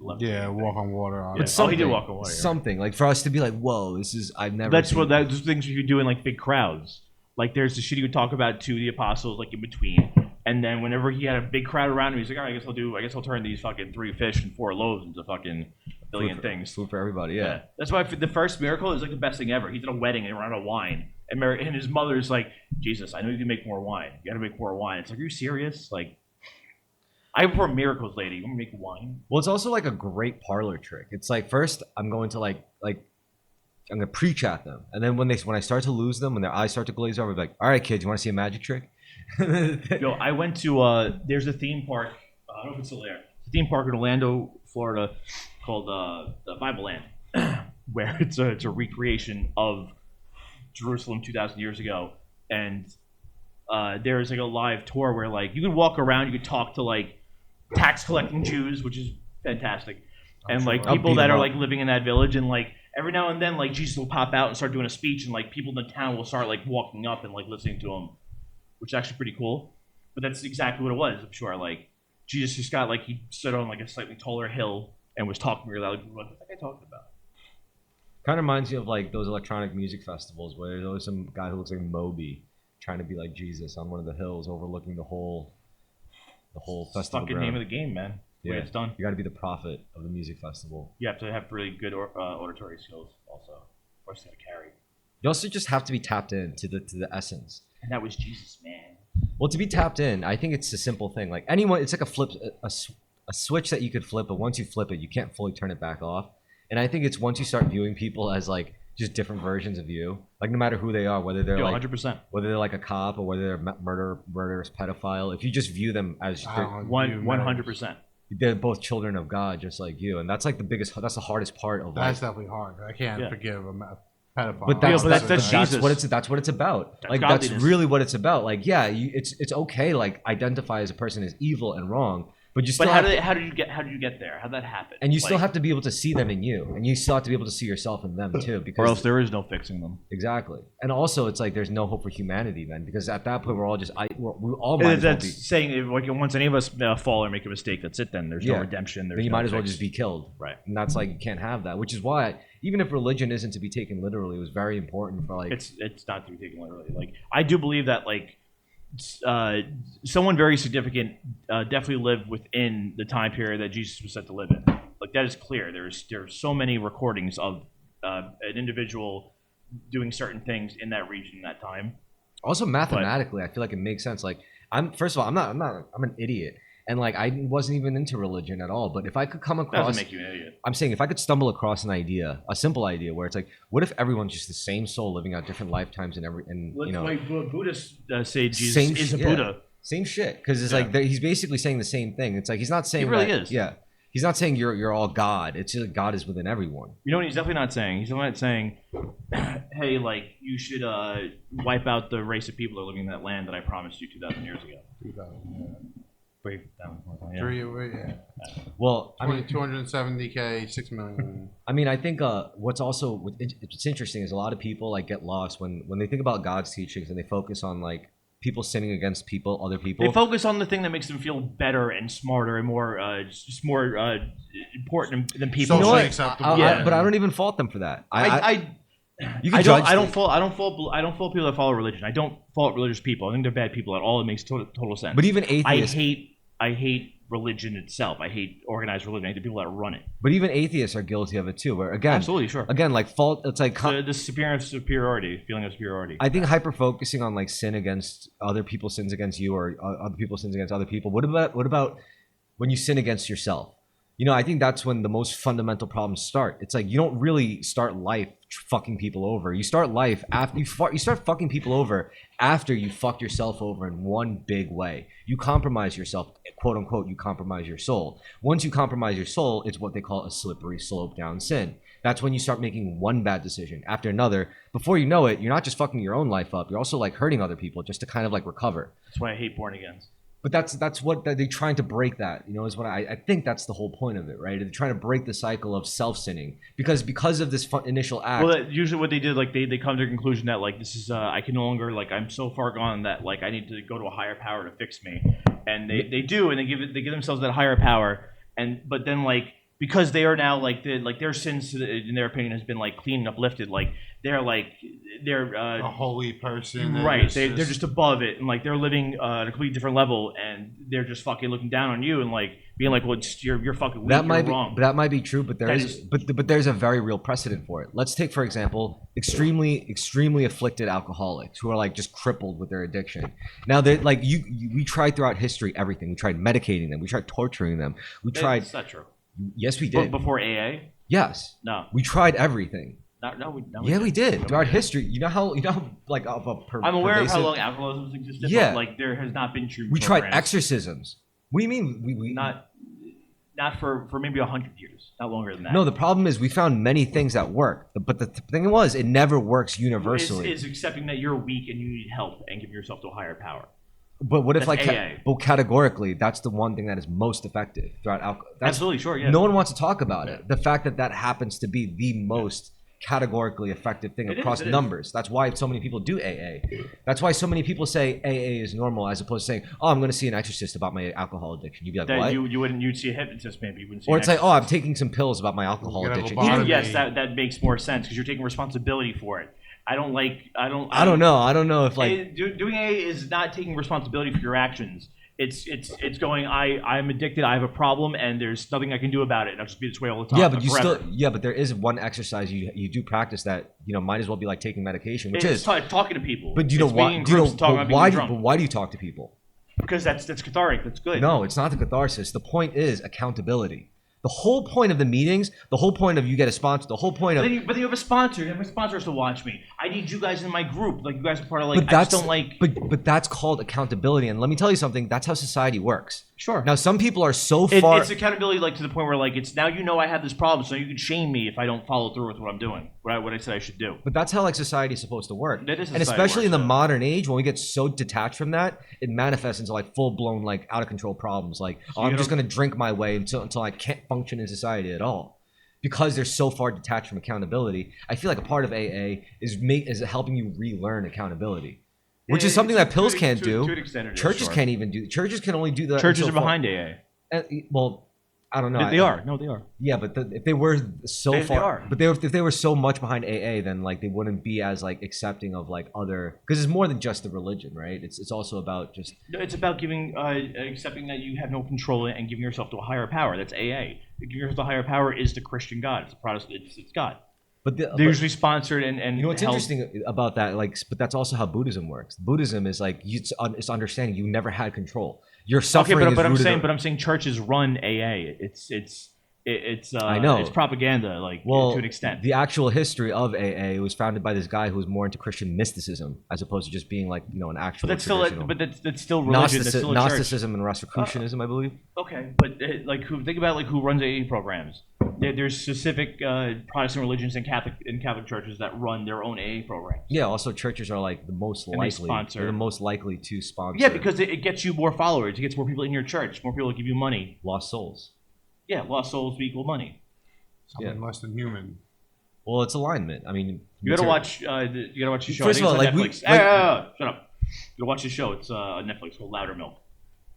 walk on water. Yeah. He did walk on water. Something like for us to be like, whoa, this is I've never. That's what those things you could do in like big crowds. Like there's the shit he would talk about to the apostles like in between, and then whenever he had a big crowd around him, he's like, all right, I guess I'll turn these fucking 3 fish and 4 loaves into fucking a billion things. Food for everybody. Yeah. That's why the first miracle is like the best thing ever. He's at a wedding and around a wine, and his mother's like, Jesus, I know you can make more wine. You got to make more wine. It's like, are you serious? Like. I prefer miracles, lady. You want me to make wine? Well, it's also like a great parlor trick. It's like first I'm going to like I'm gonna preach at them, and then when I start to lose them, when their eyes start to glaze over, I'll be like, all right, kids, you want to see a magic trick? Yo, I went to there's a theme park. I don't know if it's still there. It's a theme park in Orlando, Florida, called the Bible Land, where it's a recreation of Jerusalem 2,000 years ago, and there's like a live tour where like you could walk around, you could talk to like tax collecting Jews, which is fantastic, and like people that are like living in that village, and like every now and then like Jesus will pop out and start doing a speech, and like people in the town will start like walking up and like listening to him, which is actually pretty cool. But that's exactly what it was. I'm sure like Jesus just got like he stood on like a slightly taller hill and was talking really loud. Like, what's that guy talking about? Kind of reminds me of like those electronic music festivals where there's always some guy who looks like Moby trying to be like Jesus on one of the hills overlooking the whole festival. Fucking name of the game, man. Yeah, it's done. You got to be the prophet of the music festival. You have to have really good auditory skills, also. Of course, you got to carry. You also just have to be tapped in to the essence. And that was Jesus, man. Well, to be tapped in, I think it's a simple thing. Like anyone, it's like a switch that you could flip, but once you flip it, you can't fully turn it back off. And I think it's once you start viewing people as like just different versions of you, like no matter who they are, whether they're 100%, whether they're like a cop or whether they're murderous pedophile. If you just view them as 100%, they're both children of God, just like you, and that's like that's the hardest part of life. That's definitely hard. I can't forgive a pedophile. But that's what it's about. That's really what it's about. Like, yeah, it's okay. Like, identify as a person as evil and wrong, but you still. But how did you get there? How did that happen? And you still have to be able to see them in you, and you still have to be able to see yourself in them too. Because or else there is no fixing them. Exactly. And also, it's like there's no hope for humanity then, because at that point we're all just we all might as well be. Saying like once any of us fall or make a mistake, that's it. Then there's no redemption. Then you might as well just be killed. Right. And that's like you can't have that, which is why even if religion isn't to be taken literally, it was very important for like. It's not to be taken literally. Like I do believe that like. Someone very significant definitely lived within the time period that Jesus was set to live in. Like that is clear. There's so many recordings of an individual doing certain things in that region in that time. Also, mathematically, I feel like it makes sense. Like, first of all, I'm an idiot, and like I wasn't even into religion at all. But if I could come That across, doesn't make you an idiot. I'm saying if I could stumble across an idea, a simple idea, where it's like, what if everyone's just the same soul living out different lifetimes and you know, Like Buddhists say Jesus same is a yeah, Buddha. same shit. Because it's Yeah. like he's basically saying the same thing. It's like he's not saying He really that, is. Yeah, he's not saying you're all God. It's just God is within everyone. You know what he's definitely not saying? He's definitely not saying, hey, like, you should wipe out the race of people that are living in that land that I promised you 2,000 years ago. 2,000. Wait, yeah. Yeah. Well, I mean, 270K, 6 million. I mean, I think what's interesting is a lot of people like get lost when they think about God's teachings and they focus on like people sinning against other people. They focus on the thing that makes them feel better and smarter and more just more important than people. Socially You know what? acceptable. Yeah. But I don't even fault them for that. You can I judge. don't fault people that follow religion. I don't fault religious people. I think they're bad people at all. It makes total sense. But even atheists, I hate religion itself. I hate organized religion. I hate the people that run it. but even atheists are guilty of it too. Where again, Absolutely, sure. again, like fault. It's like The superiority, feeling of superiority. I think hyper focusing on like sin against other people sins against you or other people sins against other people. What about when you sin against yourself? You know, I think that's when the most fundamental problems start. It's like you don't really start life fucking people over. You start life after you start fucking people over after you fuck yourself over in one big way. You compromise yourself, quote unquote, you compromise your soul. Once you compromise your soul, it's what they call a slippery slope down sin. That's when you start making one bad decision after another. Before you know it, you're not just fucking your own life up, you're also like hurting other people just to kind of like recover. That's why I hate born agains. But that's what they're trying to break that, you know, is what I think that's the whole point of it, right? They're trying to break the cycle of self-sinning because of this initial act. Well, usually what they did, like they come to the conclusion that like this is I can no longer, like I'm so far gone that like I need to go to a higher power to fix me, and they do, and they give themselves that higher power, but then like because they are now like their sins in their opinion has been like clean and uplifted, like they're A holy person. right. They're just above it, and like they're living at a completely different level, and they're just fucking looking down on you and like being like, well, you're fucking weak, that might you're be wrong. that might be true, but That is- but there's a very real precedent for it. Let's take for example extremely afflicted alcoholics who are like just crippled with their addiction. Now they like we tried throughout history everything. We tried medicating them, we tried torturing them, we tried. It's not true. Yes, we did. Before AA, Yes, no, we tried everything. We did throughout history. You know how like of a I'm aware of how pervasive- long alcoholism has existed. Yeah. But, like there has not been true. we tried programs. exorcisms. What do you mean we Not for maybe 100 years, not longer than that. No, the problem is we found many things that work, but the thing was it never works universally. Is accepting that you're weak and you need help and giving yourself to a higher power. But what if That's like AA. but categorically that's the one thing that is most effective throughout alcohol. Absolutely, sure, yeah. No one wants to talk about it. The fact that happens to be the most categorically effective thing It across is. numbers. That's why so many people do AA. That's why so many people say AA is normal as opposed to saying, "Oh, I'm going to see an exorcist about my alcohol addiction." You'd be like, That "What?" you'd see a hypnotist maybe. You wouldn't see Or an it's like, "Oh, I'm exorcist. taking some pills about my alcohol You gotta addiction." go Even- bottom- Yes, that makes more sense because you're taking responsibility for it. I don't know. I don't know if like doing AA is not taking responsibility for your actions. It's going. I'm addicted. I have a problem, and there's nothing I can do about it. And I'll just be this way all the time. yeah, but you forever. still but there is one exercise you do practice that might as well be like taking medication, which It's is talking to people. but do you know It's why? being in Do you know groups and talking but about being why? drunk. But why do you talk to people? Because that's cathartic. That's good. No, it's not the catharsis. The point is accountability. The whole point of the meetings, the whole point of you get a sponsor, the whole point of But you have a sponsor. You have my sponsors to watch me. I need you guys in my group. Like you guys are part of like. but I that's just don't like. but that's called accountability. And let me tell you something. That's how society works. Sure. Now some people are so far. It's accountability, like to the point where like it's now I have this problem, so you can shame me if I don't follow through with what I'm doing, what I said I should do. But that's how like society is supposed to work. That is how and society especially in the works, yeah. modern age, when we get so detached from that, it manifests into like full blown like out of control problems. Like oh, I'm you just don't- gonna drink my way until I can't function in society at all. Because they're so far detached from accountability, I feel like a part of AA is helping you relearn accountability, which is something that pills can't do. To an extent, it is, Churches sure. can't even do. Churches can only do that. Churches so are far. behind AA. Well, I don't know. They are. No, they are. Yeah, but if they were so They far, are. but if they were so much behind AA, then like they wouldn't be as like accepting of like other, because it's more than just the religion, right? It's also about just No, it's about giving, accepting that you have no control and giving yourself to a higher power. That's AA. Giving yourself to a higher power is the Christian God. It's a Protestant. It's God. But they're usually sponsored and you know what's held. interesting about that? Like, but that's also how Buddhism works. Buddhism is like it's understanding you never had control. Your suffering Okay, is rooted. but I'm saying churches run AA. It's I know. it's propaganda, like Well, to an extent. the actual history of AA was founded by this guy who was more into Christian mysticism as opposed to just being like an actual. But that's still traditional- that's still religion. That's still a church. Gnosticism and Rosicrucianism, I believe. Okay, but like think about who runs AA programs. There's specific Protestant religions and Catholic churches that run their own AA programs. Yeah. Also, churches are like the most And they likely. sponsor. They're the most likely to sponsor. Yeah, because it gets you more followers. It gets more people in your church. More people give you money. lost souls. Yeah, lost souls equal money. Something less than human. Well, it's alignment. I mean, You gotta watch. You gotta watch the show. First I think of all, it's on like, Netflix. we- like- Shut up. You gotta watch the show. It's on Netflix called Louder Milk.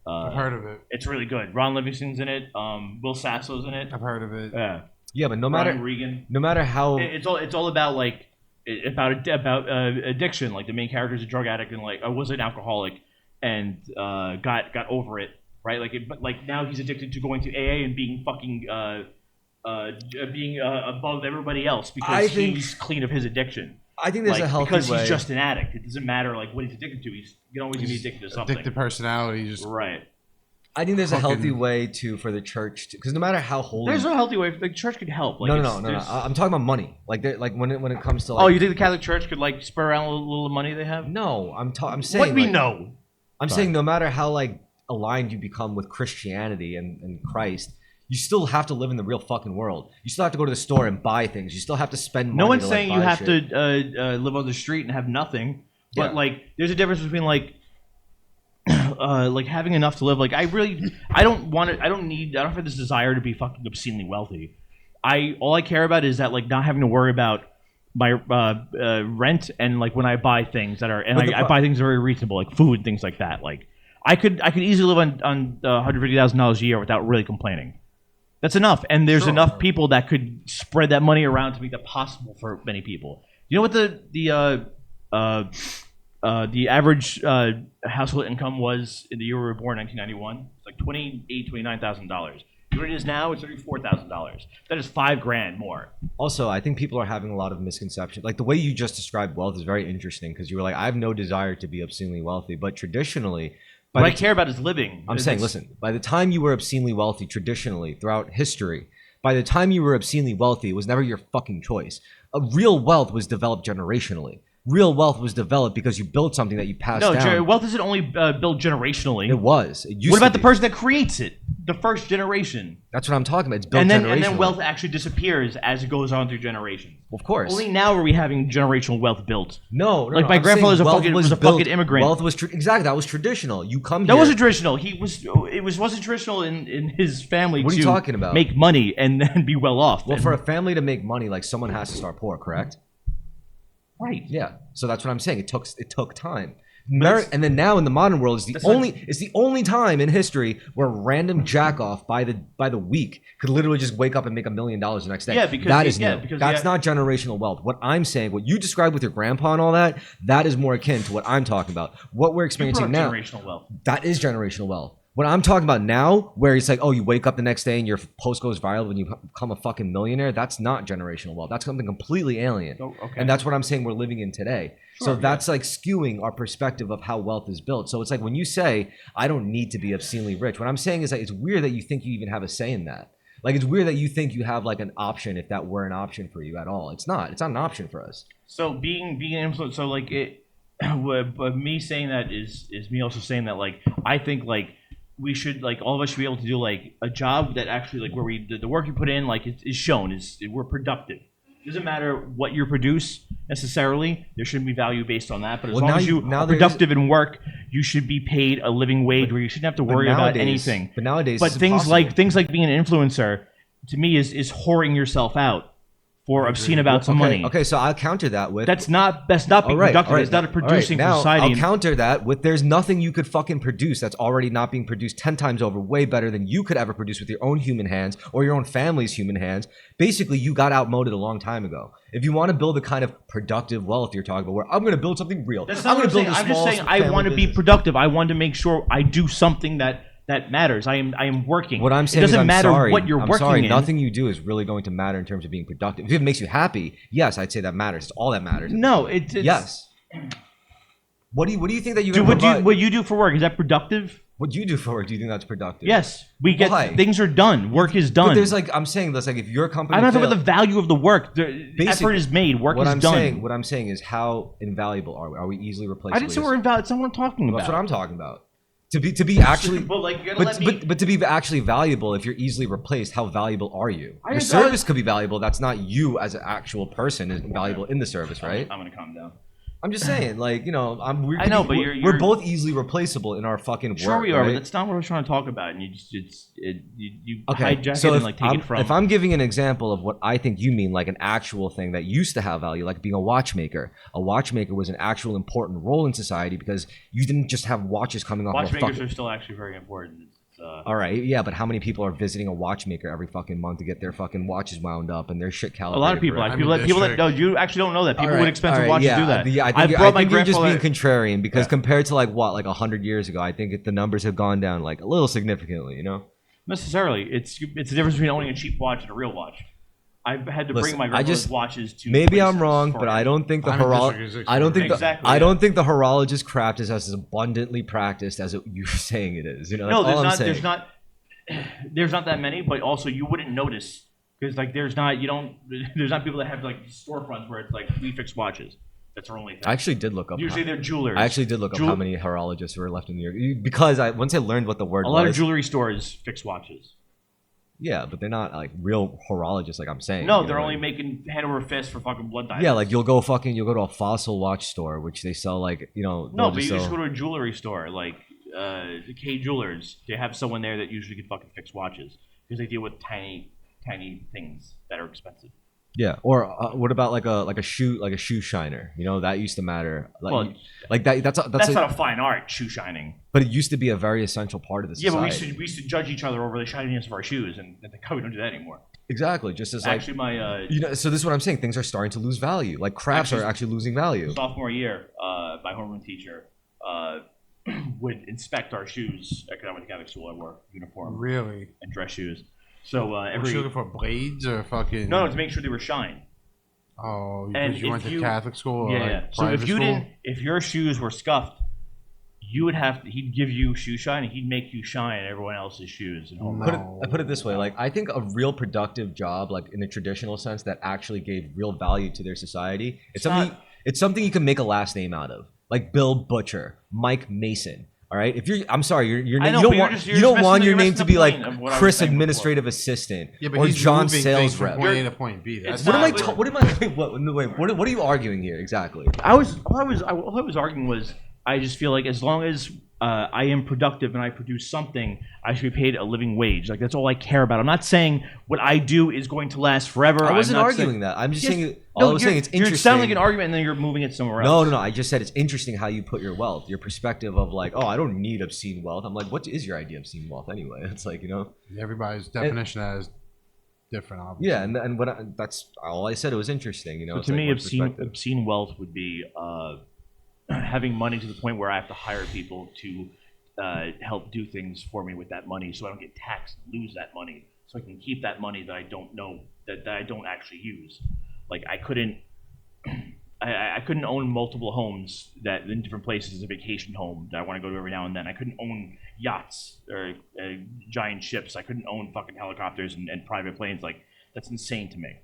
I've heard of it. It's really good. Ron Livingston's in it. Will Sasso's in it. I've heard of it. Yeah. Yeah, but no Ronald matter Reagan. no matter how It's all about like about addiction. Like the main character is a drug addict and like was an alcoholic and got over it. Right. But now he's addicted to going to AA and being fucking being above everybody else because he's clean of his addiction. I think there's a healthy because way. he's just an addict. It doesn't matter like what he's addicted to. He can always be addicted to something. Addicted personality, just Right. I think there's a healthy fucking- way for the church to, because no matter how holy. There's a healthy way. The church could help. Like, No. I'm talking about money. Like when it comes to like. Oh, you think the Catholic Church could like spur around a little money they have? No, I'm saying. What do we like, know? I'm Sorry. saying no matter how like aligned you become with Christianity and Christ, you still have to live in the real fucking world. You still have to go to the store and buy things. You still have to spend money. No one's to, saying like, you buy have shit. to live on the street and have nothing. But Yeah. like, there's a difference between like, like having enough to live. Like, I don't have this desire to be fucking obscenely wealthy. All I care about is that like not having to worry about my rent and like when I buy things that are and But I buy things that are very reasonable, like food, things like that. Like, I could easily live on $150,000 a year without really complaining. That's enough, and there's Sure. enough people that could spread that money around to make that possible for many people. You know what the average household income was in the year we were born, 1991? It's like $29,000. You know what it is now? It's $34,000. That is $5,000 more. Also, I think people are having a lot of misconceptions. Like the way you just described wealth is very interesting because you were like, I have no desire to be obscenely wealthy, but traditionally. What I care about is living. I'm saying, listen, by the time you were obscenely wealthy traditionally throughout history, by the time you were obscenely wealthy, it was never your fucking choice. Real wealth was developed generationally. Real wealth was developed because you built something that you passed down. Wealth isn't only built generationally. It was. It used What about to the be. person that creates it? The first generation. That's what I'm talking about. It's built And then generationally. wealth actually disappears as it goes on through generations. Of course. Only now are we having generational wealth built. No, Like, no, my I'm grandfather's saying a wealth fucking- was was a built- fucking immigrant. Wealth was exactly, that was traditional. You come That here. wasn't traditional. Wasn't traditional in his family. What are you to talking about? Make money and then be well off. Well, And- for a family to make money, like someone has to start poor, correct? right. Yeah. So that's what I'm saying. It took time. And then now in the modern world is the only time in history where random jack off by the week could literally just wake up and make $1 million the next day. Yeah, because that he- is yeah, new. because That's he- not generational wealth. What I'm saying, what you described with your grandpa and all that, that is more akin to what I'm talking about. What we're You experiencing brought now, generational wealth. that is generational wealth. What I'm talking about now, where it's like, oh, you wake up the next day and your post goes viral and you become a fucking millionaire, that's not generational wealth. That's something completely alien. Oh, okay. And that's what I'm saying we're living in today. Sure, So yeah. that's like skewing our perspective of how wealth is built. So it's like when you say, I don't need to be obscenely rich, what I'm saying is that it's weird that you think you even have a say in that. Like, it's weird that you think you have like an option if that were an option for you at all. It's not. It's not an option for us. So being an influencer, so like it, but me saying that is me also saying that like I think like we should like all of us should be able to do like a job that actually like where the work you put in like is shown is we're productive. It doesn't matter what you produce necessarily. There shouldn't be value based on that. But as Well, long now as you now are there's- productive in work, you should be paid a living wage where you shouldn't have to worry about anything. But nowadays, But it's things impossible. like being an influencer to me is whoring yourself out for obscene amounts of money. Okay, so I'll counter that with That's not being productive. It's not a producing now, for society. I'll counter that with there's nothing you could fucking produce that's already not being produced 10 times over, way better than you could ever produce with your own human hands or your own family's human hands. Basically, you got outmoded a long time ago. If you want to build the kind of productive wealth you're talking about, where I'm going to build something real, That's I'm not going what to I'm build saying. a I'm small just saying I family want to be business. productive. I want to make sure I do something that that matters. I am working. What I'm saying it doesn't is I'm matter sorry. what you're I'm working sorry. in. Nothing you do is really going to matter in terms of being productive. If it makes you happy, yes, I'd say that matters. It's all that matters. No, it's yes. What do you think that you what you do for work, is that productive? What do you do for work? Do you think that's productive? Yes, we get Why? things are done. Work is done. But there's like I'm saying this like if your company I'm not talking about the value of the work. The effort is made. Work is done. What I'm saying is how invaluable are we? Are we easily replaceable? I didn't say we're invaluable. That's not what I'm talking about. That's what I'm talking about. To be actually, but like you gotta let me. But to be actually valuable, if you're easily replaced, how valuable are you? Your just- service could be valuable. That's not you as an actual person is valuable in the service, right? I'm gonna calm down. I'm just saying, like, you know, I know, but we're both easily replaceable in our fucking work. Sure we are, right? but that's not what I was trying to talk about. And you just you Okay, hijack so it and like take it from. if I'm giving an example of what I think you mean, like an actual thing that used to have value, like being a watchmaker. A watchmaker was an actual important role in society because you didn't just have watches coming off. Watchmakers are still actually very important. All right, yeah, but how many people are visiting a watchmaker every fucking month to get their fucking watches wound up and their shit calibrated? A lot of people. Right? People that no, you actually don't know that. People with expensive watches do that. Yeah, I think you're just being contrarian because compared to like 100 years ago, I think the numbers have gone down like a little significantly. You know, necessarily, it's the difference between owning a cheap watch and a real watch. I've had to bring my grandfather's watches to. Maybe I'm wrong, but I don't think the I don't think the horologist craft is as abundantly practiced as you're saying it is. You know, no, there's not that many, but also you wouldn't notice because like there's not people that have like storefronts where it's like we fix watches. That's our only thing. I actually did look up. Usually they're jewelers. I actually did look up how many horologists were left in New York because once I learned what the word was. A lot of jewelry stores fix watches. Yeah, but they're not like real horologists, like I'm saying. No, they're only making hand over fist for fucking blood diamonds. Yeah, like you'll go to a fossil watch store, which they sell like No, but you just go to a jewelry store like the K Jewelers. They have someone there that usually can fucking fix watches because they deal with tiny things that are expensive. Yeah, or what about like a shoe shiner? You know, that used to matter. That's not a fine art, shoe shining. But it used to be a very essential part of the society. Yeah, but we used to judge each other over the shininess of our shoes, and we don't do that anymore. Exactly, just as like actually my so this is what I'm saying. Things are starting to lose value. Like crafts are actually losing value. Sophomore year, my homeroom teacher would inspect our shoes. Economic Catholic school, I wore uniform, really, and dress shoes. So was she looking for blades or fucking? No, to make sure they were shine. Oh, because you went to Catholic school. Or yeah. Like so school? if your shoes were scuffed, he'd give you shoe shine, and he'd make you shine everyone else's shoes. I put it this way: like I think a real productive job, like in the traditional sense, that actually gave real value to their society. It's something you can make a last name out of, like Bill Butcher, Mike Mason. All right, I'm sorry, you don't want your name to be like Chris Administrative Assistant or John Sales Rep. Point A to point B. What are you arguing here exactly? All I was arguing was I just feel like as long as I am productive and I produce something, I should be paid a living wage. Like that's all I care about. I'm not saying what I do is going to last forever. I wasn't arguing that. I'm just saying. I was saying it's interesting. You're sounding like an argument, and then you're moving it somewhere else. No. I just said it's interesting how you put your wealth, your perspective of like, oh, I don't need obscene wealth. I'm like, what is your idea of obscene wealth anyway? It's like, you know, everybody's definition is different. Obviously. Yeah, and that's all I said. It was interesting, you know. So to me, obscene wealth would be having money to the point where I have to hire people to help do things for me with that money, so I don't get taxed and lose that money, so I can keep that money that I don't know that I don't actually use. Like I couldn't own multiple homes that in different places, a vacation home that I want to go to every now and then. I couldn't own yachts or giant ships. I couldn't own fucking helicopters and private planes. Like that's insane to me.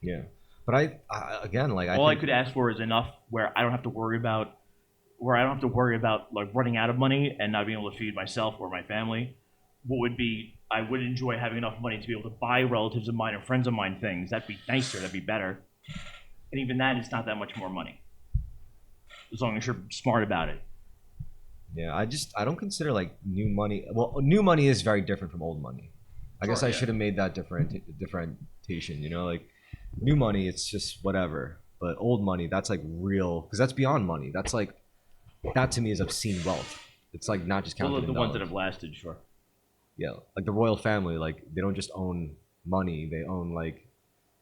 Yeah, but I again, like I could ask for is enough where I don't have to worry about like running out of money and not being able to feed myself or my family. What would be I would enjoy having enough money to be able to buy relatives of mine and friends of mine things. That'd be nicer. That'd be better. And even that is not that much more money, as long as you're smart about it. Yeah, I don't consider like new money. Well, new money is very different from old money. I guess I should have made that differentiation. You know, like new money, it's just whatever. But old money, that's like real, because that's beyond money. That's like that to me is obscene wealth. It's like not just counting the ones that have lasted, sure. Yeah, like the royal family, like they don't just own money; they own like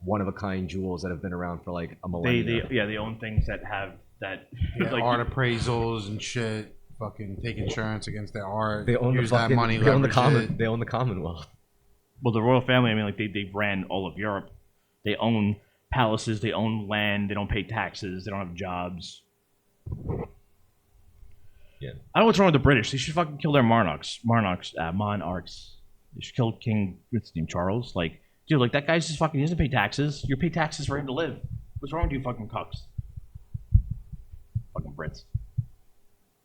one-of-a-kind jewels that have been around for like a millennia. They own things that have that like art appraisals and shit fucking take insurance against their art. They own use the fucking. that money. They own the leverage it. They own the Commonwealth. Well, the royal family, I mean, like they ran all of Europe. They own palaces. They own land. They don't pay taxes. They don't have jobs. Yeah. I don't know what's wrong with the British. They should fucking kill their monarchs. Monarchs. They should kill King. What's his name? Charles. Like, dude, like that guy's just fucking. He doesn't pay taxes. You pay taxes for him to live. What's wrong with you, fucking cucks? Fucking Brits.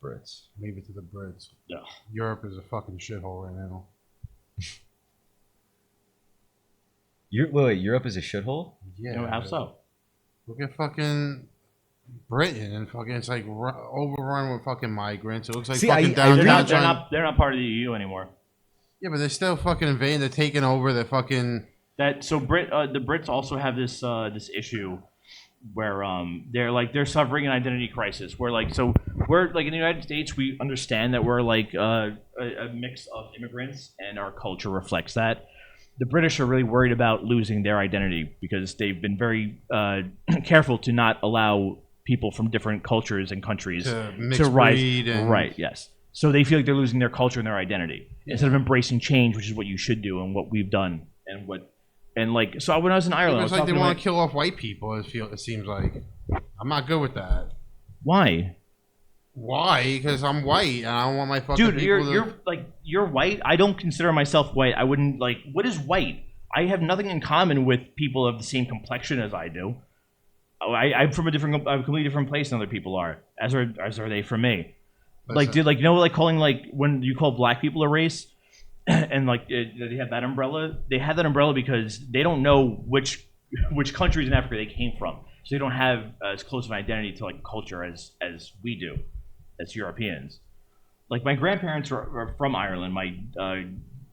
Brits. Leave it to the Brits. Yeah. Europe is a fucking shithole right now. Wait, Europe is a shithole? Yeah. You know how so? Look at fucking Britain and fucking it's like overrun with fucking migrants. It looks like See, fucking I downtown. They're not part of the EU anymore. Yeah, but they're still fucking invading. They're taking over. They're fucking. The Brits also have this issue where they're suffering an identity crisis. Where we're like in the United States, we understand that we're like a mix of immigrants and our culture reflects that. The British are really worried about losing their identity because they've been very careful to not allow people from different cultures and countries to rise. Right, yes. So they feel like they're losing their culture and their identity instead of embracing change, which is what you should do and what we've done so when I was in Ireland, It's like they want to kill off white people. It seems like I'm not good with that. Why? Why? Because I'm white and I don't want my fucking Dude, people you're white. I don't consider myself white. I wouldn't like. What is white? I have nothing in common with people of the same complexion as I do. I'm from a completely different place than other people are. As are they from me. Calling when you call black people a race, and they have that umbrella. They have that umbrella because they don't know which countries in Africa they came from, so they don't have as close of an identity to like culture as we do, as Europeans. Like my grandparents are from Ireland. My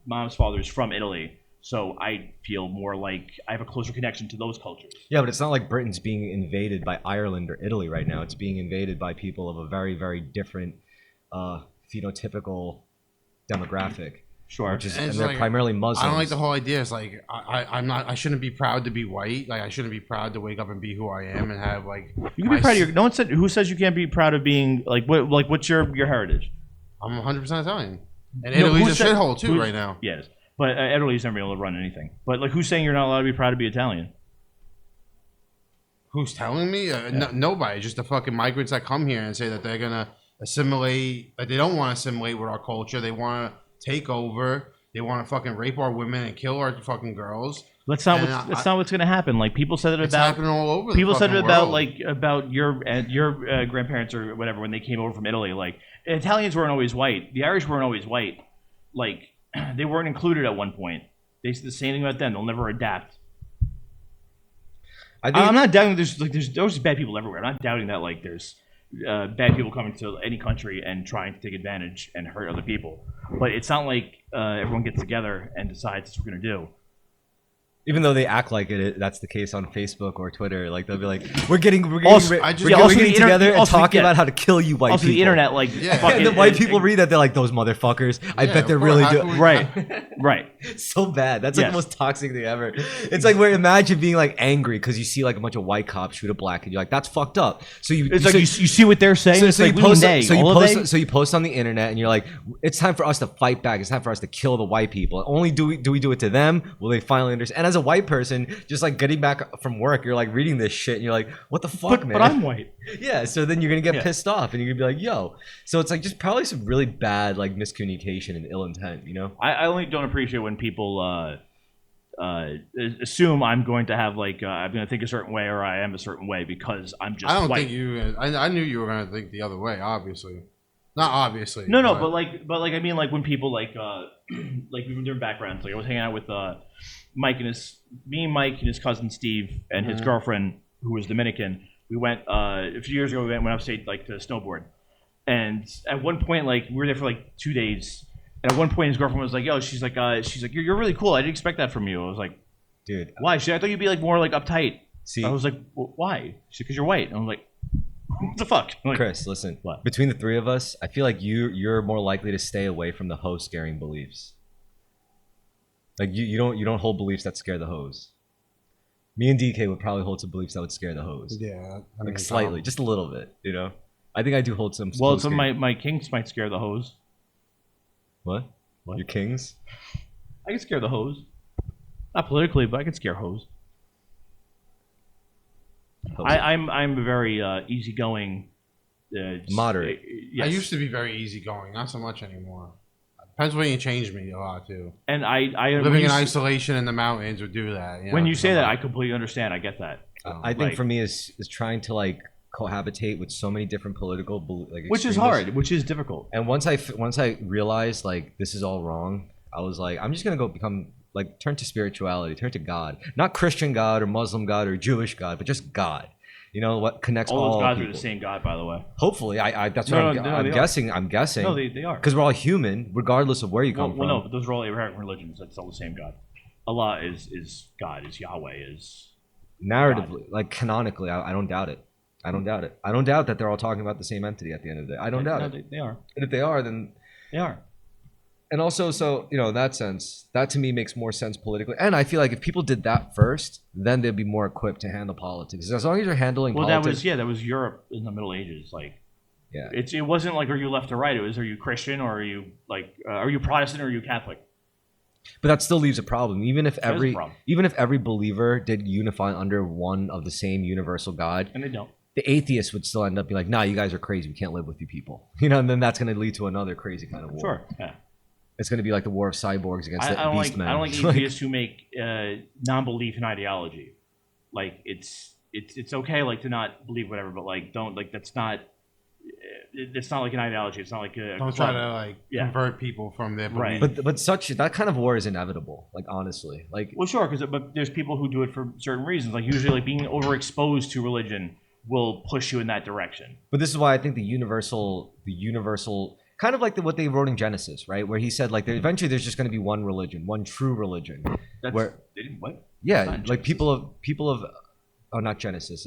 mom's father is from Italy, so I feel more like I have a closer connection to those cultures. Yeah, but it's not like Britain's being invaded by Ireland or Italy right now. It's being invaded by people of a very, very different phenotypical demographic. Sure. And they're primarily Muslims. I don't like the whole idea. It's like I shouldn't be proud to be white. Like I shouldn't be proud to wake up and be who I am and have like. You can be proud of your. No one said. Who says you can't be proud of being like what? Like what's your heritage? I'm 100% Italian, and Italy's a shithole too right now. Yes, but Italy's never been able to run anything. But like, who's saying you're not allowed to be proud to be Italian? Who's telling me? Nobody. Just the fucking migrants that come here and say that they're gonna assimilate. Like they don't want to assimilate with our culture. They want to take over. They want to fucking rape our women and kill our fucking girls. That's not what's going to happen. Like people said it it's about happening all over. People the said it world. about your grandparents or whatever when they came over from Italy. Like Italians weren't always white. The Irish weren't always white. Like they weren't included at one point. They said the same thing about them. They'll never adapt. I'm not doubting there's bad people everywhere. I'm not doubting that like there's bad people coming to any country and trying to take advantage and hurt other people. But it's not like everyone gets together and decides what we're going to do. Even though they act like that's the case on Facebook or Twitter, like they'll be like, "We're getting together and talking about how to kill you white people." Also, the internet, like, and the white people read that they're like, "Those motherfuckers." I bet they're really doing right. So bad. That's like the most toxic thing ever. It's like where imagine being like angry because you see like a bunch of white cops shoot a black and you're like, "That's fucked up." So you see what they're saying. So you post on the internet and you're like, "It's time for us to fight back. It's time for us to kill the white people." Only do we do it to them? Will they finally understand? And as a white person, just like getting back from work, you're like reading this shit and you're like, what the fuck, man? But I'm white. Yeah, so then you're gonna get pissed off and you're gonna be like, yo. So it's like just probably some really bad like miscommunication and ill intent, you know? I only don't appreciate when people assume I'm going to have like I'm going to think a certain way or I am a certain way because I'm just white. I knew you were going to think the other way, obviously. Not obviously. No, but I mean like when people like from different backgrounds. Like I was hanging out with Mike and his cousin Steve and his girlfriend who was Dominican. We went a few years ago. We went upstate like to snowboard, and at one point like we were there for like 2 days. And at one point his girlfriend was like, "Yo," she's like, "You're really cool. I didn't expect that from you." I was like, "Dude, why?" She, "I thought you'd be like more like uptight." See, I was like, "Why?" She, "Because you're white." And I'm like, "What the fuck?" Like, Chris, listen. What? Between the three of us, I feel like you're more likely to stay away from the hoe scaring beliefs. Like you don't hold beliefs that scare the hoes. Me and DK would probably hold some beliefs that would scare the hoes. Yeah, like slightly, just a little bit, you know. I think I do hold some. Well, some my kings might scare the hose. What? What? Your kings? I can scare the hose. Not politically, but I can scare hose. I'm a very easygoing. Moderate. Yes. I used to be very easygoing, not so much anymore. Pennsylvania changed me a lot too. And I Living in isolation in the mountains would do that. When you say that, I completely understand. I get that. I think for me is trying to like cohabitate with so many different political which is hard, which is difficult. And once I realized like this is all wrong, I was like, I'm just gonna go become like turn to spirituality, turn to God, not Christian God or Muslim God or Jewish God, but just God. You know what connects all those gods people. are the same God, by the way. Hopefully, that's what I'm guessing. I'm guessing. No, they are. Because we're all human, regardless of where you come from. Well, no, but those are all Abrahamic religions. That's all the same God. Allah is God, is Yahweh, is narratively, God. like canonically. I don't doubt it. I don't doubt it. I don't doubt that they're all talking about the same entity at the end of the day. I don't doubt it. They are. And if they are, then They are. and also, so in that sense, that to me makes more sense politically. And I feel like if people did that first, then they'd be more equipped to handle politics. As long as you're handling politics, that was Europe in the Middle Ages. Like, yeah, it wasn't like are you left or right. It was are you Christian or are you like are you Protestant or are you Catholic? but that still leaves a problem. Even if every believer did unify under one of the same universal God, and they don't. The atheists would still end up being like, "Nah, you guys are crazy. We can't live with you people." And then that's going to lead to another crazy kind of war. Sure. Yeah. It's going to be like the war of cyborgs against the beast men. I don't like atheists who make non-belief an ideology. Like it's okay like to not believe whatever, but like don't like that's not. It's not like an ideology. It's not like a. Don't try to convert people from their belief. Right. But that kind of war is inevitable. Like honestly, like well, sure, but there's people who do it for certain reasons. Like usually, like being overexposed to religion will push you in that direction. But this is why I think the universal, kind of like what they wrote in Genesis, right? Where he said like eventually there's just going to be one religion, one true religion. They didn't what? Yeah, like people of, oh, not Genesis,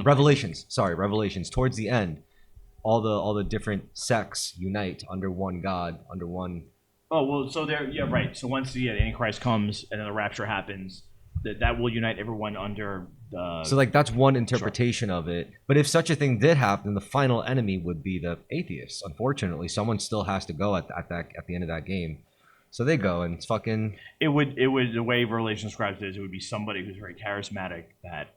Revelations. Sorry, Revelations. Towards the end, all the different sects unite under one God, under one. Oh well, so right. So once the Antichrist comes and then the rapture happens, that will unite everyone under. So like that's one interpretation of it. But if such a thing did happen, the final enemy would be the atheists. Unfortunately, someone still has to go at the end of that game. So they go and it's fucking. It would the way Revelation describes it would be somebody who's very charismatic that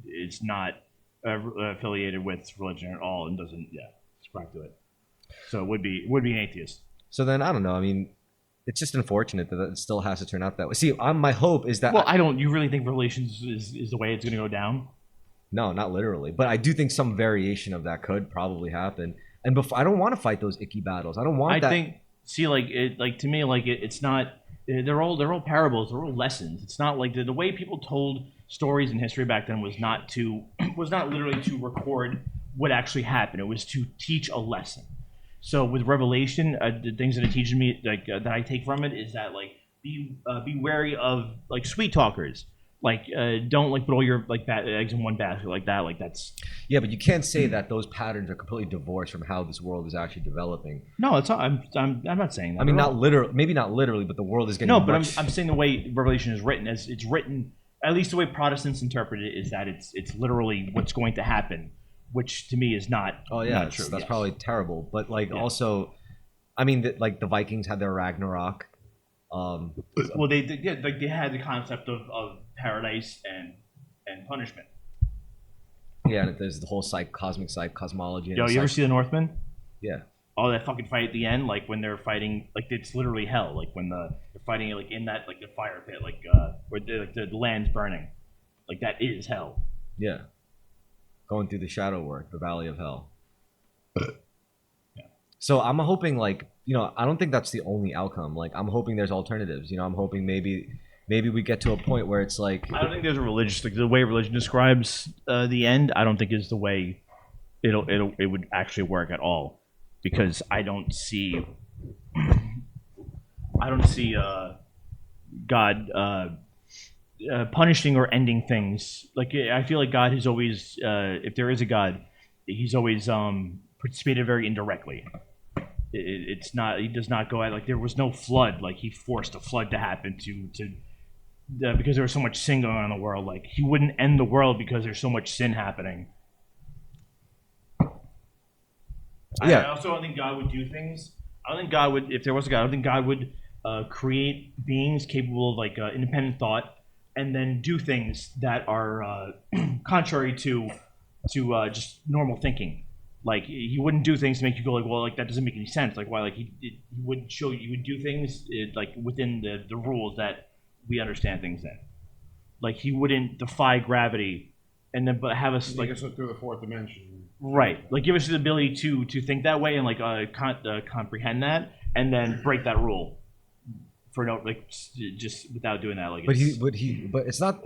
is not affiliated with religion at all and doesn't subscribe to it. So it would be an atheist. So then I don't know. I mean, it's just unfortunate that it still has to turn out that way. See, my hope is that. Well, you really think Revelations is the way it's going to go down? No, not literally, but I do think some variation of that could probably happen. And I don't want to fight those icky battles. I don't want that. I think. See, to me, it's not. They're all parables. They're all lessons. It's not like the way people told stories in history back then was not literally to record what actually happened. It was to teach a lesson. So with Revelation, the things that it teaches me, that I take from it, is that be wary of sweet talkers. Don't put all your bad eggs in one basket like that. That's yeah, but you can't say that those patterns are completely divorced from how this world is actually developing. No, it's not. I'm not saying that. I mean, not literally, maybe not literally, but the world is getting. No, but I'm saying the way Revelation is written, as it's written, at least the way Protestants interpret it, is that it's literally what's going to happen. Which to me is not. Oh yeah, not true. That's probably terrible. But also, I mean, the Vikings had their Ragnarok. Well, they had the concept of paradise and punishment. Yeah, and there's the whole cosmic cosmology. Yo, you ever see the Northmen? Yeah. Oh, that fucking fight at the end, when they're fighting, it's literally hell. When they're fighting in that the fire pit, where the land's burning, that is hell. Yeah. Going through the shadow work, the valley of hell. Yeah. So I'm hoping I don't think that's the only outcome. I'm hoping there's alternatives. I'm hoping maybe we get to a point where it's I don't think there's a religious the way religion describes the end. I don't think is the way it would actually work at all, because I don't see God punishing or ending things. I feel like God has always, if there is a God, he's always participated very indirectly. It's not. He does not go at there was no flood. He forced a flood to happen because there was so much sin going on in the world. He wouldn't end the world because there's so much sin happening. Yeah. I also don't think God would do things. I don't think God would, if there was a God, I don't think God would create beings capable of like independent thought and then do things that are contrary to just normal thinking. Like he wouldn't do things to make you go like, well, like that doesn't make any sense. Like why? Like he would show you, he would do things like within the rules that we understand things in. Like he wouldn't defy gravity, and then but have us like through the fourth dimension. right, like give us the ability to think that way and like comprehend that, and then break that rule for no like just without doing that. Like, But but it's not.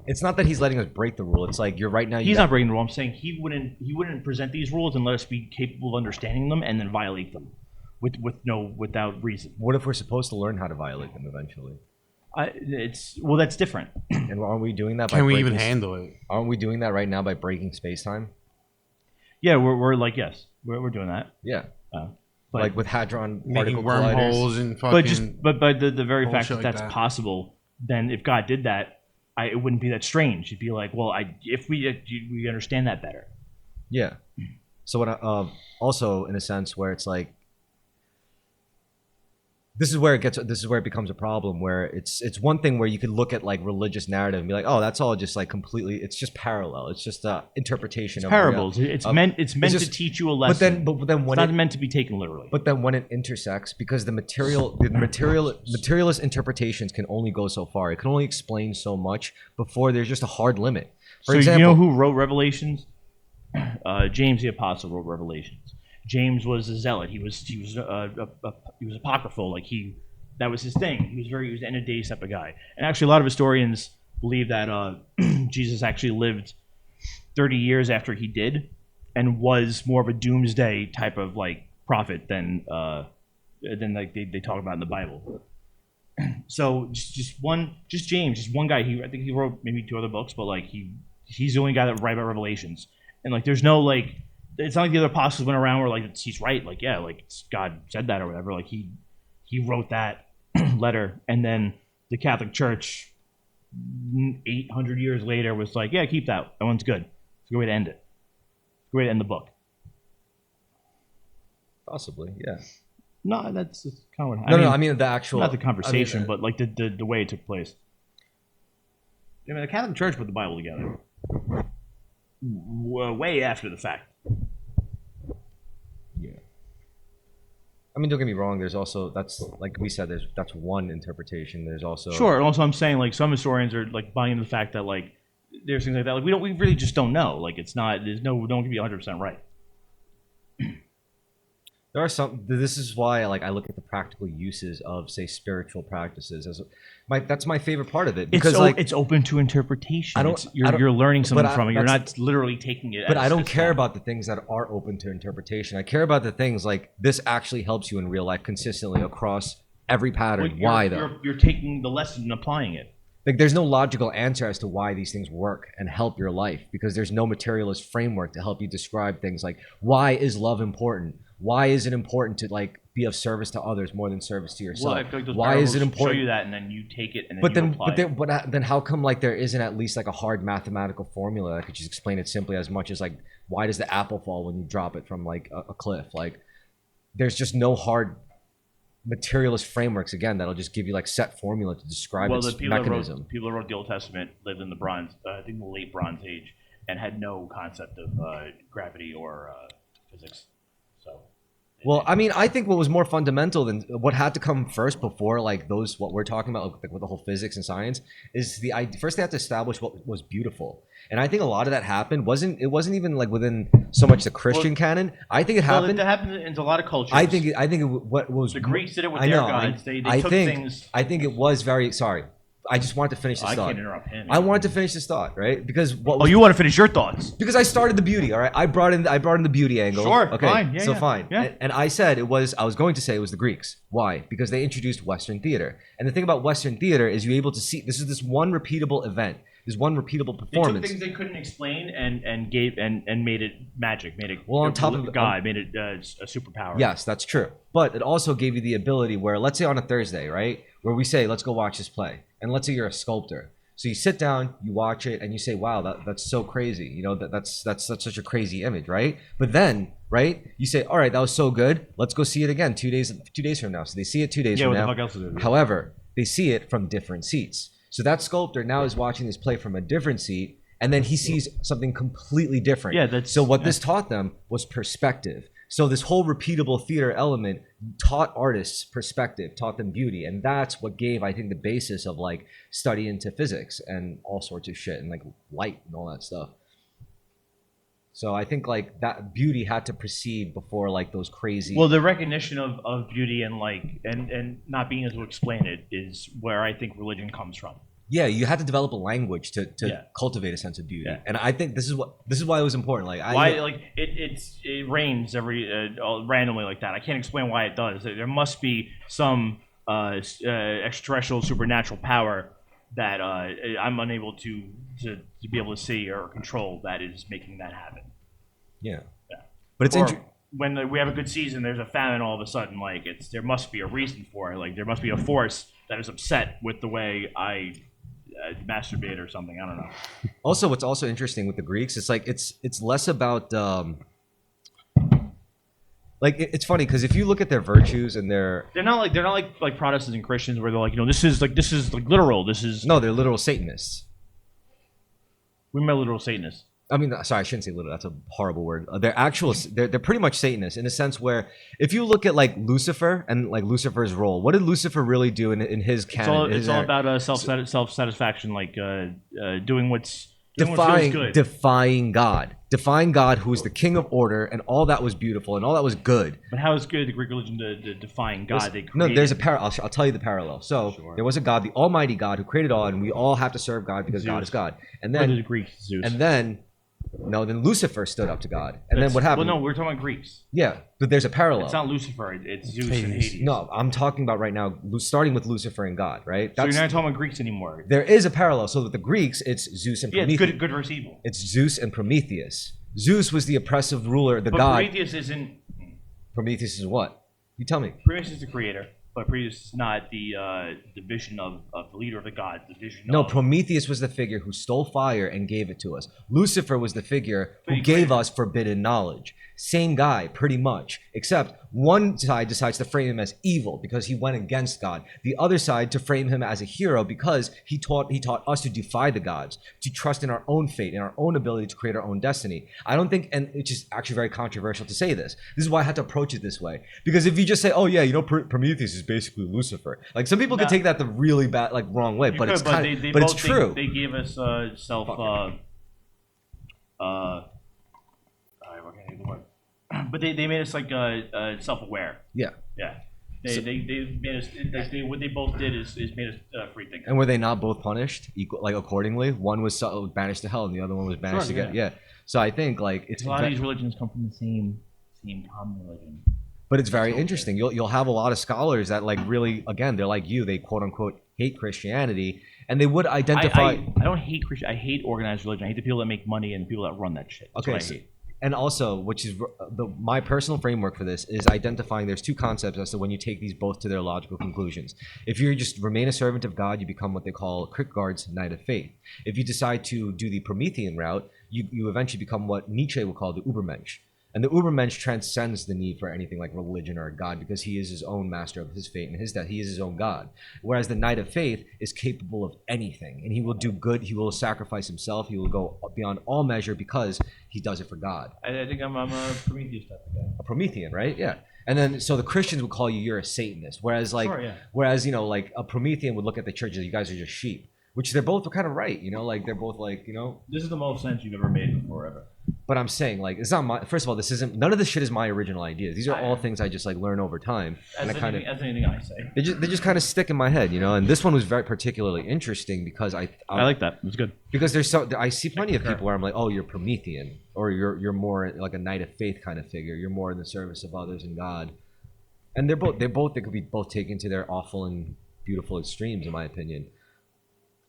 It's not that he's letting us break the rule. It's like you're right now. He's not breaking the rule. I'm saying he wouldn't present these rules and let us be capable of understanding them and then violate them without reason. What if we're supposed to learn how to violate them eventually? That's different. And aren't we doing that? Can we even handle it? Aren't we doing that right now by breaking space time? Yeah, we're like yes, we're doing that. Yeah. But, Like with hadron particle Making wormholes colliders. and fucking. but the very fact that like that's that. possible, then if God did that, it wouldn't be that strange. It'd be like, well, if we understand that better. Yeah. So what? Also, in a sense, where it's like, this is where it becomes a problem. Where it's one thing where you could look at like religious narrative and be like, oh, that's all just like completely. It's just parallel. It's just interpretation of Parables. It's meant just- to teach you a lesson. But then when it's not meant to be taken literally. But then when it intersects, because the materialist interpretations can only go so far. It can only explain so much before there's just a hard limit. For so example, you know who wrote Revelations? James the Apostle wrote Revelations. James was a zealot. He was apocryphal. Like that was his thing. He was an end of days type of guy. And actually, a lot of historians believe that Jesus actually lived 30 years after he did, and was more of a doomsday type of like prophet than like they talk about in the Bible. So just James, just one guy. I think he wrote maybe 2 other books, but like he's the only guy that write about Revelations. And like there's no like, it's not like the other apostles went around where like he's right, like yeah, like God said that or whatever. Like he wrote that letter, and then the Catholic Church 800 years later was like, yeah, keep that. That one's good. It's a good way to end it. It's a good way to end the book. possibly, yeah. No, that's kind of what. No, I mean the actual, not the conversation, but but like the way it took place. I mean, the Catholic Church put the Bible together way after the fact. yeah. I mean, don't get me wrong. There's also, that's like we said, that's one interpretation. There's also Sure, and also I'm saying like some historians are like buying into the fact that like there's things like that. Like we really just don't know. Like it's not. Don't give you 100% right. There are some. This is why I look at the practical uses of, say, spiritual practices as that's my favorite part of it, because it's open to interpretation. I don't- You're learning something but from it. You're that's- not literally taking it. But as I don't it's care not. about the things that are open to interpretation. I care about the things like this actually helps you in real life consistently across every pattern. Well, Why though? You're taking the lesson and applying it. Like there's no logical answer as to why these things work and help your life, because there's no materialist framework to help you describe things like, why is love important? Why is it important to like be of service to others more than service to yourself? Well, I feel like those why is it parables important? Show you that, and then you take it and then But you then, apply it. then how come like there isn't at least like a hard mathematical formula that could just explain it simply, as much as like, why does the apple fall when you drop it from like a cliff? Like there's just no hard materialist frameworks, again, that'll just give you like set formula to describe Well, its the people mechanism. People who wrote the Old Testament lived in the I think the late Bronze Age, and had no concept of gravity or physics. So. Well, I mean, I think what was more fundamental than what had to come first before like those, what we're talking about with the whole physics and science, is first they have to establish what was beautiful. And I think a lot of that happened wasn't even like within so much the Christian canon. I think it happened. That happened in a lot of cultures. What was the Greeks did it with I their know, gods. They I took think, things. I think it was very, sorry. I just wanted to finish this I thought. can't interrupt him. I wanted to finish this thought, right? Because what Oh, was, you want to finish your thoughts? because I started the beauty, all right? I brought in the beauty angle. Sure, Okay. fine, yeah, so yeah, fine. yeah. And I said I was going to say it was the Greeks. Why? Because they introduced Western theater. And the thing about Western theater is you're able to see this one repeatable event. This one repeatable They took performance. things they couldn't explain and gave and made it magic. Made it Well, on top of God, made it a superpower. Yes, that's true. But it also gave you the ability where, let's say on a Thursday, right? Where we say, let's go watch this play. And let's say you're a sculptor. So you sit down, you watch it, and you say, "Wow, that's so crazy." You know, that's such a crazy image, right? But then, right, you say, "All right, that was so good. Let's go see it again 2 days from now." So they see it 2 days Yeah, from what the now. fuck else is it? However, they see it from different seats. So that sculptor now is watching this play from a different seat, and then he sees something completely different. Yeah, that's- so what this taught them was perspective. So this whole repeatable theater element taught artists perspective, taught them beauty, and that's what gave, I think, the basis of like study into physics and all sorts of shit and like light and all that stuff. So I think like that beauty had to precede before like those crazy. Well, the recognition of beauty and like and not being able to explain it is where I think religion comes from. Yeah, you had to develop a language to Yeah. cultivate a sense of beauty, Yeah. and I think this is why it was important. Like, Why like it rains every randomly like that? I can't explain why it does. There must be some extraterrestrial supernatural power that I'm unable to be able to see or control that is making that happen. yeah, Yeah. but it's Or interesting. when we have a good season, there's a famine all of a sudden. Like there must be a reason for it. Like there must be a force that is upset with the way I masturbate or something. I don't know. Also, what's also interesting with the Greeks, it's like it's less about like it's funny because if you look at their virtues and their They're not like Protestants and Christians where they're like, this is like literal. This is no, they're literal Satanists. we met literal Satanists. I mean, sorry, I shouldn't say literal. That's a horrible word. They're pretty much Satanists in a sense where if you look at like Lucifer and like Lucifer's role, what did Lucifer really do in his canon? It's all about self satisfaction, like doing what feels good. defying God, who is the king of order, and all that was beautiful and all that was good. But how is good the Greek religion to defying God? They No, created? there's a parallel. I'll tell you the parallel. So there was a God, the Almighty God, who created all, and we all have to serve God because God Zeus. is God. And What did the then Greeks Zeus? then Lucifer stood up to God. And then what happened? Well, no, we're talking about Greeks. Yeah, but there's a parallel. It's not Lucifer. It's Zeus and Hades. No, I'm talking about right now, starting with Lucifer and God, right? So you're not talking about Greeks anymore. There is a parallel. So with the Greeks, it's Zeus and Yeah, Prometheus. it's good versus evil. It's Zeus and Prometheus. Zeus was the oppressive ruler, the But god. Prometheus isn't. Prometheus is what? You tell me. Prometheus is the creator, but Prometheus is not the vision of the leader of the gods. The vision. No, of, Prometheus was the figure who stole fire and gave it to us. Lucifer was the figure who he gave created- us forbidden knowledge. Same guy, pretty much, except one side decides to frame him as evil because he went against God. The other side to frame him as a hero because he taught us to defy the gods, to trust in our own fate, in our own ability to create our own destiny. I don't think, and it's just actually very controversial to say this. This is why I had to approach it this way. Because if you just say, "Oh yeah, Prometheus is basically Lucifer," like some people could take that the really bad, like wrong way, but it's kind of, but it's true. They gave us self. But they made us like self-aware. Yeah. Yeah. They made us what they both did is made us free thinkers. And were they not both punished equal, like accordingly? One was banished to hell, and the other one was banished Sure, to yeah. So I think like it's A lot of these religions come from the same common religion. but it's very interesting. You'll have a lot of scholars that like really, again, they're like you. They quote unquote hate Christianity, and they would identify. I don't hate Christian. I hate organized religion. I hate the people that make money and the people that run that shit. That's Okay, what I hate. And also, which is my personal framework for this is identifying there's two concepts as to when you take these both to their logical conclusions. If you just remain a servant of God, you become what they call Kierkegaard's Knight of Faith. If you decide to do the Promethean route, you eventually become what Nietzsche would call the Übermensch. And the Übermensch transcends the need for anything like religion or a god because he is his own master of his fate and his death. He is his own god. Whereas the Knight of Faith is capable of anything, and he will do good. He will sacrifice himself. He will go beyond all measure because he does it for God. I think I'm a Prometheus type of guy. A Promethean, right? Yeah. And then so the Christians would call you're a Satanist, whereas like Sure, yeah. whereas like a Promethean would look at the church as you guys are just sheep, which they're both kind of right, like they're both like This is the most sense you've ever made before ever. But I'm saying like it's not my. First of all, this isn't. None of this shit is my original ideas. These are all things I just like learn over time, and As anything I say. they just kind of stick in my head, And this one was very particularly interesting because I like that. It's good. because I see plenty of people where I'm like, oh, you're Promethean, or you're more like a Knight of Faith kind of figure. You're more in the service of others and God, and they could be both taken to their awful and beautiful extremes, in my opinion.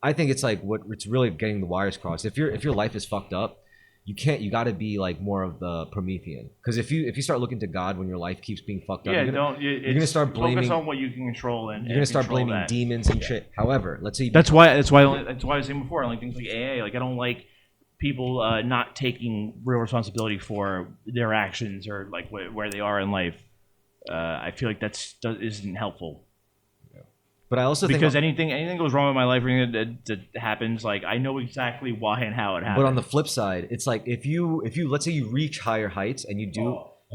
I think it's like it's really getting the wires crossed. If your life is fucked up, you can't. You got to be like more of the Promethean. Because if you start looking to God when your life keeps being fucked up, Yeah, you're gonna start blaming. Focus on what you can control, and You're gonna start control blaming that. demons and shit. However, let's say That's why I was saying before. I like things like AA. Like I don't like people not taking real responsibility for their actions or like where they are in life. I feel like isn't helpful. But I also Because think anything goes wrong in my life, or anything that happens, like I know exactly why and how it happened. But on the flip side, it's like if you let's say you reach higher heights and you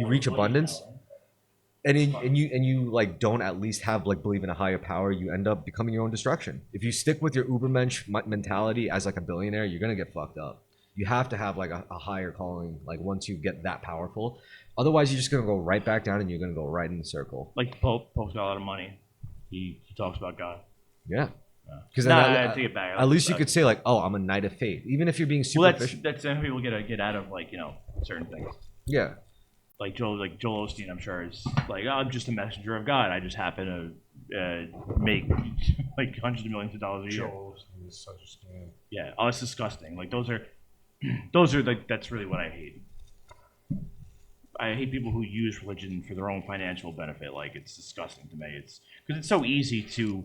reach abundance, and you like don't at least have like believe in a higher power, you end up becoming your own destruction. If you stick with your Ubermensch mentality as like a billionaire, you're gonna get fucked up. You have to have like a higher calling. Like once you get that powerful, otherwise you're just gonna go right back down and you're gonna go right in the circle. Like Pope's got a lot of money. He talks about God. Yeah. Because I take it back. At least you could say like, "Oh, I'm a knight of faith," even if you're being superficial. Well, that's how people get out of like certain things. Yeah. Like Joel Osteen, I'm sure is like, oh, I'm just a messenger of God. I just happen to make like hundreds of millions of dollars a year. Joel Osteen is such a scam. Yeah. Oh, it's disgusting. Like those are like that's really what I hate. I hate people who use religion for their own financial benefit. Like it's disgusting to me. It's because it's so easy to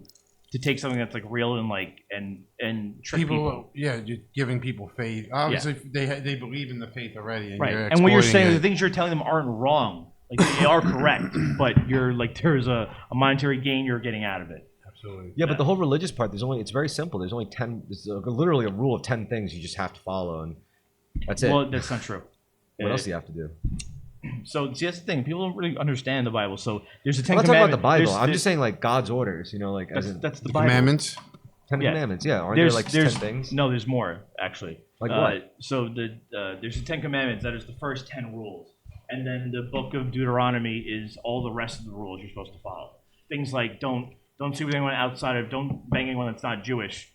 take something that's like real and like and trick people. Yeah, you're giving people faith. Obviously, they believe in the faith already, and right. you're And what you're saying, exploiting the things you're telling them aren't wrong. Like they are correct, but you're like there's a monetary gain you're getting out of it. Absolutely. Yeah, but the whole religious part, it's very simple. There's only 10. It's literally a rule of 10 things you just have to follow, and that's it. Well, that's not true. What else do you have to do? So see, that's the thing. People don't really understand the Bible. So there's a Ten I'm not talking Commandments. about the Bible. I'm just saying like God's orders. You know, like that's the Bible. commandments. 10 Yeah. commandments. Yeah, aren't there like 10 things? No, there's more actually. Like what? So there's the Ten Commandments. That is the first 10 rules, and then the Book of Deuteronomy is all the rest of the rules you're supposed to follow. Things like don't sleep with anyone outside of, don't bang anyone that's not Jewish,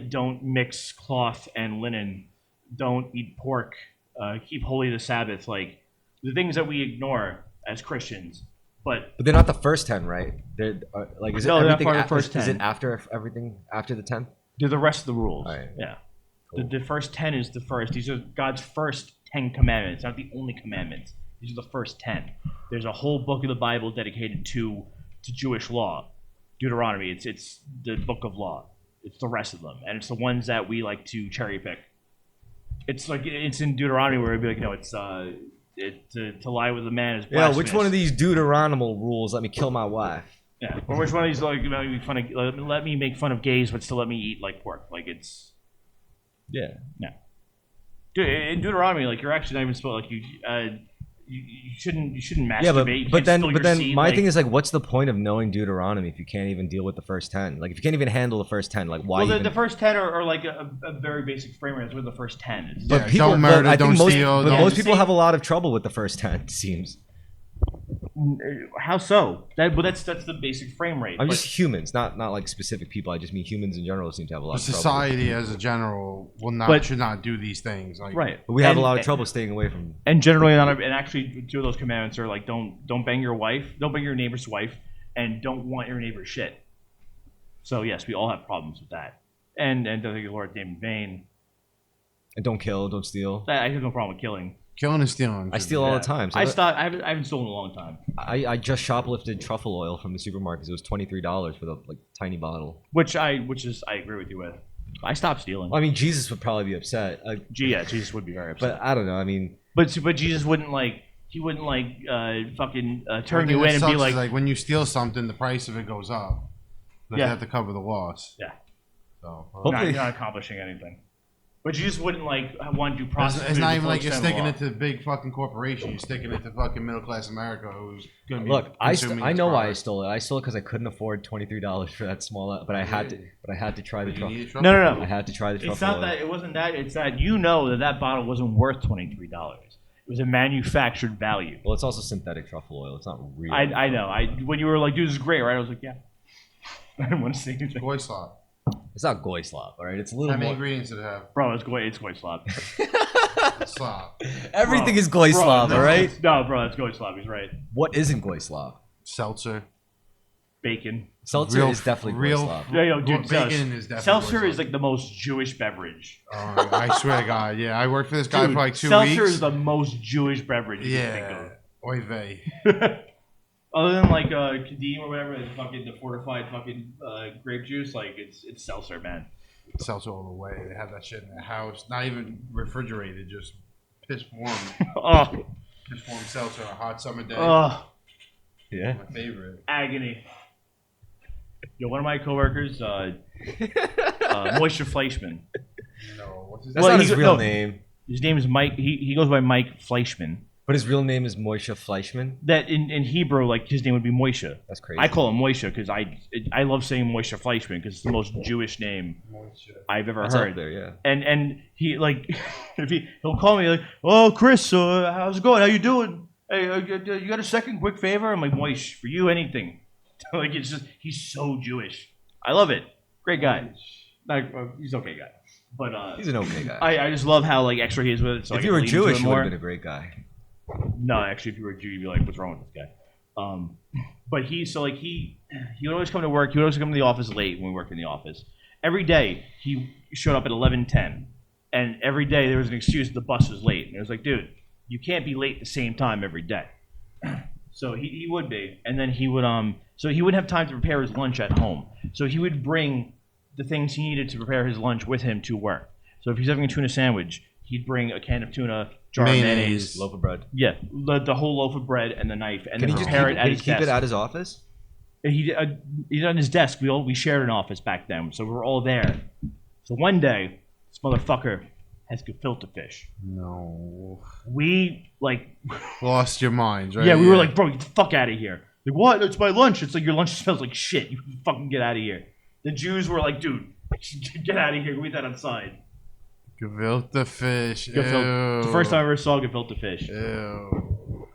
don't mix cloth and linen, don't eat pork, keep holy the Sabbath, like the things that we ignore as Christians. But they're not the first 10, right? They're like is it No, they're not everything? part of the first Is 10. it after everything after the 10? they're the rest of the rules. All right. Yeah. Cool. The first 10 is the first. These are God's first 10 commandments, not the only commandments. These are the first 10. There's a whole book of the Bible dedicated to Jewish law. Deuteronomy, it's the book of law. It's the rest of them. And it's the ones that we like to cherry pick. It's like, it's in Deuteronomy where it'd be like, it's to lie with a man is blasphemous. Yeah, which one of these Deuteronomical rules let me kill my wife? Yeah. Or which one of these like let me make fun of gays but still let me eat like pork. Like it's Yeah. Dude, in Deuteronomy, like you're actually not even supposed you shouldn't masturbate. Yeah, You but can't then spill your seed, my like- thing is like, what's the point of knowing Deuteronomy if you can't even deal with the first 10? Like, if you can't even handle the first 10, like, why? Well, even... the first 10 are like a very basic frame rate. That's where the first 10 is. Yeah, don't murder, I think don't steal. But don't- most people have a lot of trouble with the first 10. It seems. How so? That's the basic frame rate. I'm but- just humans, not like specific people. I just mean humans in general seem to have a lot The of trouble. society as a general should not do these things. Like, right. But we have And- a lot of trouble staying away from. And generally, and actually, two of those commandments are like don't bang your wife, don't bang your neighbor's wife, and don't want your neighbor's shit. So yes, we all have problems with that. And don't take the Lord's name in vain. And don't kill, don't steal. I have no problem with killing. killing and stealing. I steal all the time. So I haven't stolen in a long time. I just shoplifted truffle oil from the supermarkets. It was $23 for the like tiny bottle. Which I agree with you with. I stopped stealing. I mean, Jesus would probably be upset. Yeah, Jesus would be very upset. But I don't know. I mean, But Jesus wouldn't fucking turn you in and be like, when you steal something, the price of it goes up. But Yeah. you have to cover the loss. yeah, So Hopefully- you're not accomplishing anything. But Jesus wouldn't want to prosecute. it's not even before like you're extending sticking law. it to the big fucking corporation. You're sticking it to fucking middle class America, who's going to be look, consuming I this know why I product. stole it. I stole it because I couldn't afford $23 for that small. But I had to. But I had to try the You truffle. need a truffle? No. I had to try the truffle It's not oil. that. It wasn't that. It's that that bottle wasn't worth $23. It was a manufactured value. Well, it's also synthetic truffle oil. It's not real. I know. When you were like, dude, this is great, right? I was like, yeah. I didn't want to say anything. Goy slop. It's not goy slop, all right? It's a How little many more. ingredients did it have? Bro, it's goy slop. Slop. Everything Bro, is goy bro, slop, no, all right? No, bro, it's goy slop. He's right. What isn't goy slop? Seltzer. bacon. Seltzer is definitely real. Gustav. Yeah, yo, dude, Bacon is definitely. seltzer is like the most Jewish beverage. Oh, I swear to God, yeah. I worked for this guy Dude, for like 2 seltzer weeks. is the most Jewish beverage you can Yeah. think Oy vey. of. Other than like Kadim or whatever, the fortified fucking grape juice, like it's seltzer, man. Seltzer all the way. They have that shit in their house. Not even refrigerated, just piss warm. Oh, Piss warm seltzer on a hot summer day. oh, Yeah. My favorite. agony. Yo, one of my coworkers, Moisture Fleischman. No, what's his That's Well, not he his go- real no. name. His name is Mike. He goes by Mike Fleischman. But his real name is Moshe Fleischman. That in Hebrew, like his name would be Moishe. That's crazy. I call him Moishe because I love saying Moishe Fleischman because it's the most Jewish name I've ever That's heard. up there, yeah. And he like if he'll call me like, oh Chris, how's it going? How you doing? Hey, you got a second? Quick favor? I'm like, Moish, for you, anything. Like it's just he's so Jewish. I love it. Great guy. Like, he's okay guy, but He's an okay guy. I just love how like extra he is with it. So I If get you to were lean into Jewish, it you would more. have been a great guy. No, actually, if you were a Jew, you'd be like, "What's wrong with this guy?" But he would always come to work. He would always come to the office late when we worked in the office. Every day he showed up at 11:10, and every day there was an excuse the bus was late. And it was like, dude, you can't be late the same time every day. So he would be, and then he would so he wouldn't have time to prepare his lunch at home. So he would bring the things he needed to prepare his lunch with him to work. So if he's having a tuna sandwich, he'd bring a can of tuna, jar of mayonnaise, Loaf of bread. yeah, the whole loaf of bread and the knife, and Can he then just prepare keep, it at can he his keep desk. it at his office? He did on his desk. We shared an office back then, so we were all there. So one day, this motherfucker has gefilte fish. No. We like, Lost your minds, right? yeah, we were like, bro, get the fuck out of here. Like, what? It's my lunch. It's like your lunch smells like shit. You fucking get out of here. The Jews were like, dude, get out of here. Go eat that outside. Gefilte fish. Gefilte. It's the first time I ever saw gefilte fish. Ew.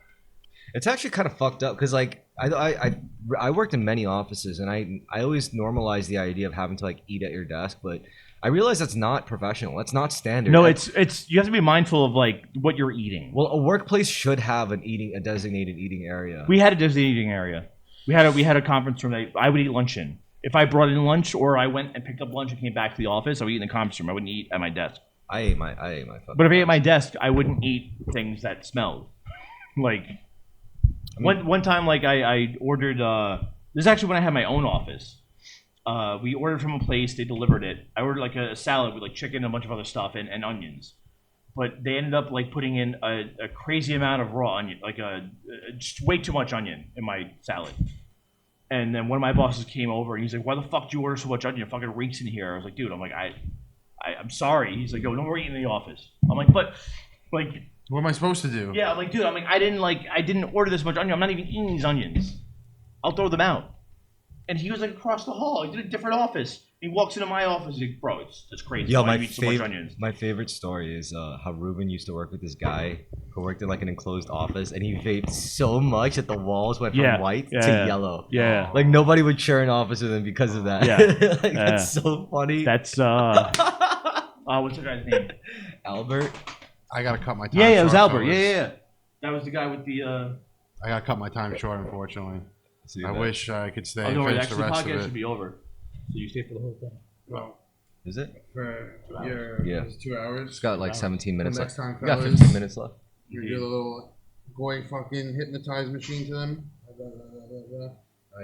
It's actually kind of fucked up because like I worked in many offices and I always normalized the idea of having to like eat at your desk, but I realize that's not professional. That's not standard. No, it's you have to be mindful of like what you're eating. Well, a workplace should have a designated eating area. We had a designated eating area. We had a conference room that I would eat lunch in. If I brought in lunch or I went and picked up lunch and came back to the office, I would eat in the conference room. I wouldn't eat at my desk. I ate my fucking. But if I ate at my desk, I wouldn't eat things that smelled. Like one time, like I ordered. This is actually when I had my own office. We ordered from a place. They delivered it. I ordered like a salad with like chicken and a bunch of other stuff and onions. But they ended up like putting in a crazy amount of raw onion, like just way too much onion in my salad. And then one of my bosses came over and he's like, "Why the fuck do you order so much onion? It fucking reeks in here." I was like, "Dude, I'm sorry." He's like, "Yo, no more eating in the office." I'm like, "But, like, What am I supposed to do? yeah." I'm like, "Dude, I didn't order this much onion. I'm not even eating these onions. I'll throw them out." And he was like across the hall. He did a different office. He walks into my office. He's like, "Bro, it's crazy. Yo, Why my do you eat so much onions?" my favorite story is how Ruben used to work with this guy who worked in like an enclosed office, and he vaped so much that the walls went from Yeah, white yeah, to yeah. yellow. Yeah, Like nobody would share an office with him because of that. Yeah, Like, yeah. That's so funny. that's what's the guy's name? Albert. I gotta cut my time Yeah, it was short, Albert. fellas. Yeah. That was the guy with the. I gotta cut my time short, unfortunately. See I that? wish I could stay Oh, and no, finish actually, the the rest podcast of should it. be over. So you stay for the whole thing. Well, Is it? for Yeah. 2 hours. It's got like 17 minutes next left. time, We got fellas. 15 minutes left. You do a little goy fucking hypnotize machine to them.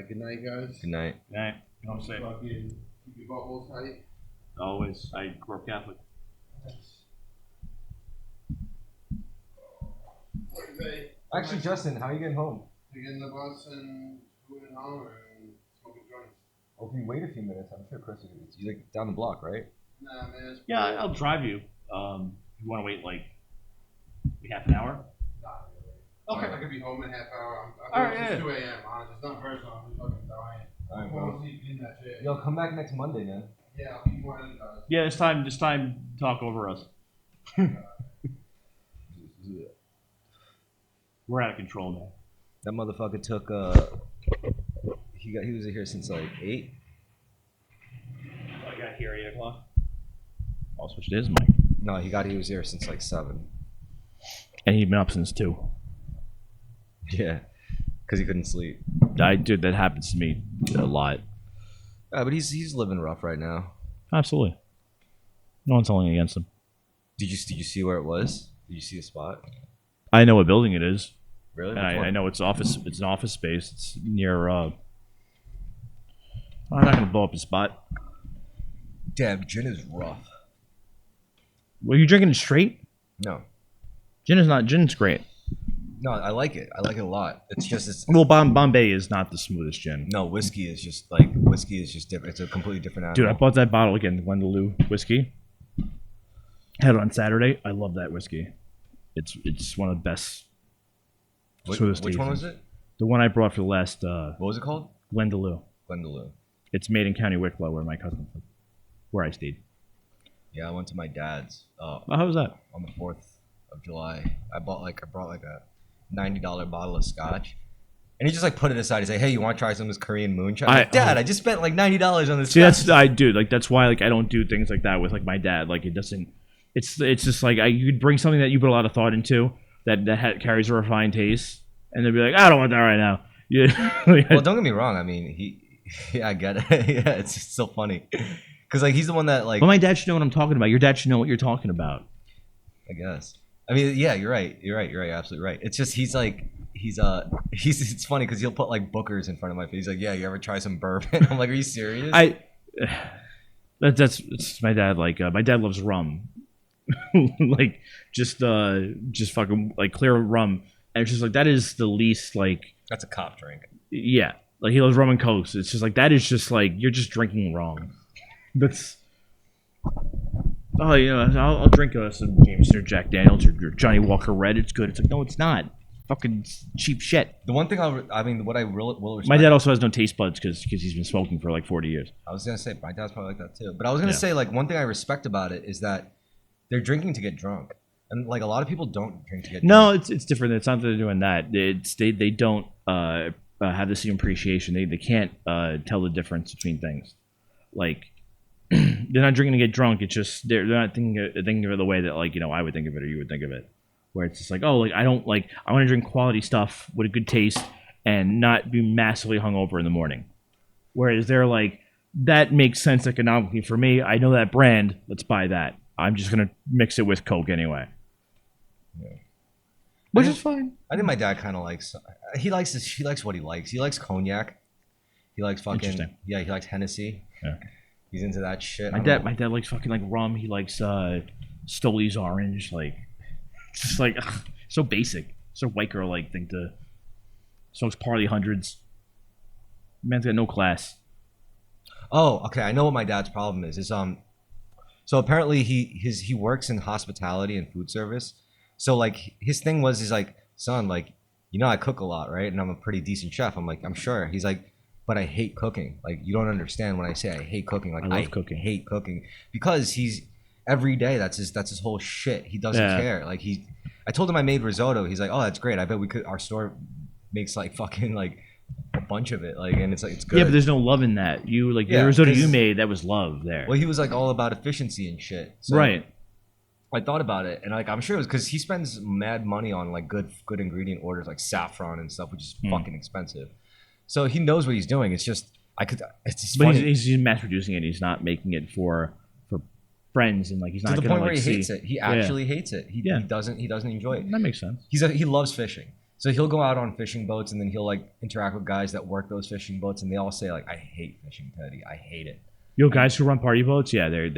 Good night, guys. Good night. Right. You know what I'm saying? Fucking keep your buttholes tight. Always. I grew up Catholic. Actually, Justin, how are you getting home? You get in the bus and moving home and smoking joints. Oh, if you wait a few minutes, I'm sure Chris will. You're like down the block, right? Nah, man. It's Yeah, cool. I'll drive you. If you want to wait like half an hour. Not really. Okay. I could be home in half hour. All right, It's yeah. 2 a.m. Honestly, it's not personal. I'm just fucking dying. Alright, I'm bro. falling asleep in that shit. Yo, come back next Monday, man. Yeah, I'll be more than Yeah, this time talk over us. We're out of control now. That motherfucker took he was here since like 8. I got here 8 o'clock. I'll switch to his mic. No, he was here since like 7. And he'd been up since 2. Yeah, because he couldn't sleep. dude, that happens to me a lot. But he's living rough right now. Absolutely. No one's holding against him. Did you see where it was? Did you see the spot? I know what building it is. Really? And Which one? I know it's office. It's an office space. It's near. I'm not gonna blow up the spot. Damn, gin is rough. Were you drinking it straight? No, Gin's great. no, I like it. I like it a lot. It's just Well, Bombay is not the smoothest gin. no whiskey is just different. It's a completely different animal. Dude, I bought that bottle again, Glendalough whiskey. Had it on Saturday. I love that whiskey. It's one of the best. Which smoothest one was tasting. it? The one I brought for the last What was it called? Glendalough. Glendalough. It's made in County Wicklow, where my cousin lived, where I stayed. Yeah, I went to my dad's Oh, how was that? on the 4th of July. I brought like a $90 bottle of scotch. And he just like put it aside. He's like, "Hey, you want to try some of this Korean moonshine?" I'm like, Dad, I just spent like $90 on this. See, scotch." that's why like I don't do things like that with like my dad. Like it doesn't. It's just like you'd bring something that you put a lot of thought into that carries a refined taste, and they'd be like, "I don't want that right now." Yeah. Well, don't get me wrong. I mean, yeah, I get it. Yeah, it's just so funny because like he's the one that like. But my dad should know what I'm talking about. Your dad should know what you're talking about. I guess. I mean, yeah, you're right. You're absolutely right. It's just he's it's funny because he'll put like Bookers in front of my face. He's like, "Yeah, you ever try some bourbon?" I'm like, "Are you serious?" That's my dad. Like my dad loves rum, like just fucking like clear rum, and it's just like that is the least like That's a cop drink. yeah, like he loves rum and cokes. It's just like that is just like you're just drinking wrong. That's I'll drink some Jameson or Jack Daniels or Johnny Walker Red. It's good. It's like no, it's not. Fucking cheap shit. The one thing what I will respect. My dad also has no taste buds because he's been smoking for like 40 years. I was gonna say my dad's probably like that too, but I was gonna say like one thing I respect about it is that they're drinking to get drunk, and like a lot of people don't drink to get drunk. No, it's different. It's not that they're doing that. They don't have the same appreciation. They can't tell the difference between things. Like they're not drinking to get drunk. It's just they're not thinking of it the way that like I would think of it or you would think of it. Where it's just like, oh, like I want to drink quality stuff with a good taste and not be massively hungover in the morning. Whereas they're like, that makes sense economically for me. I know that brand. Let's buy that. I'm just gonna mix it with Coke anyway. Yeah. Which is fine. I think my dad kind of likes. He likes what he likes. He likes cognac. He likes fucking. Interesting. Yeah, he likes Hennessy. Yeah. He's into that shit. My dad likes fucking like rum. He likes Stoli's orange. Like, just like so basic, so white girl like thing to. Smokes Parley hundreds. Man's got no class. Oh, okay. I know what my dad's problem is. So apparently he works in hospitality and food service. So like his thing was, he's like, son, like, I cook a lot, right? And I'm a pretty decent chef. I'm like, I'm sure. He's like, but I hate cooking. Like, you don't understand when I say I hate cooking. Like, I love cooking. hate cooking because he's every day. That's his whole shit. He doesn't care. Like I told him I made risotto. He's like, oh, that's great. I bet we could. Our store makes like fucking like a bunch of it. Like, and it's like it's good. Yeah, but there's no love in that. You like the risotto you made. That was love there. Well, he was like all about efficiency and shit. So right. I thought about it, and like I'm sure it was because he spends mad money on like good ingredient orders like saffron and stuff, which is fucking expensive. So he knows what he's doing. It's just It's just but funny. he's mass producing it. He's not making it for friends, and like he's not to the gonna, point where like, he hates it. He actually hates it. He Yeah. doesn't enjoy it. That makes sense. He loves fishing. So he'll go out on fishing boats, and then he'll like interact with guys that work those fishing boats, and they all say like, "I hate fishing, Teddy. I hate it." Yo, guys who run party boats, yeah, they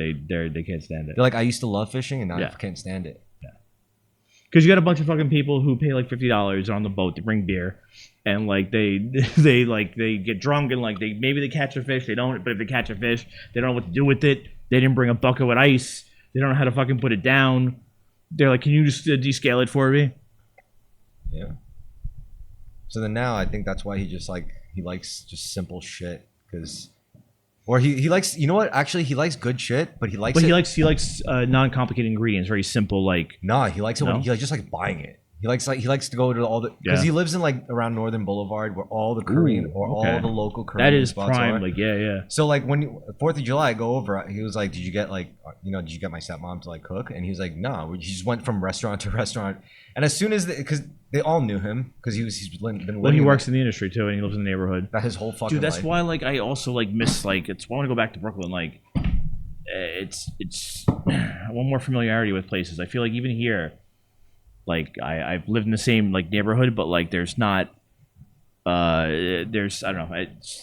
can't stand it. They're like, "I used to love fishing, and now Yeah. I can't stand it." Because you got a bunch of fucking people who pay like $50 on the boat to bring beer, and like they get drunk and like maybe they catch a fish, they don't. But if they catch a fish, they don't know what to do with it. They didn't bring a bucket with ice. They don't know how to fucking put it down. They're like, "Can you just descale it for me?" Yeah. So then now I think that's why he likes just simple shit or he likes, you know what? Actually, he likes good shit, but he likes non-complicated ingredients, very simple. Like Nah, he likes it No? when he just likes buying it. He likes to go to all the because Yeah. he lives in like around Northern Boulevard where all the Korean Ooh, or okay. all the local Korean That is spots prime. are. Like, yeah. So like when 4th of July, I go over. He was like, "Did you get like did you get my stepmom to like cook?" And he was like, "No." We just went from restaurant to restaurant. And as soon as because they all knew him because he's been Well, living he works in the industry too, and he lives in the neighborhood. that his whole fucking Dude, that's life. why like I also like miss like it's. I want to go back to Brooklyn. Like, it's I want more familiarity with places. I feel like even here, like I've lived in the same like neighborhood, but like there's not. There's I don't know.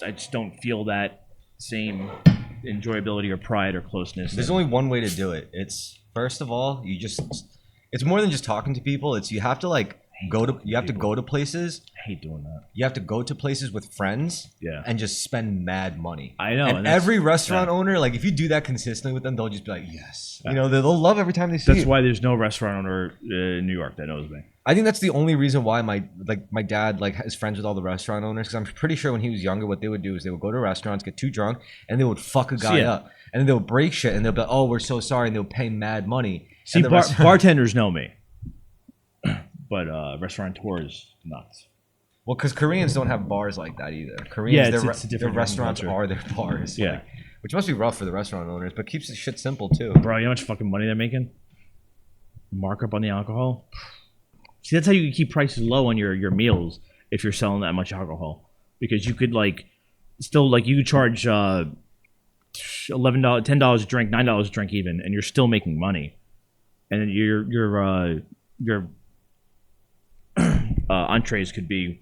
I just don't feel that same enjoyability or pride or closeness. There's only one way to do it. It's first of all, it's more than just talking to people. It's you have to like go to places. I hate doing that. You have to go to places with friends. Yeah. And just spend mad money. I know, And and that's- every restaurant owner, like if you do that consistently with them, they'll just be like, yes. They'll love every time they see That's you. why there's no restaurant owner in New York that knows me. I think that's the only reason why my dad like is friends with all the restaurant owners because I'm pretty sure when he was younger, what they would do is they would go to restaurants, get too drunk, and they would fuck a guy Yeah. up, and then they would break shit, and they'll be like, "Oh, we're so sorry," and they'll pay mad money. See, And the restaurant- bartenders know me, but restaurateurs nuts. well, because Koreans don't have bars like that either. Koreans, Yeah, their, it's a different their restaurants culture. are their bars. Yeah. like, which must be rough for the restaurant owners, but keeps the shit simple too. Bro, you know how much fucking money they're making? Markup on the alcohol. See, that's how you can keep prices low on your meals if you're selling that much alcohol, because you could like still like you could charge $11, $10 a drink, $9 a drink even, and you're still making money, and then your entrees could be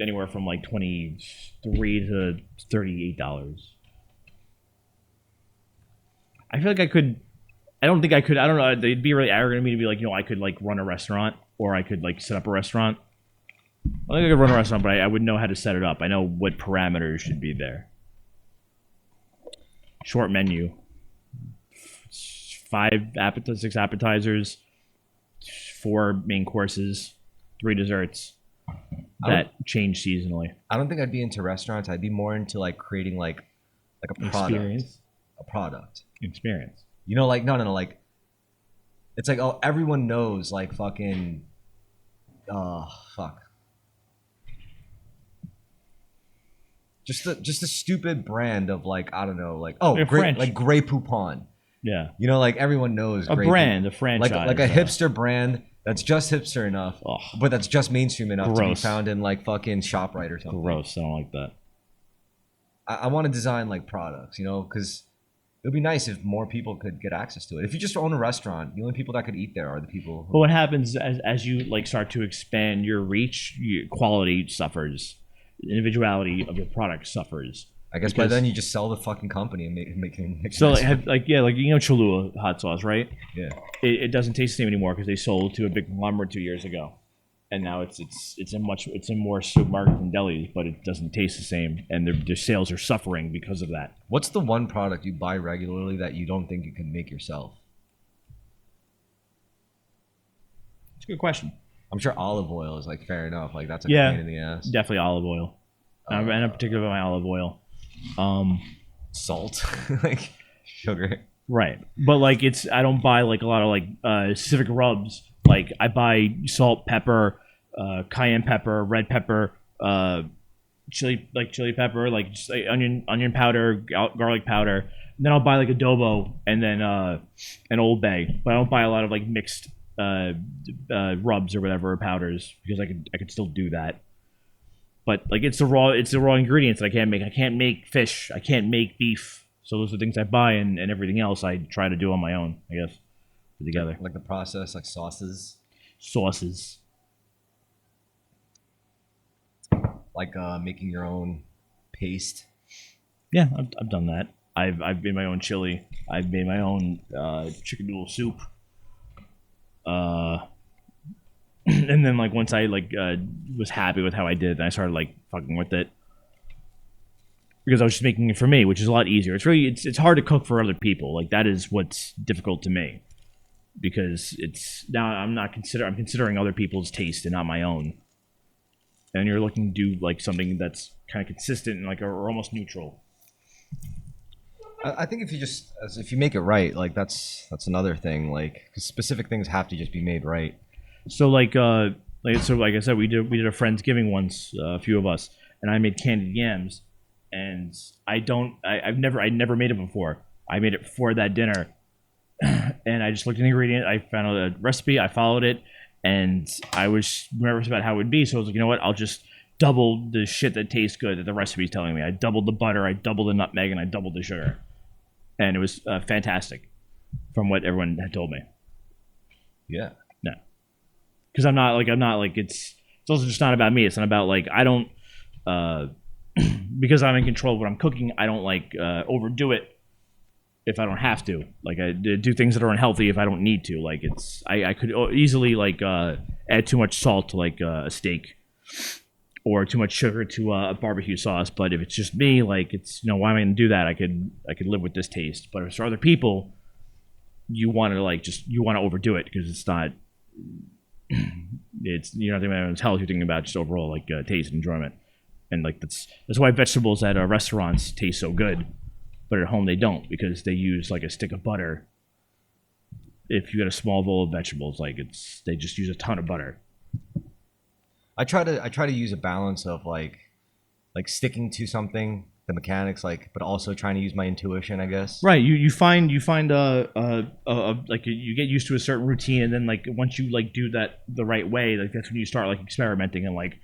anywhere from like $23 to $38. I feel like I could. I don't think I could. I don't know. They'd be really arrogant of me to be like, I could like run a restaurant or I could like set up a restaurant. I think I could run a restaurant, but I wouldn't know how to set it up. I know what parameters should be there. Short menu. 6 appetizers, 4 main courses, 3 desserts that change seasonally. I don't think I'd be into restaurants. I'd be more into like creating like a product. A product. Experience. Like no, like it's like everyone knows like fucking fuck. Just the stupid brand of like I don't know like Grey Poupon. Yeah. Like everyone knows A Grey brand, Poupon. a franchise. like a hipster brand that's just hipster enough, Ugh. but that's just mainstream enough to be Gross. found in like fucking ShopRite or something. Gross. I don't like that. I want to design like products, because it would be nice if more people could get access to it. If you just own a restaurant, the only people that could eat there are the people But what happens as you like start to expand your reach, your quality suffers, the individuality of your product suffers. I guess by because- then you just sell the fucking company and make So nice like Cholula hot sauce, right? yeah. It doesn't taste the same anymore because they sold to a big conglomerate 2 years ago, and now it's in more supermarkets and delis, but it doesn't taste the same, and their sales are suffering because of that. What's the one product you buy regularly that you don't think you can make yourself? It's a good question. I'm sure olive oil is like fair enough. Like that's a Yeah. pain in the ass. Definitely olive oil, and in particular my olive oil. Salt, like sugar. Right, but like I don't buy like a lot of like specific rubs. Like I buy salt, pepper, cayenne pepper, red pepper, chili pepper, like just like onion powder, garlic powder. And then I'll buy like adobo and then an Old Bay. But I don't buy a lot of like mixed rubs or whatever or powders because I could still do that. But like it's the raw ingredients that I can't make. I can't make fish. I can't make beef. So those are things I buy, and everything else I try to do on my own, I guess, put together. Like the process, like sauces. Sauces. Like making your own paste. Yeah, I've done that. I've made my own chili. I've made my own chicken noodle soup. And then like once I was happy with how I did, then I started like fucking with it. Because I was just making it for me, which is a lot easier. It's hard to cook for other people. Like that is what's difficult to me, because I'm considering other people's taste and not my own. And you're looking to do like something that's kind of consistent and like or almost neutral. I think if you make it right, like that's another thing. Like 'cause specific things have to just be made right. So like I said, we did a friendsgiving once, a few of us, and I made candied yams, and I never made it before. I made it for that dinner, and I just looked at the ingredient. I found a recipe. I followed it, and I was nervous about how it would be. So I was like, you know what? I'll just double the shit that tastes good that the recipe's telling me. I doubled the butter, I doubled the nutmeg, and I doubled the sugar, and it was fantastic, from what everyone had told me. Yeah. No, because I'm not like it's also just not about me. It's not about like I don't because I'm in control of what I'm cooking. I don't like overdo it if I don't have to. Like I do things that are unhealthy if I don't need to. Like I could easily like add too much salt to like a steak, or too much sugar to a barbecue sauce. But if it's just me, like it's why am I gonna do that? I could live with this taste. But if it's for other people, you want to overdo it because it's not. It's you're not thinking about health. You're thinking about just overall like taste and enjoyment, and like that's why vegetables at restaurants taste so good, but at home they don't because they use like a stick of butter. If you get a small bowl of vegetables, like they just use a ton of butter. I try to use a balance of like sticking to something, the mechanics, like, but also trying to use my intuition, I guess. Right. You find like you get used to a certain routine, and then like once you like do that the right way, like that's when you start like experimenting and like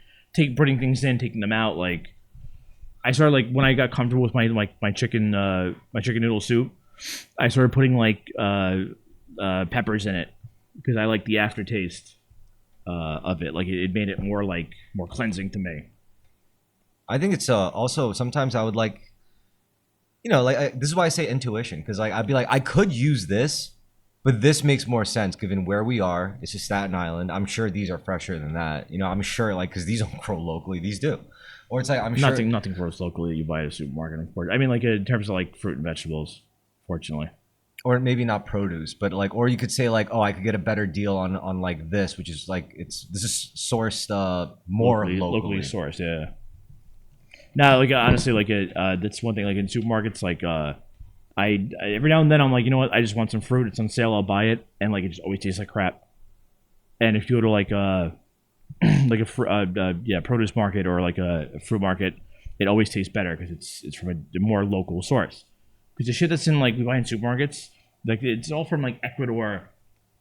putting things in, taking them out. Like I started like when I got comfortable with my chicken noodle soup, I started putting like peppers in it because I like the aftertaste of it. Like it made it more cleansing to me. I think it's also sometimes I would like, this is why I say intuition, because like I'd be like I could use this, but this makes more sense given where we are. It's just Staten Island. I'm sure these are fresher than that. I'm sure like because these don't grow locally, these do. Or it's like I'm sure Nothing grows locally that you buy at a supermarket. I mean, like in terms of like fruit and vegetables, fortunately. Or maybe not produce, but like, or you could say like, oh, I could get a better deal on like this, which is like this is sourced more locally sourced. Yeah. Now, like honestly, like that's one thing. Like in supermarkets, like I every now and then I'm like, you know what? I just want some fruit. It's on sale. I'll buy it, and like it just always tastes like crap. And if you go to like like a produce market or like a fruit market, it always tastes better because it's from a more local source. Because the shit that's in like we buy in supermarkets, like it's all from like Ecuador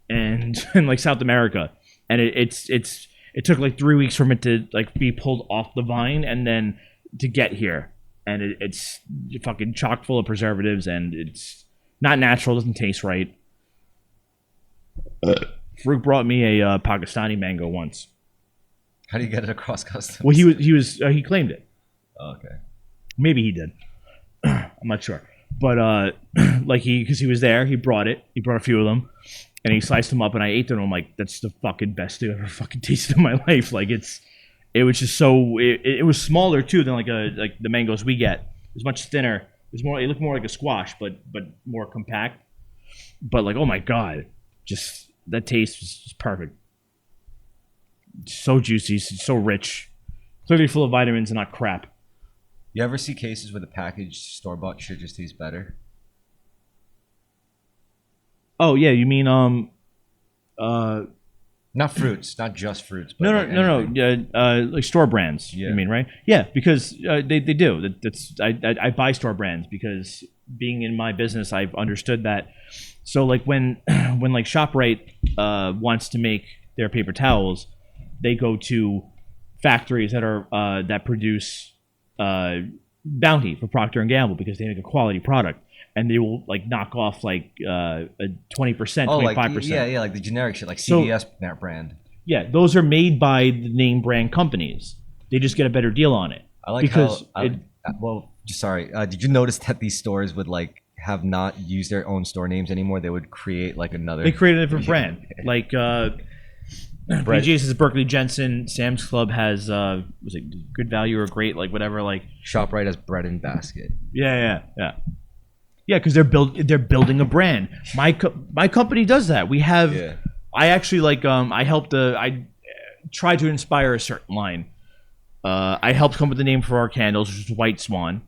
and like South America, and it took like 3 weeks for it to like be pulled off the vine and then to get here, and it's fucking chock full of preservatives, and it's not natural. Doesn't taste right. Farouk brought me a Pakistani mango once. How do you get it across customs? Well, he claimed it. Oh, okay. Maybe he did. I'm not sure. But like because he was there, he brought it. He brought a few of them, and he sliced them up, and I ate them. I'm like, that's the fucking best thing I've ever fucking tasted in my life. Like it was just so. It was smaller too than like the mangoes we get. It was much thinner. It was more. It looked more like a squash, but more compact. But like, oh my god, just that taste was just perfect. So juicy, so rich, clearly full of vitamins and not crap. You ever see cases where the packaged store-bought shit just tastes better? Oh yeah, you mean not fruits, not just fruits. But no. Yeah, like store brands. Yeah. You mean, right? Yeah, because they do. That's I buy store brands because being in my business, I've understood that. So like when like ShopRite wants to make their paper towels, they go to factories that are that produce Bounty for Procter and Gamble because they make a quality product, and they will like knock off like a 20%, 25%. Yeah, like the generic shit, like CVS brand. Yeah, those are made by the name brand companies. They just get a better deal on it. I like because sorry. Did you notice that these stores would like have not used their own store names anymore? They would create like another. They create a different brand, like. BJ's is Berkeley Jensen. Sam's Club has was it Good Value or Great, like whatever, like ShopRite has Bread and Basket. Yeah, because they're building a brand. My company does that. We have. Yeah. I actually like I helped I tried to inspire a certain line. I helped come up with the name for our candles, which is White Swan.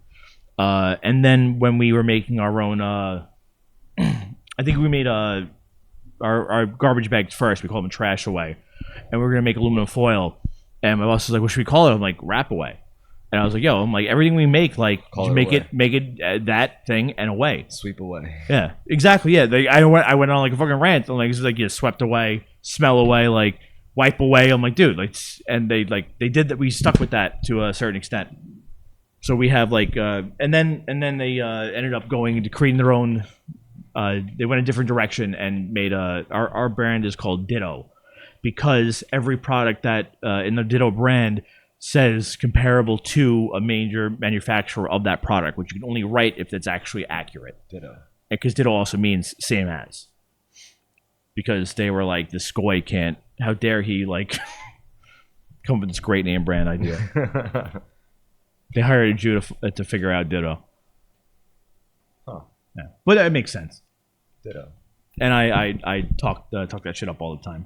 And then when we were making our own, I think we made our garbage bags first. We call them Trash Away. and we're gonna make aluminum foil. And my boss was like, "What should we call it?" I'm like, "Wrap Away." And I was like, "Yo, I'm like everything we make, like Call it make Away. make it that thing and away." Sweep away. Yeah, exactly. Yeah, I went on like a fucking rant. I'm like, it's like, yeah, swept away, smell away, like wipe away. I'm like, dude, like, and they did that. We stuck with that to a certain extent. So we have like, and then they ended up going into creating their own. They went a different direction and made our brand is called Ditto, because every product that in the Ditto brand says comparable to a major manufacturer of that product, which you can only write if it's actually accurate. Ditto. Because Ditto also means same as. Because they were like, the Skoy can't, how dare he like come up with this great name brand idea. They hired a Jew to figure out Ditto. Huh. Yeah. But that makes sense. Ditto. And I talk that shit up all the time.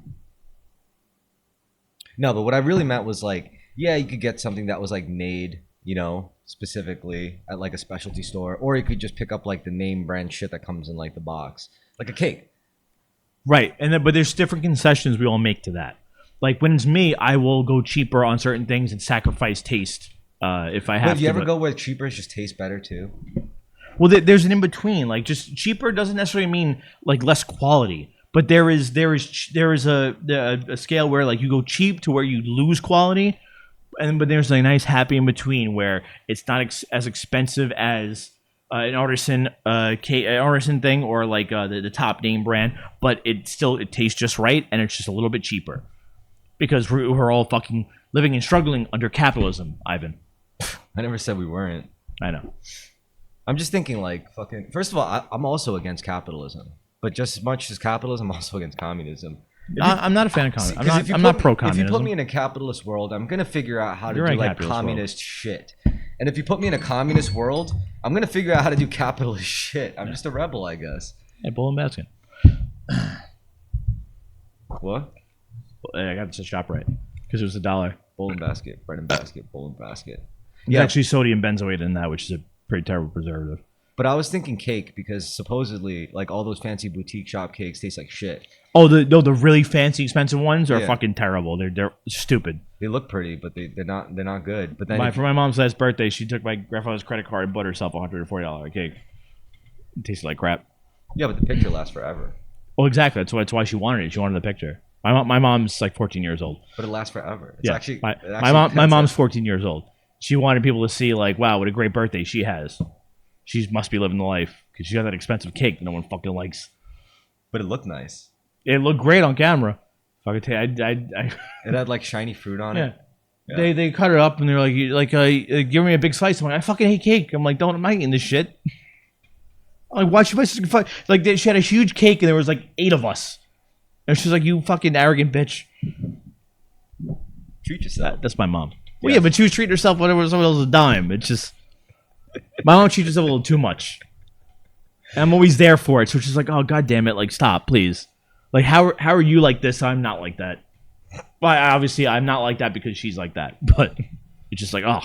No, but what I really meant was like, yeah, you could get something that was like made, you know, specifically at like a specialty store, or you could just pick up like the name brand shit that comes in like the box, like a cake. Right, and then but there's different concessions we all make to that. Like when it's me, I will go cheaper on certain things and sacrifice taste if I have. But do you ever but- go where cheaper just tastes better too? Well, there's an in between. Like just cheaper doesn't necessarily mean like less quality, but there is a scale where like you go cheap to where you lose quality, but there's a nice happy in between where it's not as expensive as an artisan thing or like the top name brand, but it tastes just right and it's just a little bit cheaper because we're all fucking living and struggling under capitalism, Ivan. I never said we weren't. I know. I'm just thinking like fucking. First of all, I'm also against capitalism, but just as much as capitalism, I'm also against communism. I'm not a fan of communism. I'm not pro communism. If you put me in a capitalist world, I'm gonna figure out how to You're do in a like capitalist communist shit. And if you put me in a communist world, I'm gonna figure out how to do capitalist shit. I'm just a rebel, I guess. Hey, bull and basket. What? I got this at ShopRite because it was $1. Bowl and basket, bread and basket, bowl and basket. There's actually sodium benzoate in that, which is a pretty terrible preservative. But I was thinking cake because supposedly, like all those fancy boutique shop cakes taste like shit. Oh, the really fancy, expensive ones are Yeah. fucking terrible. They're stupid. They look pretty, but they're not good. But then For my mom's last birthday, she took my grandfather's credit card and bought herself a $140 cake. It tasted like crap. yeah, but the picture lasts forever. Well, exactly. That's why she wanted it. She wanted the picture. My mom's like 14 years old. But it lasts forever. It's Yeah, actually my it actually my depends mom's on- 14 years old. She wanted people to see like, wow, what a great birthday she has. She must be living the life because she got that expensive cake that no one fucking likes. But it looked nice. It looked great on camera. Fucking tell you, It had like shiny fruit on yeah. it. Yeah. They cut it up and they're like give me a big slice. I'm like, I fucking hate cake. I'm like, I'm not eating this shit. I'm like, why should I like she had a huge cake and there was like 8 of us. And she's like, you fucking arrogant bitch. Treat yourself. That's my mom. Well, Yes. yeah, but she was treating herself whatever someone else's dime. It's just my mom treats herself a little too much. And I'm always there for it. So she's like, oh god damn it, like stop, please. Like how are you like this? I'm not like that. Well, obviously I'm not like that because she's like that. But it's just like, oh,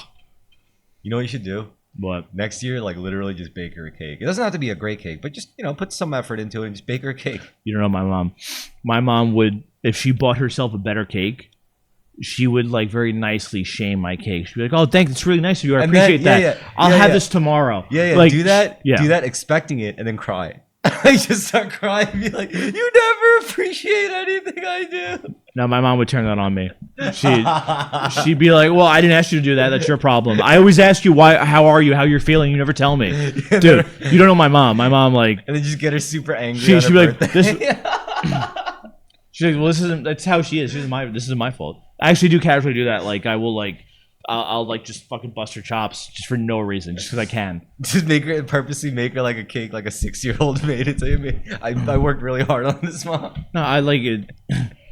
You know what you should do? what? Next year, like literally just bake her a cake. It doesn't have to be a great cake, but just, put some effort into it and just bake her a cake. You don't know my mom. My mom would, if she bought herself a better cake, she would like very nicely shame my cake. She'd be like, "Oh, thanks, it's really nice of you. I And then- appreciate that. yeah, I'll yeah, have yeah. this tomorrow." Yeah, Like, do that. Yeah. Do that expecting it and then cry. I just start crying and be like, you never appreciate anything I do. No, my mom would turn that on me. She'd be like, "Well, I didn't ask you to do that. That's your problem. I always ask you how are you, how you're feeling. You never tell me, dude. You don't know my mom. My mom like And then just get her super angry. she'd on be her like, birthday. she's like, well, this how she is. This is my fault. I actually do casually do that. Like I will like I'll like just fucking bust her chops just for no reason, just because I can. Just purposely make her like a cake, like a 6-year-old made it. So I worked really hard on this, mom. No, I like it.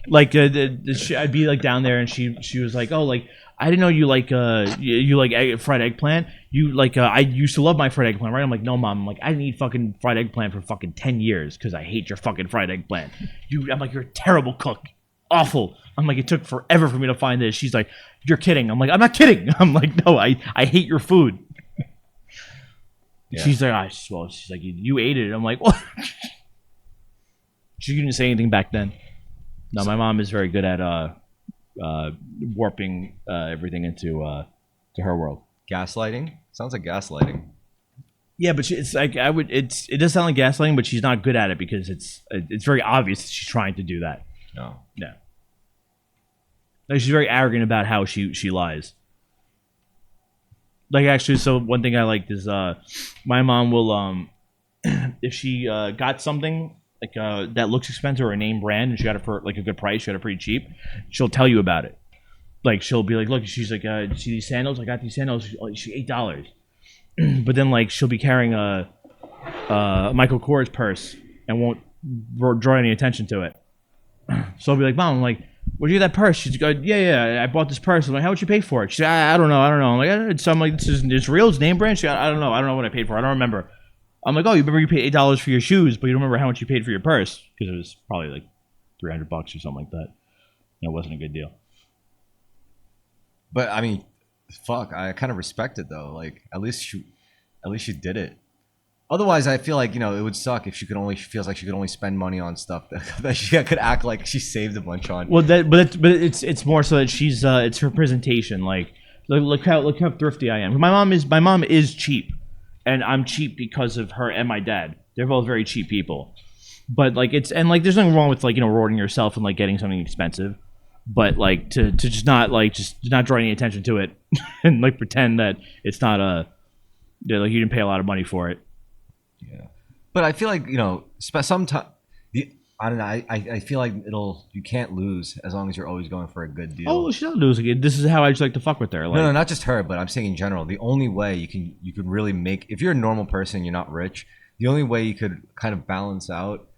Like I'd be like down there, and she was like, "Oh, like I didn't know you like you like fried eggplant. You like I used to love my fried eggplant, right?" I'm like, "No, mom. I'm like I didn't eat fucking fried eggplant for fucking 10 years because I hate your fucking fried eggplant. I'm like you're a terrible cook, awful. I'm like it took forever for me to find this. She's like, you're kidding. I'm like I'm not kidding. I'm like no, I hate your food. Yeah. She's like, well, she's like you ate it. I'm like, what? She didn't say anything back then. No, my mom is very good at warping everything into to her world. Gaslighting? Sounds like gaslighting. Yeah, but it's like it does sound like gaslighting, but she's not good at it because it's very obvious that she's trying to do that. No. Yeah. Like she's very arrogant about how she lies. Like actually, so one thing I liked is my mom will if she got something like that looks expensive or a name brand and she got it for like a good price, she got it pretty cheap, she'll tell you about it. Like she'll be like, look, she's like, see these sandals? I got these sandals. She's $8. But then like she'll be carrying a Michael Kors purse and won't draw any attention to it. So I'll be like, Mom, I'm like, where'd you get that purse? She's like, yeah, I bought this purse. I'm like, how much you pay for it? She's like, I don't know. I'm like, so I'm like, it's real, it's name brand? She's like, I don't know what I paid for. I don't remember. I'm like, oh, you remember you paid $8 for your shoes, but you don't remember how much you paid for your purse because it was probably like $300 or something like that. And it wasn't a good deal. But I mean, fuck, I kind of respect it though. Like at least you did it. Otherwise, I feel like, it would suck if she feels like she could only spend money on stuff that she could act like she saved a bunch on. Well, but it's more so that she's it's her presentation. Like look how thrifty I am. My mom is cheap, and I'm cheap because of her and my dad. They're both very cheap people. But like there's nothing wrong with like rewarding yourself and like getting something expensive. But like to just not draw any attention to it and like pretend that it's not like you didn't pay a lot of money for it. Yeah, but I feel like sometimes I don't know. I feel like you can't lose as long as you're always going for a good deal. Oh, she's not losing it. This is how I just like to fuck with her. Like, No, not just her, but I'm saying in general. The only way you can really make, if you're a normal person, you're not rich. The only way you could kind of balance out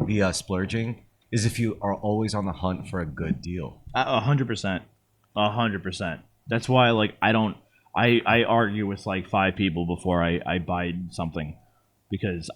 the splurging is if you are always on the hunt for a good deal. 100%, 100%. That's why like I argue with like 5 people before I buy something. Because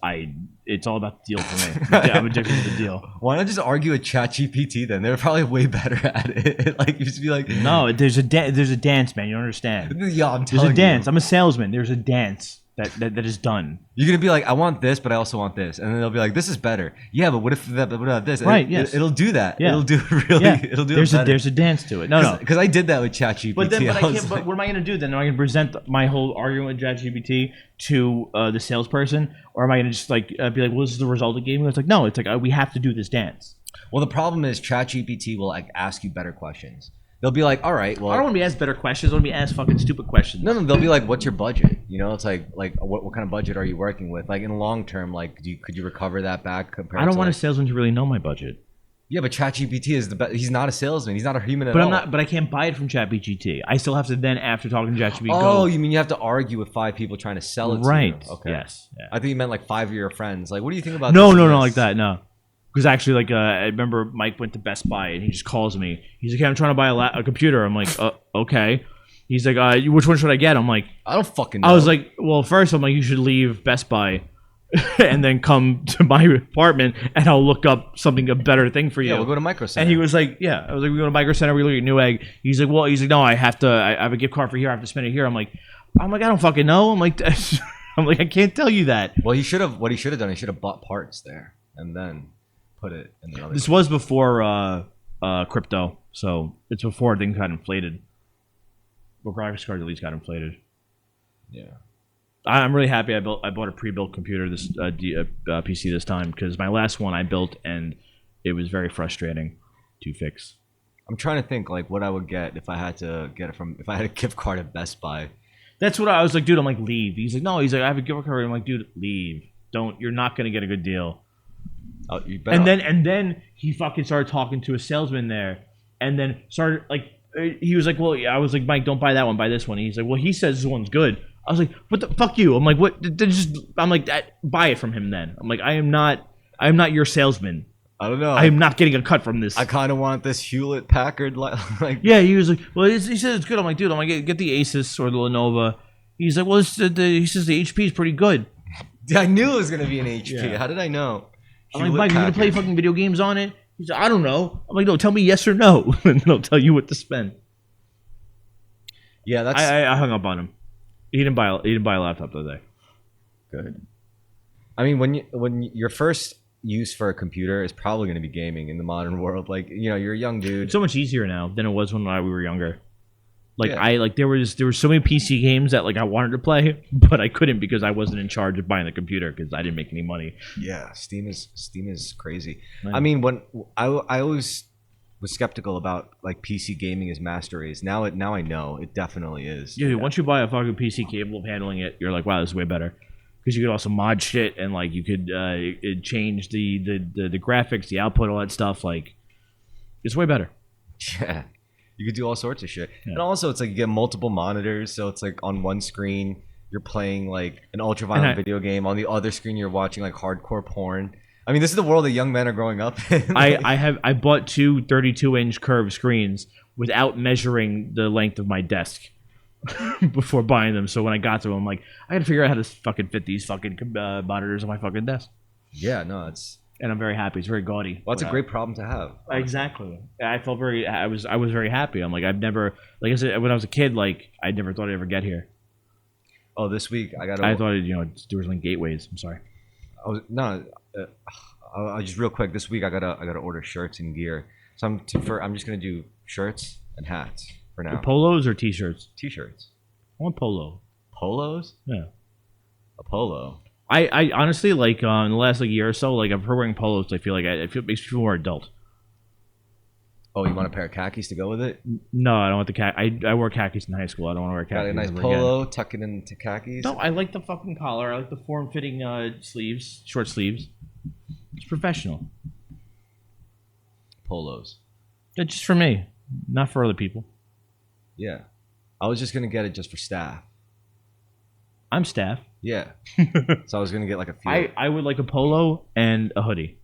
it's all about the deal for me. I'm addicted to the deal. Why not just argue with ChatGPT then? They're probably way better at it. Like you just be like, no, there's a dance, man. You don't understand. Yeah, I'm telling you. There's a dance. I'm a salesman. There's a dance that is done. You're gonna be like, I want this, but I also want this, and then they'll be like, this is better. Yeah, but what if that? What about this? Right. Yes. It'll do that. Yeah. It'll do really. Yeah. It'll do. There's a dance to it. No. Because I did that with ChatGPT. But what am I gonna do then? Am I gonna present my whole argument with ChatGPT to the salesperson, or am I gonna just like be like, well, this is the result it gave me? It's like, no. It's like we have to do this dance. Well, the problem is ChatGPT will like ask you better questions. They'll be like, all right, well, I don't want to be asked better questions. I want to be asked fucking stupid questions. No, they'll be like, what's your budget? It's like what kind of budget are you working with? Like in long term, like could you recover that back compared? I don't to want like, a salesman to really know my budget. Yeah, but ChatGPT is the best. He's not a salesman. He's not a human at all. But I can't buy it from ChatGPT. I still have to then, after talking to ChatGPT, Oh, you mean you have to argue with 5 people trying to sell it right? to you? Okay. Yes. Yeah. I think you meant like 5 of your friends. Like, what do you think about No, this? no, like that. No. Because actually, like, I remember Mike went to Best Buy and he just calls me. He's like, hey, I'm trying to buy a computer. I'm like, okay. He's like, which one should I get? I'm like, I don't fucking know. I was like, well, first I'm like, you should leave Best Buy and then come to my apartment and I'll look up a better thing for you. Yeah, we'll go to Micro Center. And he was like, yeah. I was like, we go to Micro Center, we look at Newegg. He's like, no, I have a gift card for here. I have to spend it here. I'm like, I don't fucking know. I'm like, I can't tell you that. Well, what he should have done, he should have bought parts there and then put it in the other. This was before crypto, so it's before things got inflated. Well, graphics cards at least got inflated. Yeah. I'm really happy I bought a pre-built computer this PC this time because my last one I built and it was very frustrating to fix. I'm trying to think like what I would get if I had to get it if I had a gift card at Best Buy. That's what I was like, dude. I'm like, leave. He's like, no. He's like, I have a gift card. I'm like, dude, leave. Don't. You're not gonna get a good deal. Oh, you better. And then he fucking started talking to a salesman there, and then started like he was like, well, I was like, Mike, don't buy that one. Buy this one. And he's like, well, he says this one's good. I was like, what the fuck you? I'm like, what? I'm like, buy it from him then. I'm like, I am not your salesman. I don't know. I am not getting a cut from this. I kind of want this Hewlett Packard like. Yeah, he was like, well, he says it's good. I'm like, dude, I'm like, get the Asus or the Lenovo. He's like, well, he says the HP is pretty good. I knew it was gonna be an HP. Yeah. How did I know? I'm like, Mike, you gonna play fucking video games on it? He's like, I don't know. I'm like, no, tell me yes or no, and I'll tell you what to spend. Yeah, that's. I hung up on him. He didn't buy a laptop the other day. Good. I mean, when your first use for a computer is probably going to be gaming in the modern world. Like, you know, you're a young dude. It's so much easier now than it was when we were younger. Like Yeah. there were so many PC games that like I wanted to play, but I couldn't because I wasn't in charge of buying the computer because I didn't make any money. Yeah, Steam is crazy. Right. I mean, when I always was skeptical about like PC gaming as master race. Now I know it definitely is. Yeah, once you buy a fucking PC capable of handling it, you're like, wow, this is way better. Because you could also mod shit and like you could change the graphics, the output, all that stuff. Like, it's way better. Yeah. You could do all sorts of shit. Yeah. And also it's like you get multiple monitors, so it's like on one screen you're playing like an ultra violent video game, on the other screen you're watching like hardcore porn. I mean, this is the world that young men are growing up in. I bought two 32-inch curved screens without measuring the length of my desk before buying them. So when I got to them, I'm like, I gotta figure out how to fucking fit these fucking monitors on my fucking desk. Yeah, no, it's And I'm very happy. It's very gaudy. well, it's a great problem to have. Exactly. I was very happy. I'm like, I've never, like I said, when I was a kid, like I never thought I'd ever get here. Oh, this week I got. I thought there was like gateways. I'm sorry. Just real quick. This week I gotta order shirts and gear. So I'm just gonna do shirts and hats for now. Polos or t-shirts? T-shirts, I want polo. polos, Yeah. a polo. I honestly like in the last like year or so, like I've heard wearing polos. I feel like it makes me feel more adult. Oh, you want a pair of khakis to go with it? No, I don't want the khaki. I wore khakis in high school. I don't want to wear Got khakis. a nice ever polo, tuck it into khakis. again. No, I like the fucking collar. I like the form-fitting sleeves, short sleeves. It's professional. Polos. That's just for me, not for other people. Yeah, I was just gonna get it just for staff. I'm staff. Yeah, so I was gonna get like a few. I would like a polo and a hoodie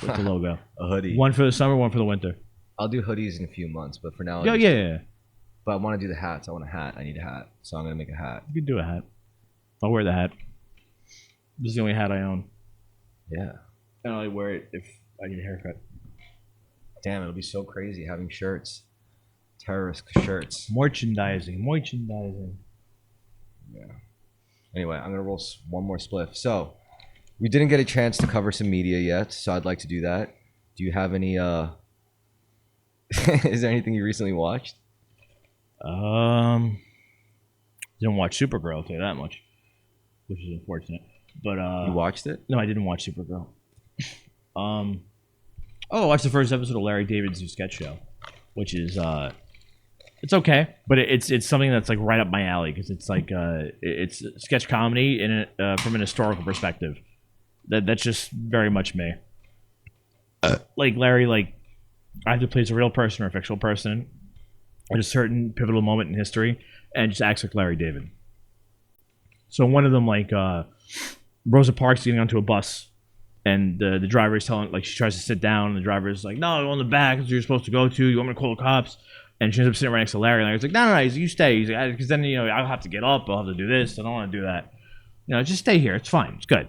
with the logo. A hoodie. One for the summer, one for the winter. I'll do hoodies in a few months, but for now, Yeah. But I want to do the hats. I want a hat. I need a hat, so I'm gonna make a hat. You can do a hat. I'll wear the hat. This is the only hat I own. Yeah. And I only wear it if I need a haircut. Damn, it'll be so crazy having shirts, Terrorisk shirts. Merchandising. Yeah. Anyway, I'm gonna roll one more spliff. So, we didn't get a chance to cover some media yet, so I'd like to do that. Do you have any? Is there anything you recently watched? Didn't watch Supergirl, I'll tell you that much, which is unfortunate. But You watched it? no, I didn't watch Supergirl. I watched the first episode of Larry David's new sketch show, which is it's okay, but it's something that's like right up my alley because it's like it's sketch comedy in from an historical perspective. That's just very much me. Like Larry, like either plays a real person or a fictional person at a certain pivotal moment in history, and just acts like Larry David. So one of them, like Rosa Parks getting onto a bus, and the driver is telling, like, she tries to sit down, and the driver is like, no, go in the back, that's where you're supposed to go to, you want me to call the cops? And she ends up sitting right next to Larry, and Larry's like, no, you stay. He's like, because then, I'll have to get up, I'll have to do this, I don't want to do that. Just stay here, it's fine, it's good.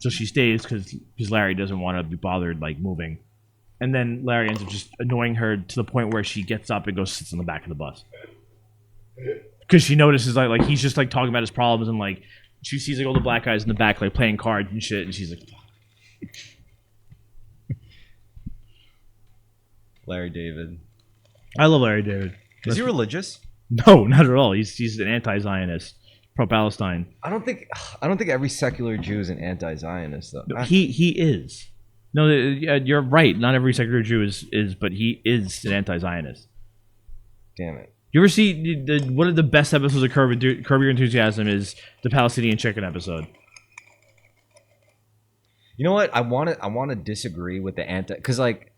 So she stays because Larry doesn't want to be bothered, like, moving. And then Larry ends up just annoying her to the point where she gets up and goes sits in the back of the bus. Because she notices, like he's just, like, talking about his problems, and, like, she sees, like, all the black guys in the back, like, playing cards and shit, and she's like, fuck. Larry David. I love Larry David. Is he religious? No, not at all. He's an anti-Zionist, pro-Palestine. I don't think every secular Jew is an anti-Zionist though. No, he is. No, you're right. Not every secular Jew is, but he is an anti-Zionist. Damn it. You ever see one of the best episodes of Curb Your Enthusiasm is the Palestinian chicken episode. You know what? I want to disagree with the because, like,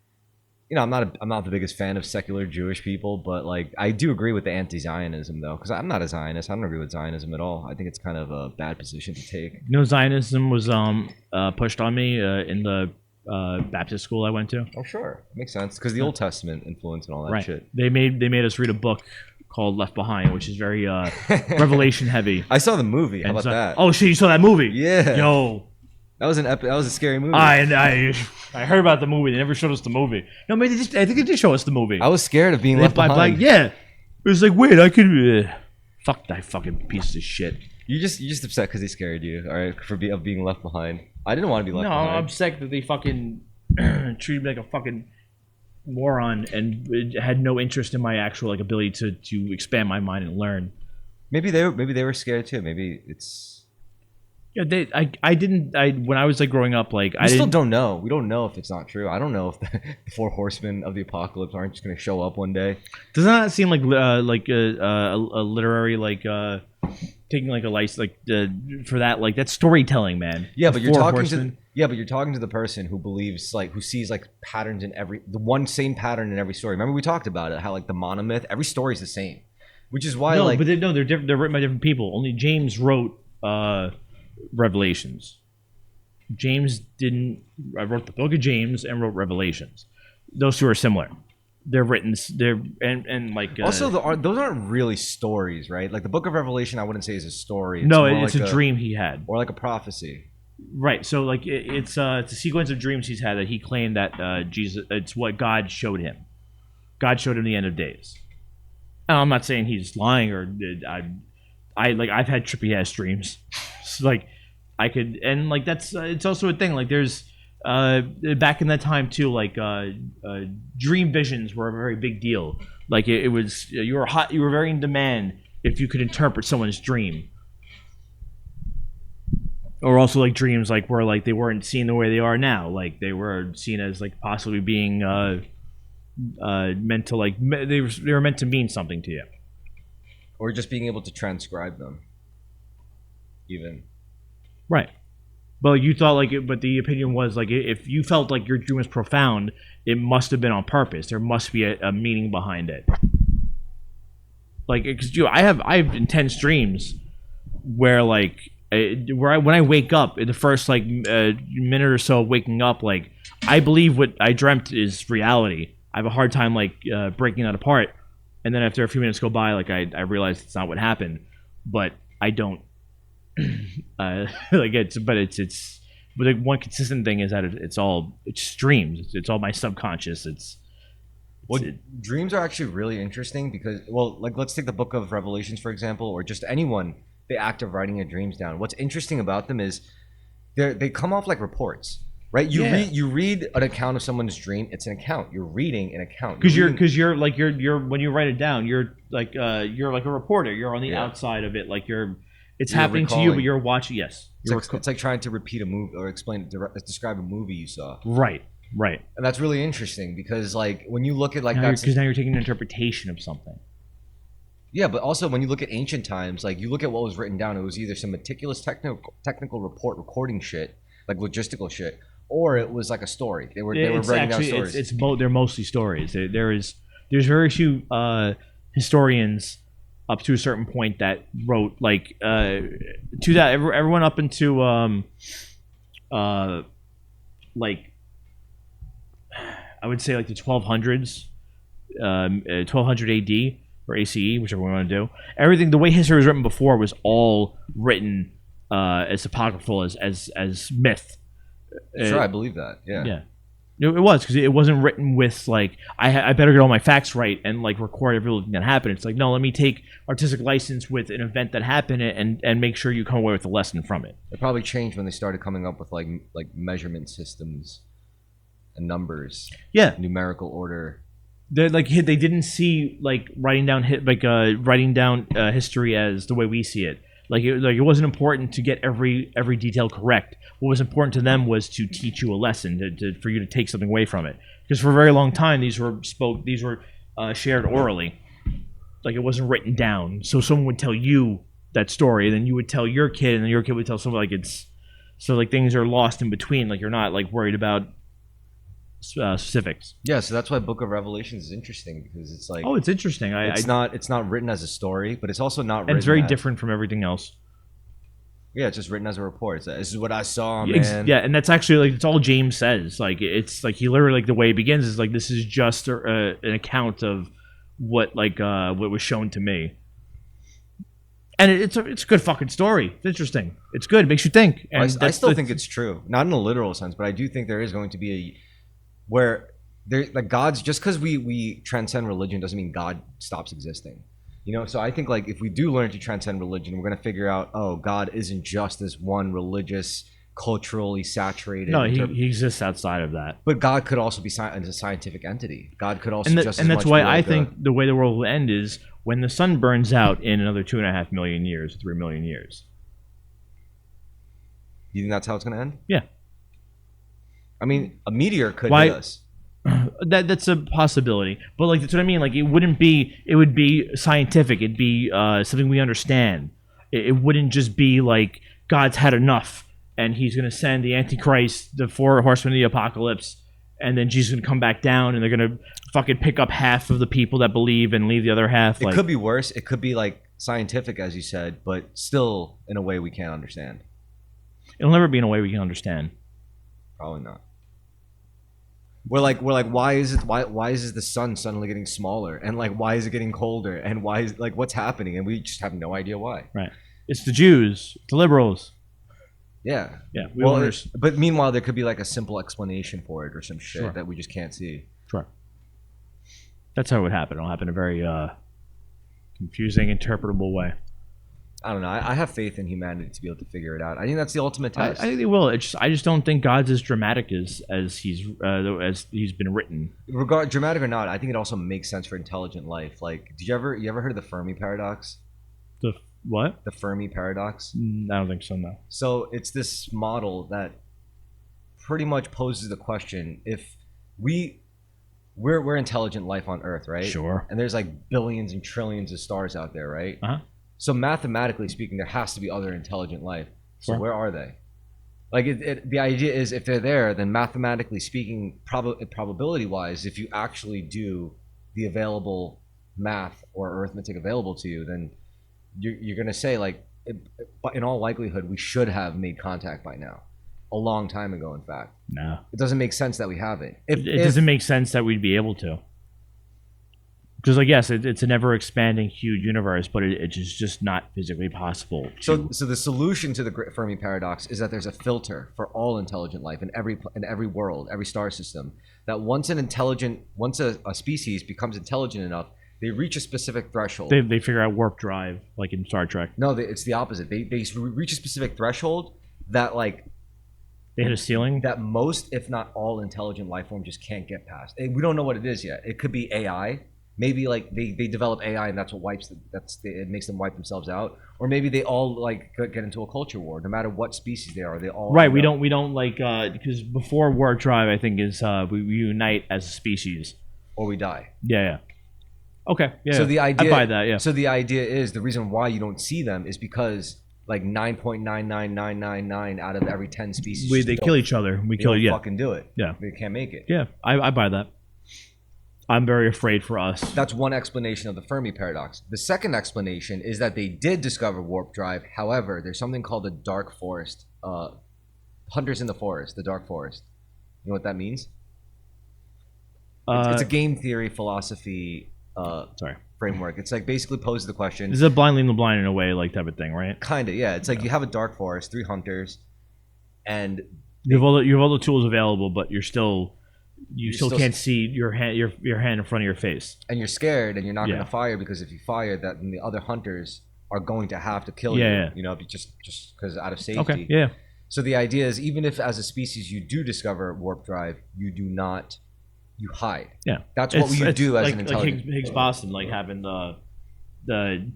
I'm not the biggest fan of secular Jewish people, but, like, I do agree with the anti-Zionism though, because I'm not a Zionist. I don't agree with Zionism at all. I think it's kind of a bad position to take. Zionism was pushed on me in the Baptist school I went to. Oh, sure, makes sense because the Old Testament influence and all that Right. shit. They made us read a book called Left Behind, which is very revelation heavy. I saw the movie. How And about so- that? Oh shit! You saw that movie? Yeah. Yo, That was that was a scary movie. I heard about the movie. They never showed us the movie. No, maybe I think they did show us the movie. I was scared of being left behind. Yeah, it was like, wait, I could. Fuck that fucking piece of shit. You just upset because he scared you, all right, of being left behind. I didn't want to be left No, behind. I'm sick that they fucking treated me like a fucking moron and had no interest in my actual like ability to expand my mind and learn. Maybe they were scared too. Maybe it's. Yeah, when I was like growing up, like We still don't know. We don't know if it's not true. I don't know if the four horsemen of the apocalypse aren't just going to show up one day. Does that not seem like a literary like taking like a license like for that, like that's storytelling, man. Yeah, The but you're Four talking Horsemen. but you're talking to the person who believes like who sees like patterns in the one same pattern in every story. Remember we talked about it, how like the monomyth, every story is the same, which is why No, but they're different. They're written by different people. Only James wrote Revelations. James didn't. I wrote the Book of James and wrote Revelations. Those two are similar. They're written. They're and like also those aren't really stories, right? Like the Book of Revelation, I wouldn't say is a story. no, more it's like a dream he had. or like a prophecy. Right. So like it's a sequence of dreams he's had that he claimed that Jesus. It's what God showed him. God showed him the end of days. And I'm not saying he's lying or I've had trippy ass dreams. So, like I could and like that's it's also a thing. Like there's back in that time too. Like dream visions were a very big deal. Like it was you were very in demand if you could interpret someone's dream. Or also like dreams like where like they weren't seen the way they are now, like they were seen as like possibly being meant to like they were meant to mean something to you, Or just being able to transcribe them. Even. right? But you thought like but the opinion was like if you felt like your dream was profound, it must have been on purpose. There must be a meaning behind it. Like because I have intense dreams where like. When I wake up in the first like minute or so of waking up, like I believe what I dreamt is reality. I have a hard time like breaking that apart, and then after a few minutes go by, like I realize it's not what happened, but I don't like it's but like one consistent thing is that it's dreams. It's all my subconscious. Dreams are actually really interesting because, well, like let's take the Book of Revelations for example, or just anyone. The act of writing your dreams down. What's interesting about them is they come off like reports, right? You read an account of someone's dream. It's an account. You're reading an account. Because you're when you write it down, you're like a reporter. You're on the outside of it. Like it's happening to you, but you're watching. Yes, it's like trying to repeat a movie or describe a movie you saw. Right. And that's really interesting because like when you look at like because now you're taking an interpretation of something. Yeah, but also when you look at ancient times, like you look at what was written down, it was either some meticulous technical report recording shit, like logistical shit, or it was like a story. They were writing down stories. They're mostly stories. There's very few historians up to a certain point that wrote like to that everyone up into like I would say like the 1200s, 1200 AD. Or ACE, whichever one you want to do. Everything, the way history was written before, was all written as apocryphal as myth. Sure, I believe that. Yeah. It was because it wasn't written with like I better get all my facts right and like record everything that happened. It's like no, let me take artistic license with an event that happened and make sure you come away with a lesson from it. It probably changed when they started coming up with like measurement systems and numbers. Yeah, numerical order. They didn't see like writing down history as the way we see it. Like it wasn't important to get every detail correct. What was important to them was to teach you a lesson, for you to take something away from it. Because for a very long time, these were shared orally. Like it wasn't written down. So someone would tell you that story, and then you would tell your kid, and then your kid would tell someone. Like so like things are lost in between. Like you're not like worried about specifics. Yeah, so that's why Book of Revelations is interesting because it's like it's interesting. It's not written as a story, but it's also not. And it's very different from everything else. Yeah, it's just written as a report. This is what I saw, man. Yeah, and that's actually like it's all James says. Like it's like he literally like the way it begins is like this is just an account of what was shown to me. And it's a good fucking story. It's interesting. It's good. It makes you think. And I still think it's true, not in a literal sense, but I do think there is going to be where there like God's just because we transcend religion doesn't mean God stops existing. So I think like if we do learn to transcend religion, we're gonna figure out God isn't just this one religious culturally saturated. No, he exists outside of that. But God could also be a scientific entity. God could also And, just and as that's much why be like I think the way the world will end is when the sun burns out in another 2.5 million years, 3 million years. You think that's how it's going to end? Yeah. I mean, a meteor could Why- hit us. That's a possibility, but like that's what I mean. Like it would be scientific. It'd be something we understand. It wouldn't just be like God's had enough and he's gonna send the Antichrist, the 4 horsemen of the apocalypse, and then Jesus is gonna come back down and they're gonna fucking pick up half of the people that believe and leave the other half. It could be worse. It could be like scientific, as you said, but still in a way we can't understand. It'll never be in a way we can understand. Probably not. We're like why is the sun suddenly getting smaller, and like why is it getting colder, and why is like what's happening, and we just have no idea why. Right. It's the Jews, the liberals. Yeah. Yeah. But meanwhile, there could be like a simple explanation for it or some shit Sure. that we just can't see. Sure. That's how it would happen. It'll happen in a very confusing, interpretable way. I don't know. I have faith in humanity to be able to figure it out. I think that's the ultimate I test. think they will. I just don't think God's as dramatic as he's been written. Dramatic or not, I think it also makes sense for intelligent life. Like, you ever heard of the Fermi paradox? The what? The Fermi paradox. I don't think so. No. So it's this model that pretty much poses the question: if we're intelligent life on Earth, right? Sure. And there's like billions and trillions of stars out there, right? Uh-huh. So mathematically speaking, there has to be other intelligent life. So Sure. where are they? Like the idea is, if they're there, then mathematically speaking, probability-wise, if you actually do the available math or arithmetic available to you, then you're going to say, like, but in all likelihood, we should have made contact by now, a long time ago. In fact, No. it doesn't make sense that we haven't. It doesn't make sense that we'd be able to. Because, like, yes, it's an ever-expanding, huge universe, but it's just not physically possible. So the solution to the Fermi paradox is that there's a filter for all intelligent life in every world, every star system. That once a species becomes intelligent enough, they reach a specific threshold. They figure out warp drive, like in Star Trek. No, it's the opposite. They reach a specific threshold that They hit a ceiling. that most, if not all, intelligent life forms just can't get past. We don't know what it is yet. It could be AI. Maybe like they develop AI and that's what it makes them wipe themselves out. Or maybe they all like get into a culture war. No matter what species they are, they all Right. We don't like because before warp drive, I think is we unite as a species. or we die. Yeah. Okay. Yeah. So the idea, I buy that. Yeah. So the idea is the reason why you don't see them is because like 9.99999 out of every 10 species They kill each other. We kill. don't Yeah. fucking do it. Yeah. They can't make it. Yeah. I buy that. I'm very afraid for us. That's one explanation of the Fermi paradox. The second explanation is that they did discover warp drive. However, there's something called the dark forest. Hunters in the forest, the dark forest. You know what that means? It's a game theory philosophy framework. It's like basically poses the question. This is a blind leading the blind in a way, like type of thing, right? Kinda, yeah. It's like you have a dark forest, 3 hunters, and You have all the tools available, but you still can't see your hand in front of your face. you're scared, and you're not going Yeah. to fire because if you fire, that then the other hunters are going to have to kill Yeah. you. You know, just because out of safety. Okay. Yeah. So the idea is, even if as a species you do discover warp drive, you hide. Yeah. That's what you do as like, an intelligent. Like Higgs boson, like having the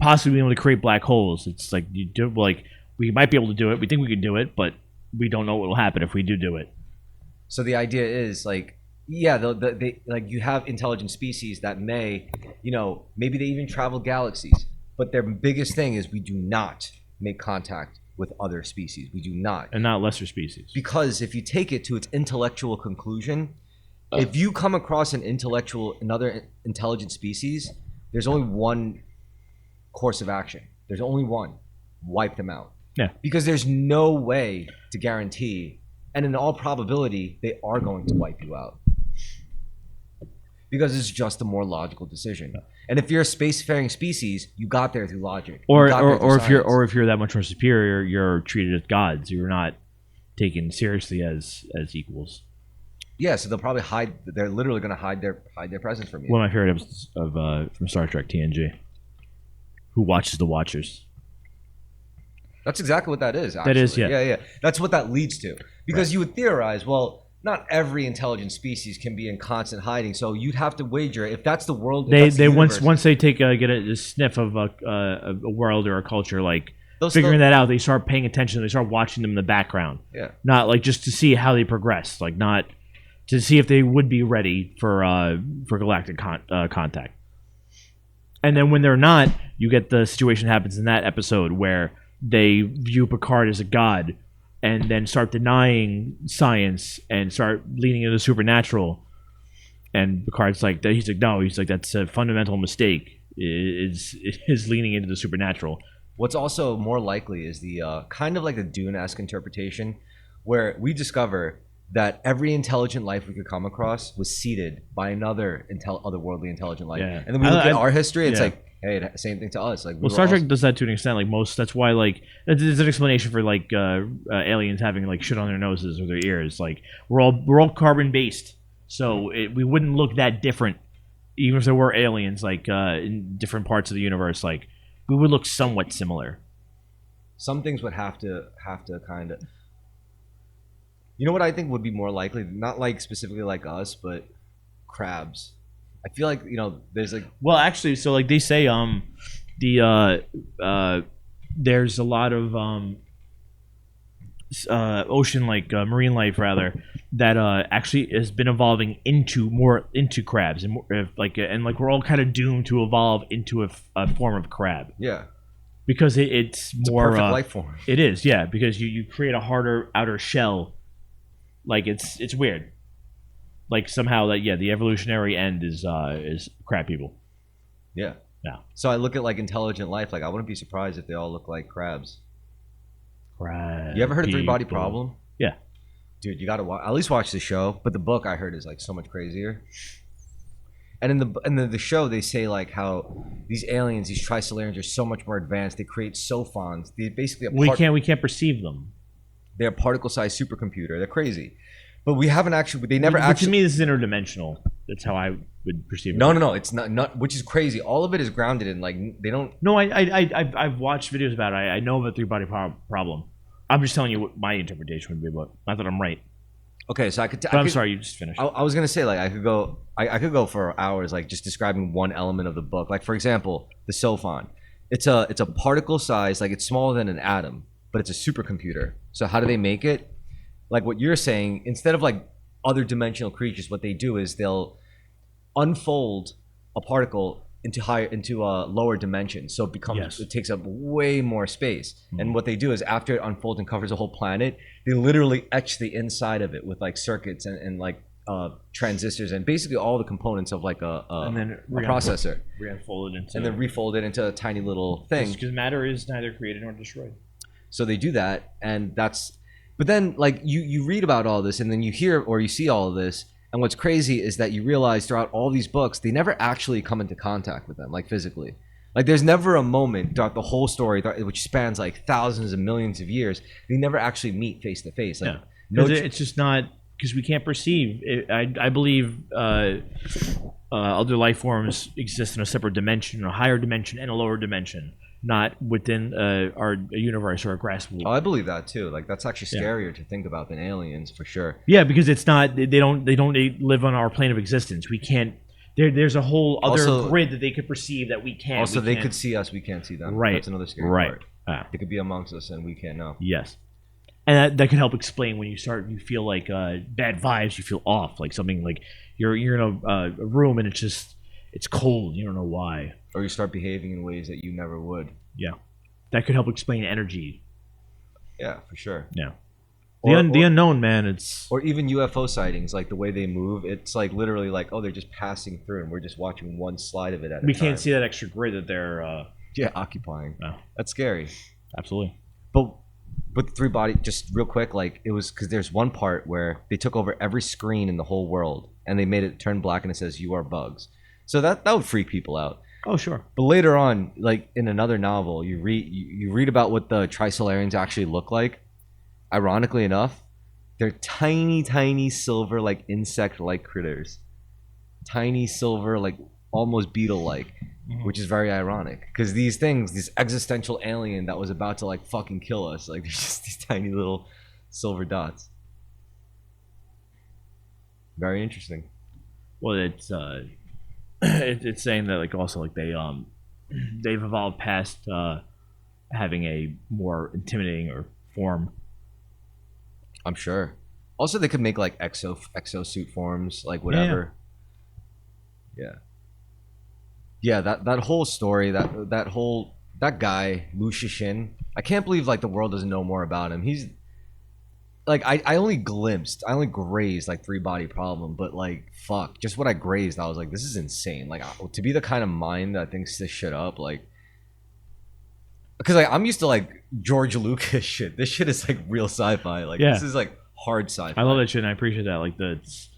possibly being able to create black holes. It's like you do like we might be able to do it. We think we can do it, but we don't know what will happen if we do it. So the idea is like, yeah, they like you have intelligent species that may, maybe they even travel galaxies, but their biggest thing is we do not make contact with other species. We do not. And not lesser species. Because if you take it to its intellectual conclusion, if you come across another intelligent species, there's only one course of action. There's only one. Wipe them out. Yeah. Because there's no way to guarantee, and in all probability, they are going to wipe you out. Because it's just a more logical decision. And if you're a spacefaring species, you got there through logic. Or You got there through science. if you're that much more superior, you're treated as gods. You're not taken seriously as equals. Yeah, so they'll probably hide. They're literally going to hide their presence from you. One of my favorite episodes from Star Trek TNG. Who watches the Watchers? That's exactly what that is. Actually. That is, yeah. Yeah. That's what that leads to. Because you would theorize, well, not every intelligent species can be in constant hiding. So you'd have to wager if that's the world. They once they get a sniff of a world or a culture, like figuring that out, they start paying attention. They start watching them in the background. Yeah. Not like just to see how they progress, like not to see if they would be ready for galactic contact. And then when they're not, you get the situation happens in that episode where they view Picard as a god and then start denying science and start leaning into the supernatural. And Picard's like, he's like, no, he's like, that's a fundamental mistake. Is leaning into the supernatural. What's also more likely is the kind of like the Dune-esque interpretation, where we discover that every intelligent life we could come across was seeded by another otherworldly intelligent life. Yeah. And then we look at our history, it's yeah. like, hey, same thing to us. Like, well, Star Trek does that to an extent. Like most, that's why like there's an explanation for like aliens having like shit on their noses or their ears. Like we're all carbon based, so we wouldn't look that different, even if there were aliens like in different parts of the universe. Like we would look somewhat similar. Some things would have to kind of. You know what I think would be more likely? Not like specifically like us, but crabs. I feel like, there's like... Well, actually, so like they say there's a lot of ocean, like marine life rather, that actually has been evolving into crabs, and like we're all kind of doomed to evolve into a form of crab. Yeah. Because it's more... a perfect life form. It is, yeah, because you create a harder outer shell. Like it's weird. Like somehow that the evolutionary end is crab people. Yeah. Yeah. So I look at like intelligent life. Like I wouldn't be surprised if they all look like crabs. Crab. You ever heard of Three Body Problem? Yeah. Dude, you gotta at least watch the show. But the book I heard is like so much crazier. And in the show they say like how these aliens, these Trisolarians, are so much more advanced. They create sophons. They basically we can't perceive them. They're a particle-sized supercomputer. They're crazy, but we haven't actually. They never But actually. To me, this is interdimensional. That's how I would perceive it. No. It's not. Which is crazy. All of it is grounded in like they don't. No, I've watched videos about it. I know about three-body problem. I'm just telling you what my interpretation would be, but not that I'm right. Okay, so I could. I'm sorry, you just finished. I was gonna say like I could go for hours like just describing one element of the book. Like for example, the sophon. It's a particle size, like it's smaller than an atom, but it's a supercomputer. So how do they make it? Like what you're saying, instead of like other dimensional creatures, what they do is they'll unfold a particle into lower dimensions. So it takes up way more space. Mm-hmm. And what they do is after it unfolds and covers a whole planet, they literally etch the inside of it with like circuits and like transistors and basically all the components of like a processor. Re-unfold it into, and then refold it into a tiny little thing. Because matter is neither created nor destroyed. So they do that, and that's. But then, like you read about all this, and then you hear or you see all of this, and what's crazy is that you realize throughout all these books, they never actually come into contact with them, like physically. Like there's never a moment throughout the whole story, which spans like thousands and millions of years, they never actually meet face to face. Like, it's just not. Because we can't perceive it. I believe other life forms exist in a separate dimension, a higher dimension and a lower dimension, not within our universe or a graspable. Oh, I believe that too. Like that's actually scarier to think about than aliens for sure. Yeah, because it's not. They don't live on our plane of existence. We can't. There's a whole other grid that they could perceive that we can't. Also, they could see us. We can't see them. Right. That's another scary part. They could be amongst us and we can't know. Yes. And that could help explain when you feel like bad vibes, you feel off, like something like you're in a room and it's cold, you don't know why. Or you start behaving in ways that you never would. Yeah. That could help explain energy. Yeah, for sure. Yeah. The unknown, man, it's... Or even UFO sightings, like the way they move, it's like literally like, oh, they're just passing through and we're just watching one slide of it at a time. We can't see that extra grid that they're... occupying. No. That's scary. Absolutely. But the three body, just real quick, like it was because there's one part where they took over every screen in the whole world and they made it turn black and it says "You are bugs." So that would freak people out. Oh sure. But later on, like in another novel, you read about what the Trisolarians actually look like. Ironically enough, they're tiny silver like insect like critters. Tiny silver like almost beetle-like, which is very ironic because these things, this existential alien that was about to like fucking kill us, like there's just these tiny little silver dots. Very interesting. Well, it's it's saying that like also like they've evolved past having a more intimidating or form. I'm sure. Also, they could make like exosuit forms, like whatever. Yeah. That whole story, that guy Lu Shishin, I can't believe like the world doesn't know more about him. He's like I only grazed like 3-body problem, but like fuck, just what I grazed, I was like, this is insane. Like to be the kind of mind that thinks this shit up, like. Because like I'm used to like George Lucas shit. This shit is like real sci-fi. Like this is like hard sci-fi. I love that shit, and I appreciate that. Like there's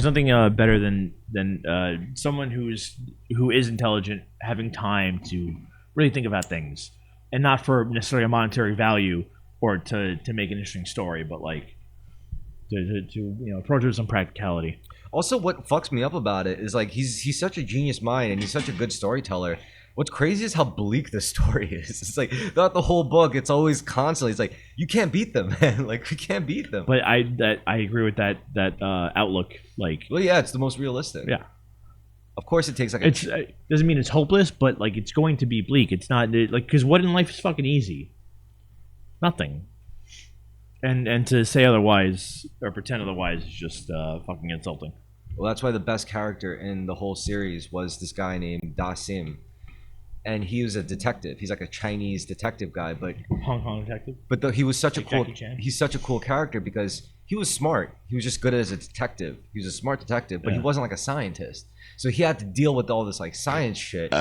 nothing better than someone who is intelligent having time to really think about things, and not for necessarily a monetary value or to make an interesting story, but like to approach it with some practicality. Also, what fucks me up about it is like he's such a genius mind and he's such a good storyteller. What's crazy is how bleak this story is. It's like throughout the whole book, it's always constantly. It's like you can't beat them, man. Like we can't beat them. But I agree with that outlook. Like, well, yeah, it's the most realistic. Yeah. Of course, it takes like it doesn't mean it's hopeless, but like it's going to be bleak. It's not like because what in life is fucking easy? Nothing. And to say otherwise or pretend otherwise is just fucking insulting. Well, that's why the best character in the whole series was this guy named Da Sim. And he was a detective. He's like a Chinese detective guy, but Hong Kong detective. But he was such a cool. Jackie Chan. He's such a cool character because he was smart. He was just good as a detective. He was a smart detective, but he wasn't like a scientist. So he had to deal with all this like science shit.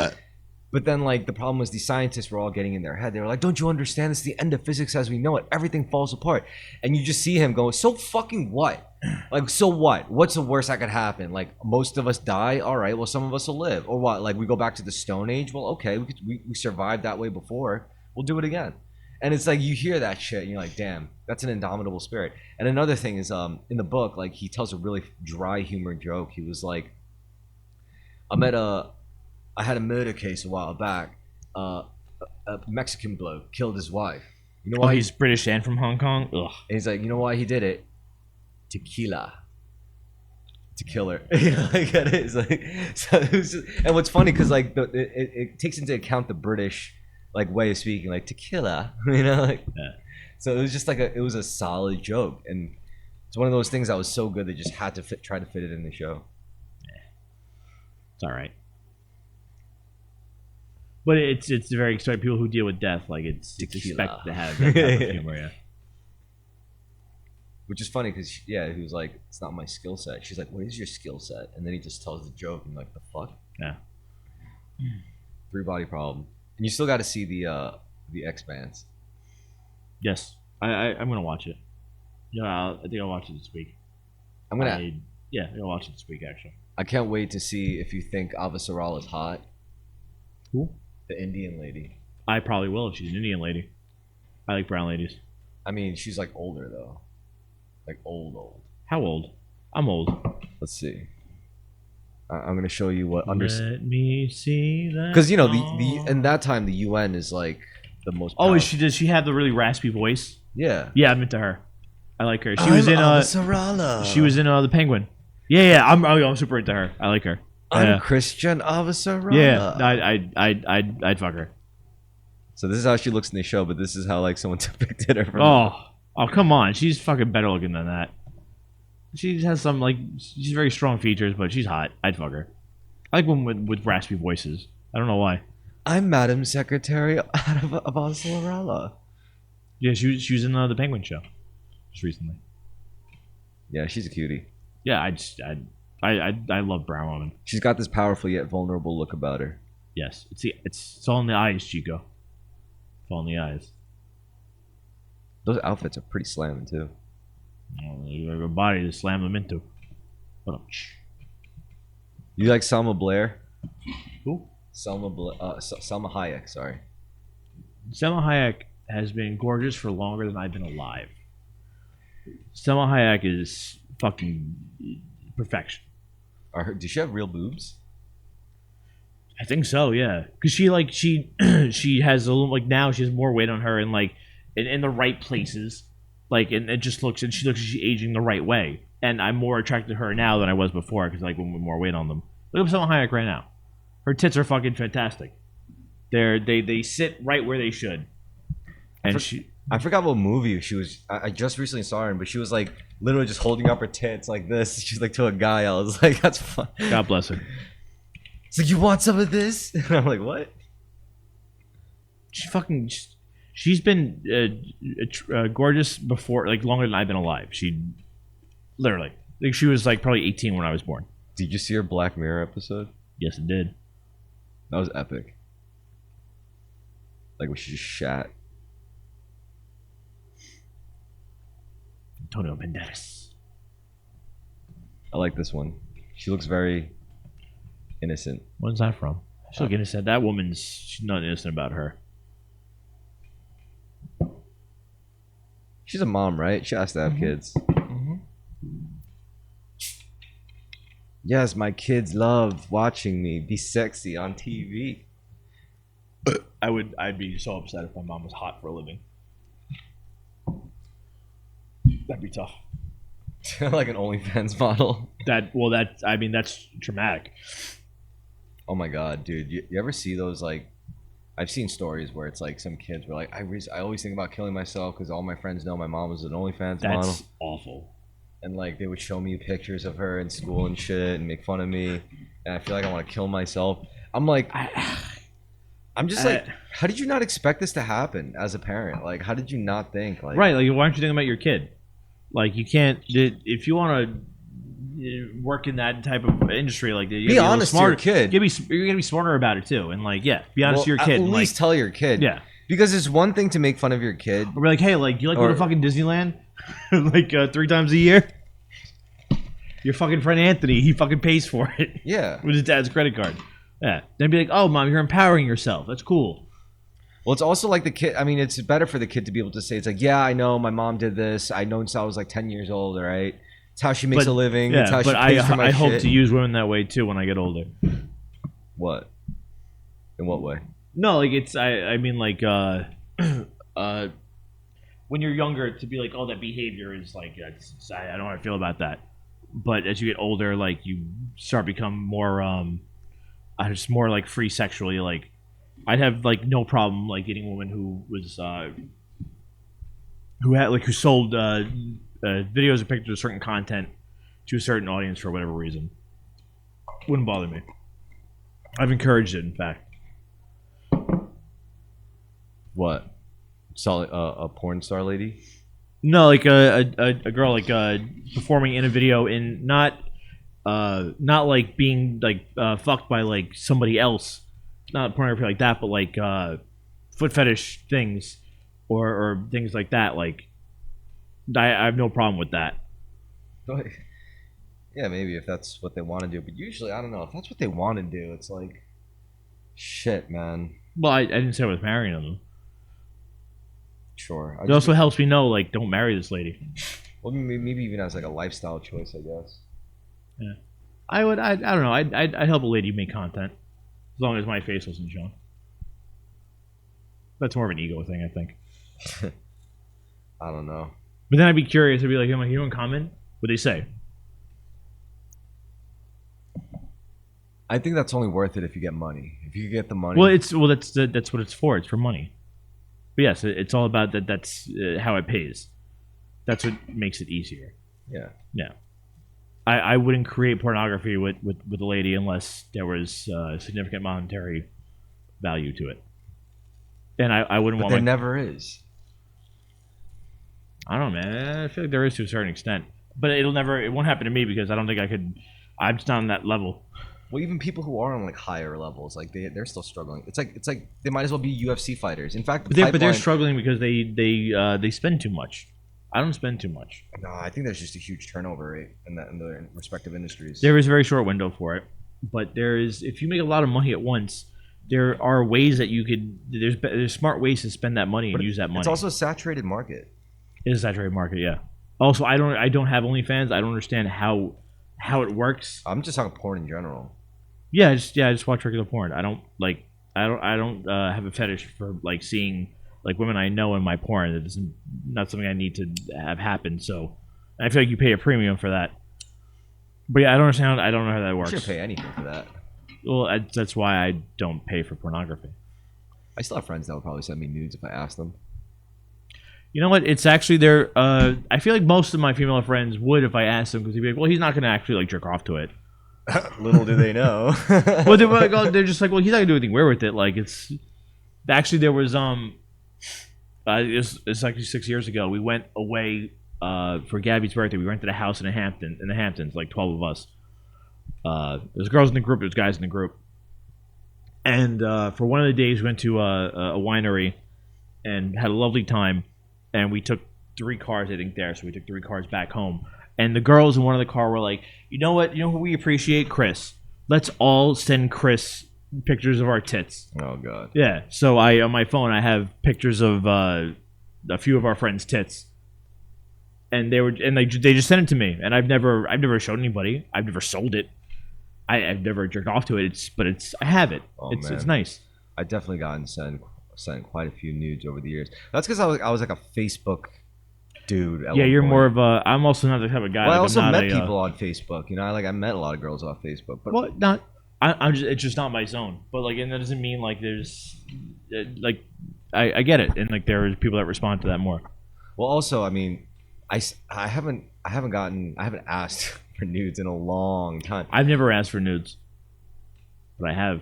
But then like the problem was these scientists were all getting in their head. They were like, "Don't you understand? It's the end of physics as we know it. Everything falls apart." And you just see him go, "So fucking what? Like, so what? What's the worst that could happen? Like, most of us die. All right. Well, some of us will live. Or what? Like, we go back to the Stone Age. Well, okay. We survived that way before. We'll do it again." And it's like you hear that shit and you're like, "Damn, that's an indomitable spirit." And another thing is, in the book, like he tells a really dry humor joke. He was like, I had a murder case a while back. A Mexican bloke killed his wife. You know why? He's British and from Hong Kong. Ugh. And he's like, you know why he did it? Tequila. To kill her. You know, like that is like. So it was just, and what's funny because like it takes into account the British like way of speaking, like tequila. You know, like. Yeah. So it was just like it was a solid joke, and it's one of those things that was so good they just had to try to fit it in the show. Yeah. It's all right. But it's very exciting. People who deal with death, like it's expected to have that type of humor, yeah. Which is funny because he was like, "It's not my skill set." She's like, "What is your skill set?" And then he just tells the joke, and I'm like, "The fuck?" Yeah. 3-body problem, and you still got to see the Expanse. Yes, I'm gonna watch it. Yeah, I think I'll watch it this week. I'm gonna watch it this week actually. I can't wait to see if you think Avasarala is hot. Who? The Indian lady. I probably will if she's an Indian lady. I like brown ladies. I mean, she's like older though, like old. How old? I'm old. Let's see. I'm gonna show you what. Let me see that. Because you know the in that time the UN is like the most. Oh, does she have the really raspy voice? Yeah. Yeah, I'm into her. I like her. She was in Avasarala. She was in the Penguin. Yeah. I'm super into her. I like her. I'm Christian Avasarala. Yeah, I'd fuck her. So this is how she looks in the show, but this is how like someone depicted her. Oh, come on, she's fucking better looking than that. She has some she's very strong features, but she's hot. I'd fuck her. I like women with raspy voices. I don't know why. I'm Madam Secretary of Avasarala. Yeah, she was in the Penguin show just recently. Yeah, she's a cutie. Yeah, I love brown women. She's got this powerful yet vulnerable look about her. Yes, it's all in the eyes, Chico. It's all in the eyes. Those outfits are pretty slamming too. You have a body to slam them into. You like Selma Blair? Who? Selma Hayek. Sorry. Selma Hayek has been gorgeous for longer than I've been alive. Selma Hayek is fucking perfection. Does she have real boobs? I think so, yeah. Because she she has a little, like, now she has more weight on her and like in the right places, like, and it just looks, and she looks like she's aging the right way. And I'm more attracted to her now than I was before because like when with more weight on them. Look at Selma Hayek right now. Her tits are fucking fantastic. They sit right where they should. And I forgot what movie she was. I just recently saw her in, but she was like literally just holding up her tits like this. She's like to a guy. I was like, that's fun. God bless her. It's like, you want some of this? And I'm like, what? She's been gorgeous before, like longer than I've been alive. She literally, like, she was like probably 18 when I was born. Did you see her Black Mirror episode? Yes, it did. That was epic. Like when she just shat. Antonio Banderas. I like this one. She looks very innocent. When's that from? She's like innocent. That woman's, she's not innocent about her. She's a mom, right? She has to have kids. Yes, my kids love watching me be sexy on TV. I'd be so upset if my mom was hot for a living. That'd be tough. Like an OnlyFans model. That's traumatic. Oh my god, dude! You ever see those? Like, I've seen stories where it's like some kids were like, I always think about killing myself because all my friends know my mom was an OnlyFans model. That's awful. And like they would show me pictures of her in school and shit and make fun of me, and I feel like I want to kill myself. I'm like, I'm just like, how did you not expect this to happen as a parent? Like, how did you not think? Like, Right, like, why aren't you thinking about your kid? Like, you can't, if you want to work in that type of industry, like, you be honest to your kid. You're gonna be smarter about it too, and like, yeah, be honest to your kid. At and, least like, tell your kid. Yeah. Because it's one thing to make fun of your kid. Or be like, hey, like, do you like going to fucking Disneyland? Like 3 times a year? Your fucking friend Anthony, he fucking pays for it. Yeah. With his dad's credit card. Yeah. Then be like, oh, mom, you're empowering yourself. That's cool. Well, it's also like the kid. I mean, it's better for the kid to be able to say, it's like, yeah, I know my mom did this. I know since I was like 10 years old, all right? It's how she makes a living. Yeah, it's how but she pays for my I hope shit. to use women that way too when I get older. What? In what way? No, like, it's, I mean, like, when you're younger, to be like, oh, that behavior is like, I don't know how I feel about that. But as you get older, like, you start become more, just more like free sexually. Like, I'd have like no problem like dating a woman who was, who sold videos or pictures of certain content to a certain audience for whatever reason. Wouldn't bother me. I've encouraged it, in fact. What? Solid, a porn star lady? No, like a girl like performing in a video in not like being like fucked by like somebody else, not pornography like that, but like foot fetish things or things like that. Like I have no problem with that. Yeah, maybe if that's what they want to do, but usually I don't know if that's what they want to do. It's like, shit, man. Well, I didn't say I was marrying them. Sure. It also helps me know, like, don't marry this lady. Well, maybe even as like a lifestyle choice, I guess. Yeah, I would. I don't know. I'd help a lady make content as long as my face wasn't shown. That's more of an ego thing, I think. I don't know. But then I'd be curious. I'd be like, "Am I here in comment?" What they say? I think that's only worth it if you get money. If you get the money. Well, that's what it's for. It's for money. But yes, it's all about that. That's how it pays. That's what makes it easier. Yeah. Yeah. I wouldn't create pornography with a lady unless there was significant monetary value to it. And I wouldn't But want. there never is. I don't know, man. I feel like there is to a certain extent, but it won't happen to me because I don't think I could. I'm just not on that level. Well, even people who are on like higher levels, like they're still struggling. It's like they might as well be UFC fighters. In fact, But they're struggling because they spend too much. I don't spend too much. No, I think there's just a huge turnover rate in the respective industries. There is a very short window for it, but there is, if you make a lot of money at once, there are ways that you could. There's smart ways to spend that money and use that money. It's also a saturated market. It is a saturated market, yeah. Also, I don't have OnlyFans. I don't understand how it works. I'm just talking porn in general. I just watch regular porn. I don't like. I don't have a fetish for like seeing like women I know in my porn. That isn't not something I need to have happen. So I feel like you pay a premium for that. But yeah, I don't understand. I don't know how that You works. shouldn't pay anything for that. Well, that's why I don't pay for pornography. I still have friends that would probably send me nudes if I asked them. You know what? It's actually there. I feel like most of my female friends would if I asked them because they'd be like, "Well, he's not going to actually like jerk off to it." Little do they know. Well, they're just like, "Well, he's not going to do anything weird with it." Like it's actually there was it's actually 6 years ago. We went away for Gabby's birthday. We rented a house in the Hamptons, like 12 of us. There's girls in the group, there's guys in the group, and for one of the days we went to a winery and had a lovely time. And we took 3 cars, I think, there. So we took 3 cars back home. And the girls in one of the car were like, you know what? You know who we appreciate? Chris. Let's all send Chris pictures of our tits. Oh god. Yeah. So on my phone I have pictures of a few of our friends' tits. And they just sent it to me. And I've never showed anybody. I've never sold it. I've never jerked off to it. I have it. Oh, It's nice. I definitely gotten sent quite a few nudes over the years. That's because I was like a Facebook dude. Yeah, you're more of a. I'm also not the type of guy. Well, I like, also I'm not met a, people on Facebook. You know, I met a lot of girls off Facebook. But Well, not. I'm just. It's just not my zone. But like, and that doesn't mean like there's, like, I get it, and like there's people that respond to that more. well, also, I mean, I haven't asked for nudes in a long time. I've never asked for nudes, but I have.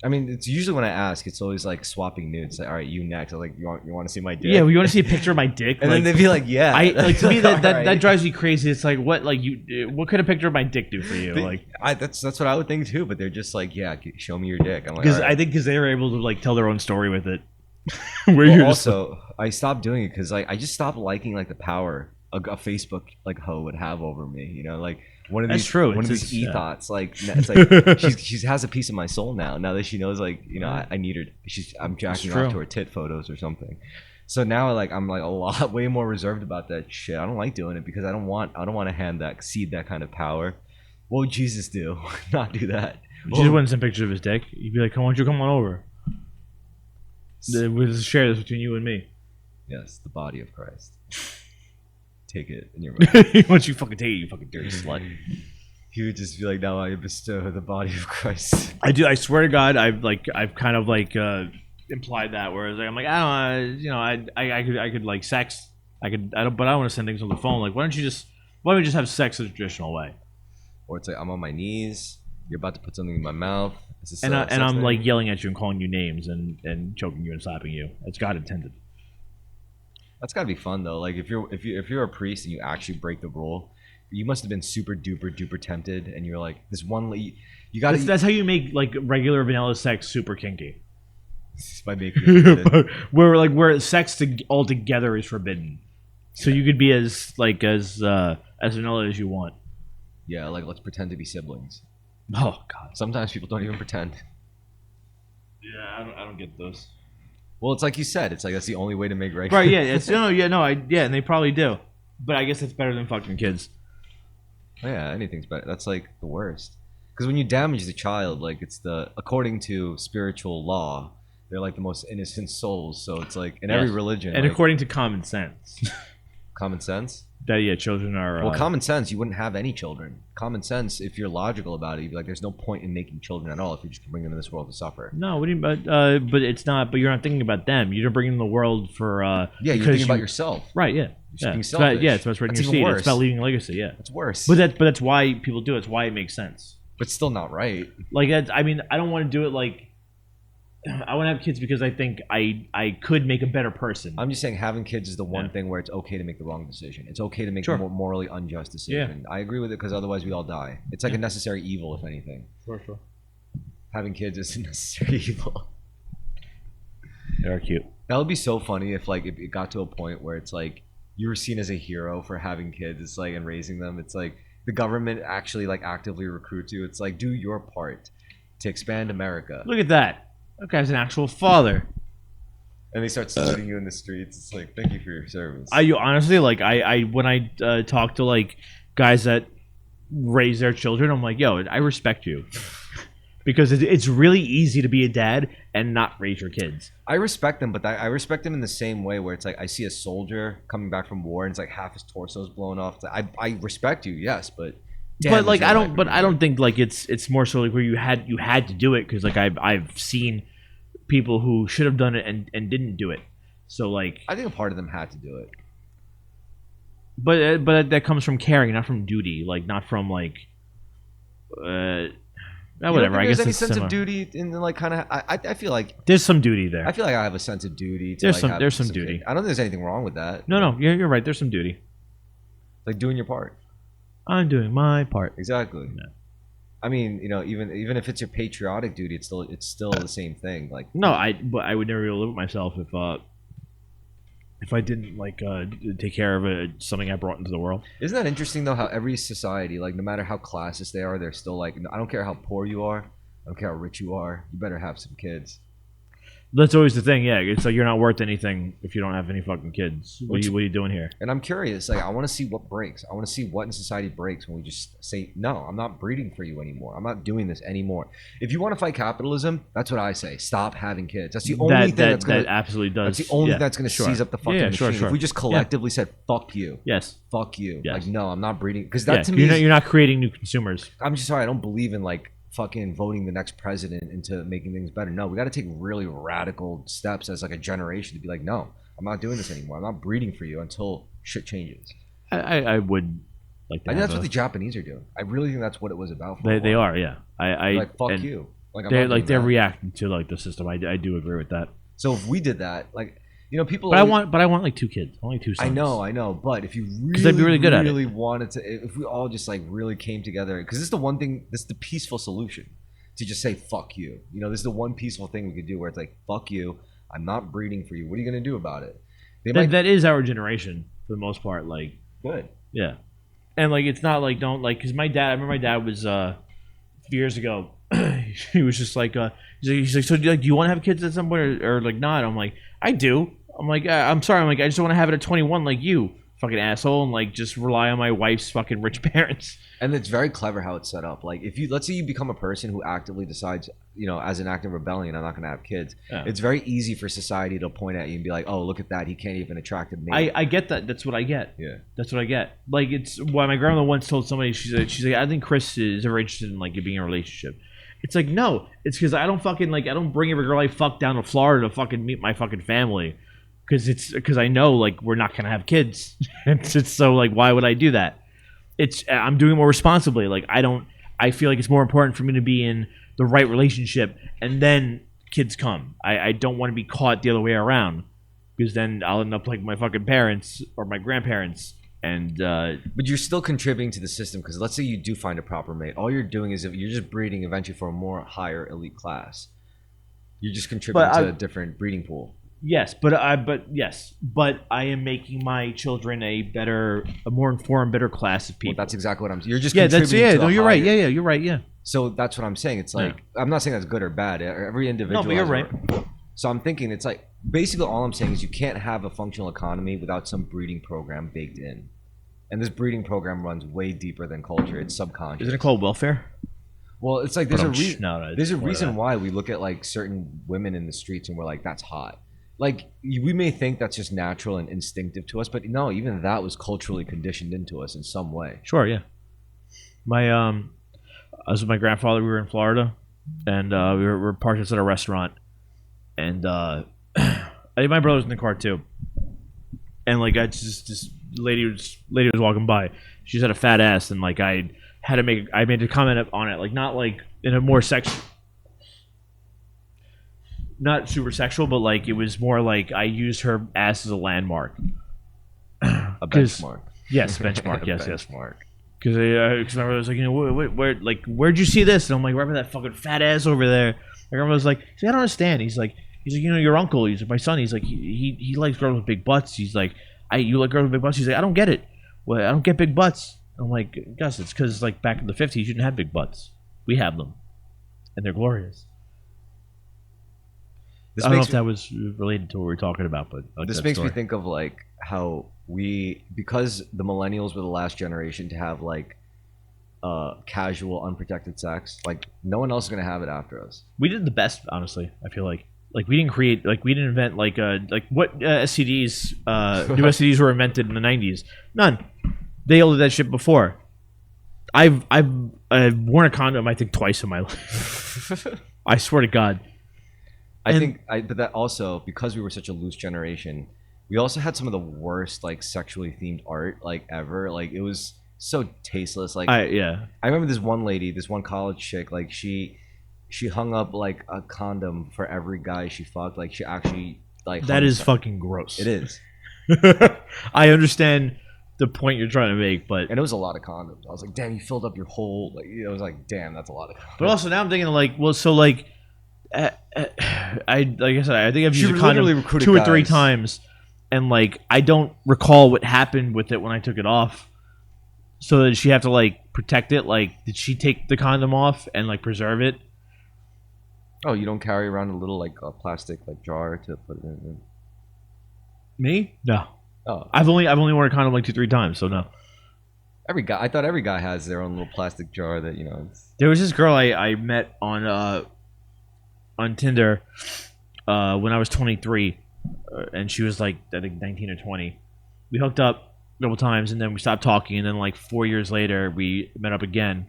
I mean, it's usually when I ask, it's always like swapping nudes. Like, all right, you next. I'm like, you want to see my dick? Yeah, well, you want to see a picture of my dick? And like, then they'd be like, yeah. I like to me All right. that drives me crazy. It's like what what could a picture of my dick do for you? Like That's what I would think too. But they're just like, yeah, show me your dick. I'm like, because all right. I think because they were able to like tell their own story with it. Where Well, you're just also, I stopped doing it because like I just stopped liking like the power a Facebook like hoe would have over me. You know, like one of That's these true. one It's of just- these yeah. e-thoughts. Like it's like she has a piece of my soul now. Now that she knows, like, you know, I need her. I'm jacking true. off to her tit photos or something. So now I'm like a lot way more reserved about that shit. I don't like doing it because I don't want to cede that kind of power. What would Jesus do? Not do that. Jesus wouldn't send pictures of his dick. You'd be like, "Come on, you come on over. We'll just share this between you and me." Yes, the body of Christ. Take it in your mouth. Once you fucking take it, you fucking dirty slut. He would just be like, "Now I bestow the body of Christ." I do. I swear to God, I've kind of like implied that. Whereas like, I'm like, I don't know, you know, I could like sex. But I don't want to send things on the phone. Like, why don't we just have sex the traditional way? Or it's like I'm on my knees. You're about to put something in my mouth. Is this And a sex I'm thing? like yelling at you and calling you names and choking you and slapping you. It's God intended. That's gotta be fun though. Like if you're a priest and you actually break the rule, you must have been super duper tempted, and you're like this one. You got That's how you make like regular vanilla sex super kinky. by making it forbidden. where sex altogether is forbidden. So you could be as vanilla as you want. Yeah, like let's pretend to be siblings. Oh God. Sometimes people don't even pretend. Yeah, I don't get those. Well, it's like you said. It's like that's the only way to make regular. Right? Yeah. It's and they probably do. But I guess it's better than fucking kids. Yeah, anything's better. That's like the worst. Because when you damage the child, like it's according to spiritual law, they're like the most innocent souls. So it's like in every Yes. religion. And like, according to common sense, common sense. that children are. Well, common sense, you wouldn't have any children. Common sense, if you're logical about it, you'd be like, there's no point in making children at all if you're just bringing them in this world to suffer. No, what do you? But it's not. But you're not thinking about them. You're bringing them in the world for. Yeah, you're because thinking about yourself. Right. Yeah. You're being It's about, selfish. it's about spreading That's your even seed. worse. It's about leaving a legacy. Yeah. It's worse. But that's why people do it. It's why it makes sense. But still not right. Like I mean, I don't want to do it like. I want to have kids because I think I could make a better person. I'm just saying having kids is the one Yeah. thing where it's okay to make the wrong decision. It's okay to make Sure. a more morally unjust decision. I agree with it because otherwise we all die. It's like a necessary evil, if anything. Sure. Having kids is a necessary evil. They're cute. That would be so funny if like it got to a point where it's like you were seen as a hero for having kids. It's like and raising them. It's like the government actually like actively recruits you. It's like do your part to expand America. Look at that. That guy's an actual father. And they start saluting you in the streets. It's like thank you for your service. You honestly like I when I talk to like guys that raise their children, I'm like, yo, I respect you. because it's really easy to be a dad and not raise your kids. I respect them, but I respect them in the same way where it's like I see a soldier coming back from war and it's like half his torso's blown off. It's like, I respect you, yes, but damn, But like is your life I don't think like it's more so like where you had to do it because like I've seen people who should have done it and didn't do it. So like I think a part of them had to do it. but that comes from caring, not from duty, like not from like whatever. I guess there's any it's sense similar. of duty in like kind of I feel like There's some duty there. I feel like I have a sense of duty. To There's like some- have there's some duty. kids. I don't think there's anything wrong with that. No, you're right. There's some duty. Like doing your part. I'm doing my part. Exactly. No. I mean, even if it's your patriotic duty, it's still the same thing. Like No, but I would never be able to live with myself if I didn't like take care of something I brought into the world. isn't that interesting though? How every society, like no matter how classist they are, they're still like, I don't care how poor you are, I don't care how rich you are, you better have some kids. That's always the thing. Yeah, it's like you're not worth anything if you don't have any fucking kids. What are you doing here? And I'm curious, like I want to see what breaks. I want to see what in society breaks when we just say, no, I'm not breeding for you anymore. I'm not doing this anymore. If you want to fight capitalism, that's what I say. Stop having kids. That's the only thing that's gonna. That absolutely does. That's the only yeah, thing that's gonna sure. seize up the fucking Yeah, machine. sure. If we just collectively said, "Fuck you," Yes. fuck you. Yes. Like, no, I'm not breeding because that Yeah, to me, you're not creating new consumers. I'm just sorry. I don't believe in like fucking voting the next president into making things better. No, we got to take really radical steps as like a generation to be like, no, I'm not doing this anymore. I'm not breeding for you until shit changes. I would like to. I think have that's what the Japanese are doing. I really think that's what it was about. For a they while. are. Yeah. They're like fuck and you. Like They're not like doing they're that. reacting to like the system. I do agree with that. So if we did that, like people. But always- I want like 2 kids. Only 2 sons. I know. But if you really, they'd be really good at it. really wanted to, if we all just like really came together, because this is the one thing, this is the peaceful solution, to just say fuck you. This is the one peaceful thing we could do, where it's like fuck you. I'm not breeding for you. What are you gonna do about it? They might. That is our generation for the most part. Like Good. yeah, and like it's not like don't like because my dad. I remember my dad was a few years ago. He was just like he's like so do you want to have kids at some point or like not? I'm like I do. I'm like I'm sorry. I'm like I just don't want to have it at 21 like you fucking asshole and like just rely on my wife's fucking rich parents. And it's very clever how it's set up. Like if you, let's say you become a person who actively decides, as an act of rebellion, I'm not going to have kids. Yeah. It's very easy for society to point at you and be like, oh, look at that. He can't even attract a mate. I get that. That's what I get. Yeah. That's what I get. Like it's why my grandmother once told somebody she's like I think Chris is ever interested in like being in a relationship. It's like no, it's because I don't fucking like I don't bring every girl I fuck down to Florida to fucking meet my fucking family, because I know like we're not gonna have kids. it's so like why would I do that? I'm doing it more responsibly. Like I feel like it's more important for me to be in the right relationship and then kids come. I don't want to be caught the other way around because then I'll end up like my fucking parents or my grandparents. And but you're still contributing to the system, because let's say you do find a proper mate. All you're doing is you're just breeding eventually for a more higher elite class. You're just contributing to a different breeding pool. yes, but I am making my children a more informed, better class of people. Well, that's exactly what You're just yeah, contributing to no, a you're right. higher- Yeah, you're right. Yeah. So that's what I'm saying. It's like I'm not saying that's good or bad. Every individual. No, but you're has right. So I'm thinking it's like basically all I'm saying is you can't have a functional economy without some breeding program baked in, and this breeding program runs way deeper than culture. It's subconscious. Isn't it called welfare? Well, it's like there's a There's a reason why we look at like certain women in the streets and we're like, that's hot. Like we may think that's just natural and instinctive to us, but no, even that was culturally conditioned into us in some way. Sure, yeah. I was with my grandfather. We were in Florida, and we were parked outside a restaurant, and I think my brother was in the car too. And like I just this lady was walking by. She's had a fat ass, and like I made a comment on it, like not like in a more sexual, not super sexual, but like it was more like I used her ass as a landmark. A benchmark. Yes, benchmark. yes. benchmark. Because my brother was like, where'd you see this? And I'm like, right by that fucking fat ass over there. My grandma was like, see, I don't understand. He's like, your uncle. He's like, my son. He's like, he likes girls with big butts. He's like, you like girls with big butts? He's like, I don't get it. Well, I don't get big butts. I'm like, Gus, it's because like back in the 50s, you didn't have big butts. We have them, and they're glorious. I don't know if that was related to what we were talking about, but I like this that makes story. me think of like how because the millennials were the last generation to have like casual, unprotected sex. Like no one else is gonna have it after us. We did the best, honestly. I feel like we didn't create, like we didn't invent like what STDs new STDs were invented in the 90s. None. They all did that shit before. I've worn a condom I think twice in my life. I swear to God. But that also, because we were such a loose generation, we also had some of the worst like sexually themed art like ever. Like it was so tasteless. Like I remember this one lady, this one college chick, like she hung up like a condom for every guy she fucked. Like she actually like that is fucking gross. It is. I understand the point you're trying to make, but and it was a lot of condoms. I was like, damn, you filled up your whole like. I was like, damn, that's a lot of condoms. But also now I'm thinking like, well, so like. Like I said, I think I've used a condom 2 or 3 times, and like I don't recall what happened with it when I took it off. So did she have to like protect it? Like, did she take the condom off and like preserve it? Oh, you don't carry around a little like a plastic like jar to put it in? Me? No. Oh, I've only worn a condom like 2-3 times, so no. I thought every guy has their own little plastic jar that There was this girl I met on Tinder when I was 23, and she was like I think 19 or 20. We hooked up a couple times, and then we stopped talking, and then like 4 years later we met up again,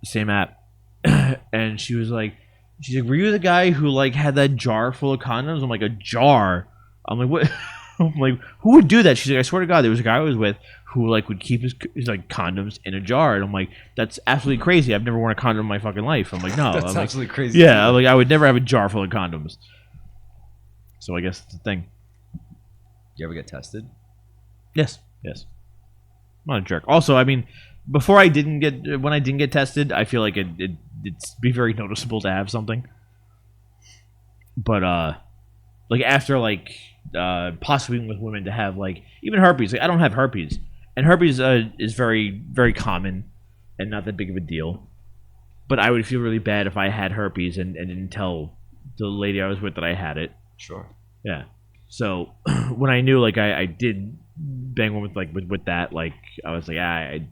same app. And she's like, were you the guy who like had that jar full of condoms? I'm like, a jar? I'm like, what? I'm like, who would do that? She's like, I swear to God, there was a guy I was with who like would keep his like condoms in a jar, and I'm like, that's absolutely crazy. I've never worn a condom in my fucking life. I'm like, no, that's I'm absolutely like, crazy. Yeah, I'm like I would never have a jar full of condoms. So I guess it's a thing. You ever get tested? Yes. I'm not a jerk. Also, I mean, when I didn't get tested, I feel like it'd be very noticeable to have something. But like after like possibly with women to have like even herpes. Like I don't have herpes, and herpes is very very common and not that big of a deal. But I would feel really bad if I had herpes and didn't tell the lady I was with that I had it. Sure. Yeah. So when I knew like I did bang one with that, like I was like I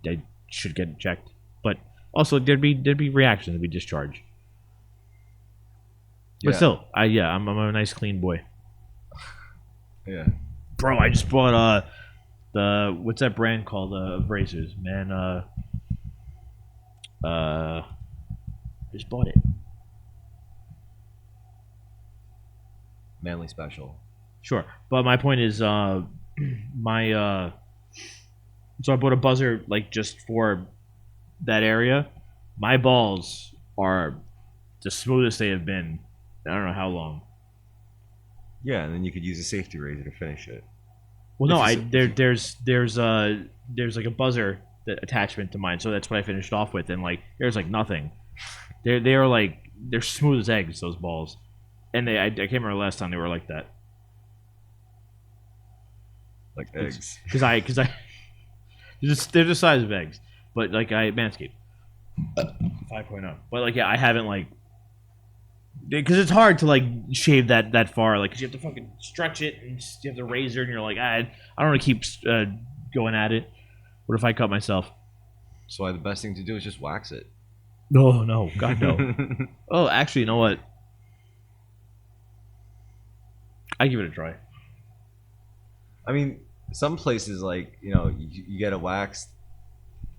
should get checked. But also there'd be reactions, there'd be discharge. But still, I'm a nice clean boy. Yeah. Bro, I just bought the what's that brand called of razors, man? I just bought it. Manly Special. Sure, but my point is, so I bought a buzzer like just for that area. My balls are the smoothest they have been. I don't know how long. Yeah, and then you could use a safety razor to finish it. Well, no, there's like a buzzer attachment to mine, so that's what I finished off with, and like there's like nothing. They're smooth as eggs, those balls, and I can't remember the last time they were like that. Like eggs. Because they're the size of eggs, but like I Manscaped 5.0, but like yeah, I haven't like. Because it's hard to like shave that far, like because you have to fucking stretch it and you have the razor, and you're like, I don't want to keep going at it. What if I cut myself? So the best thing to do is just wax it. No, God no. Oh, actually, you know what? I give it a try. I mean, some places like you get a wax,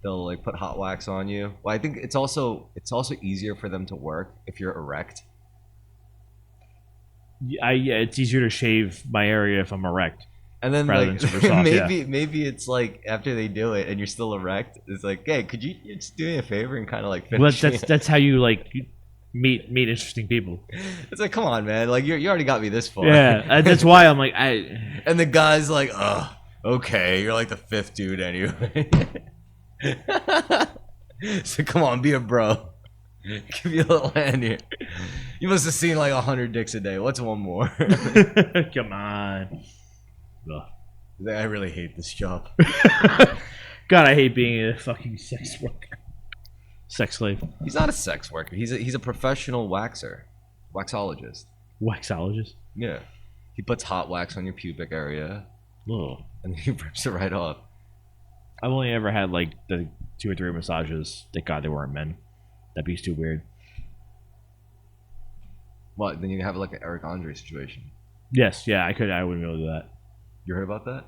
they'll like put hot wax on you. Well, I think it's also easier for them to work if you're erect. Yeah, it's easier to shave my area if I'm erect. And then rather like than super soft, maybe it's like after they do it and you're still erect, it's like, hey, could you just do me a favor and kind of like finish? Well, that's how you like meet interesting people. It's like, come on, man, like you already got me this far. Yeah, that's why I'm like And the guy's like, oh, okay, you're like the 5th dude anyway. So come on, be a bro. Give you a little hand here. You must have seen like 100 dicks a day. What's one more? Come on. Ugh. I really hate this job. God, I hate being a fucking sex worker. Sex slave. He's not a sex worker. He's a professional waxer. Waxologist. Waxologist? Yeah. He puts hot wax on your pubic area. Ugh. And he rips it right off. I've only ever had like the 2 or 3 massages. Thank God they weren't men. That'd be too weird. What? Then you have like an Eric Andre situation. Yes, yeah, I could. I wouldn't be able to do that. You heard about that?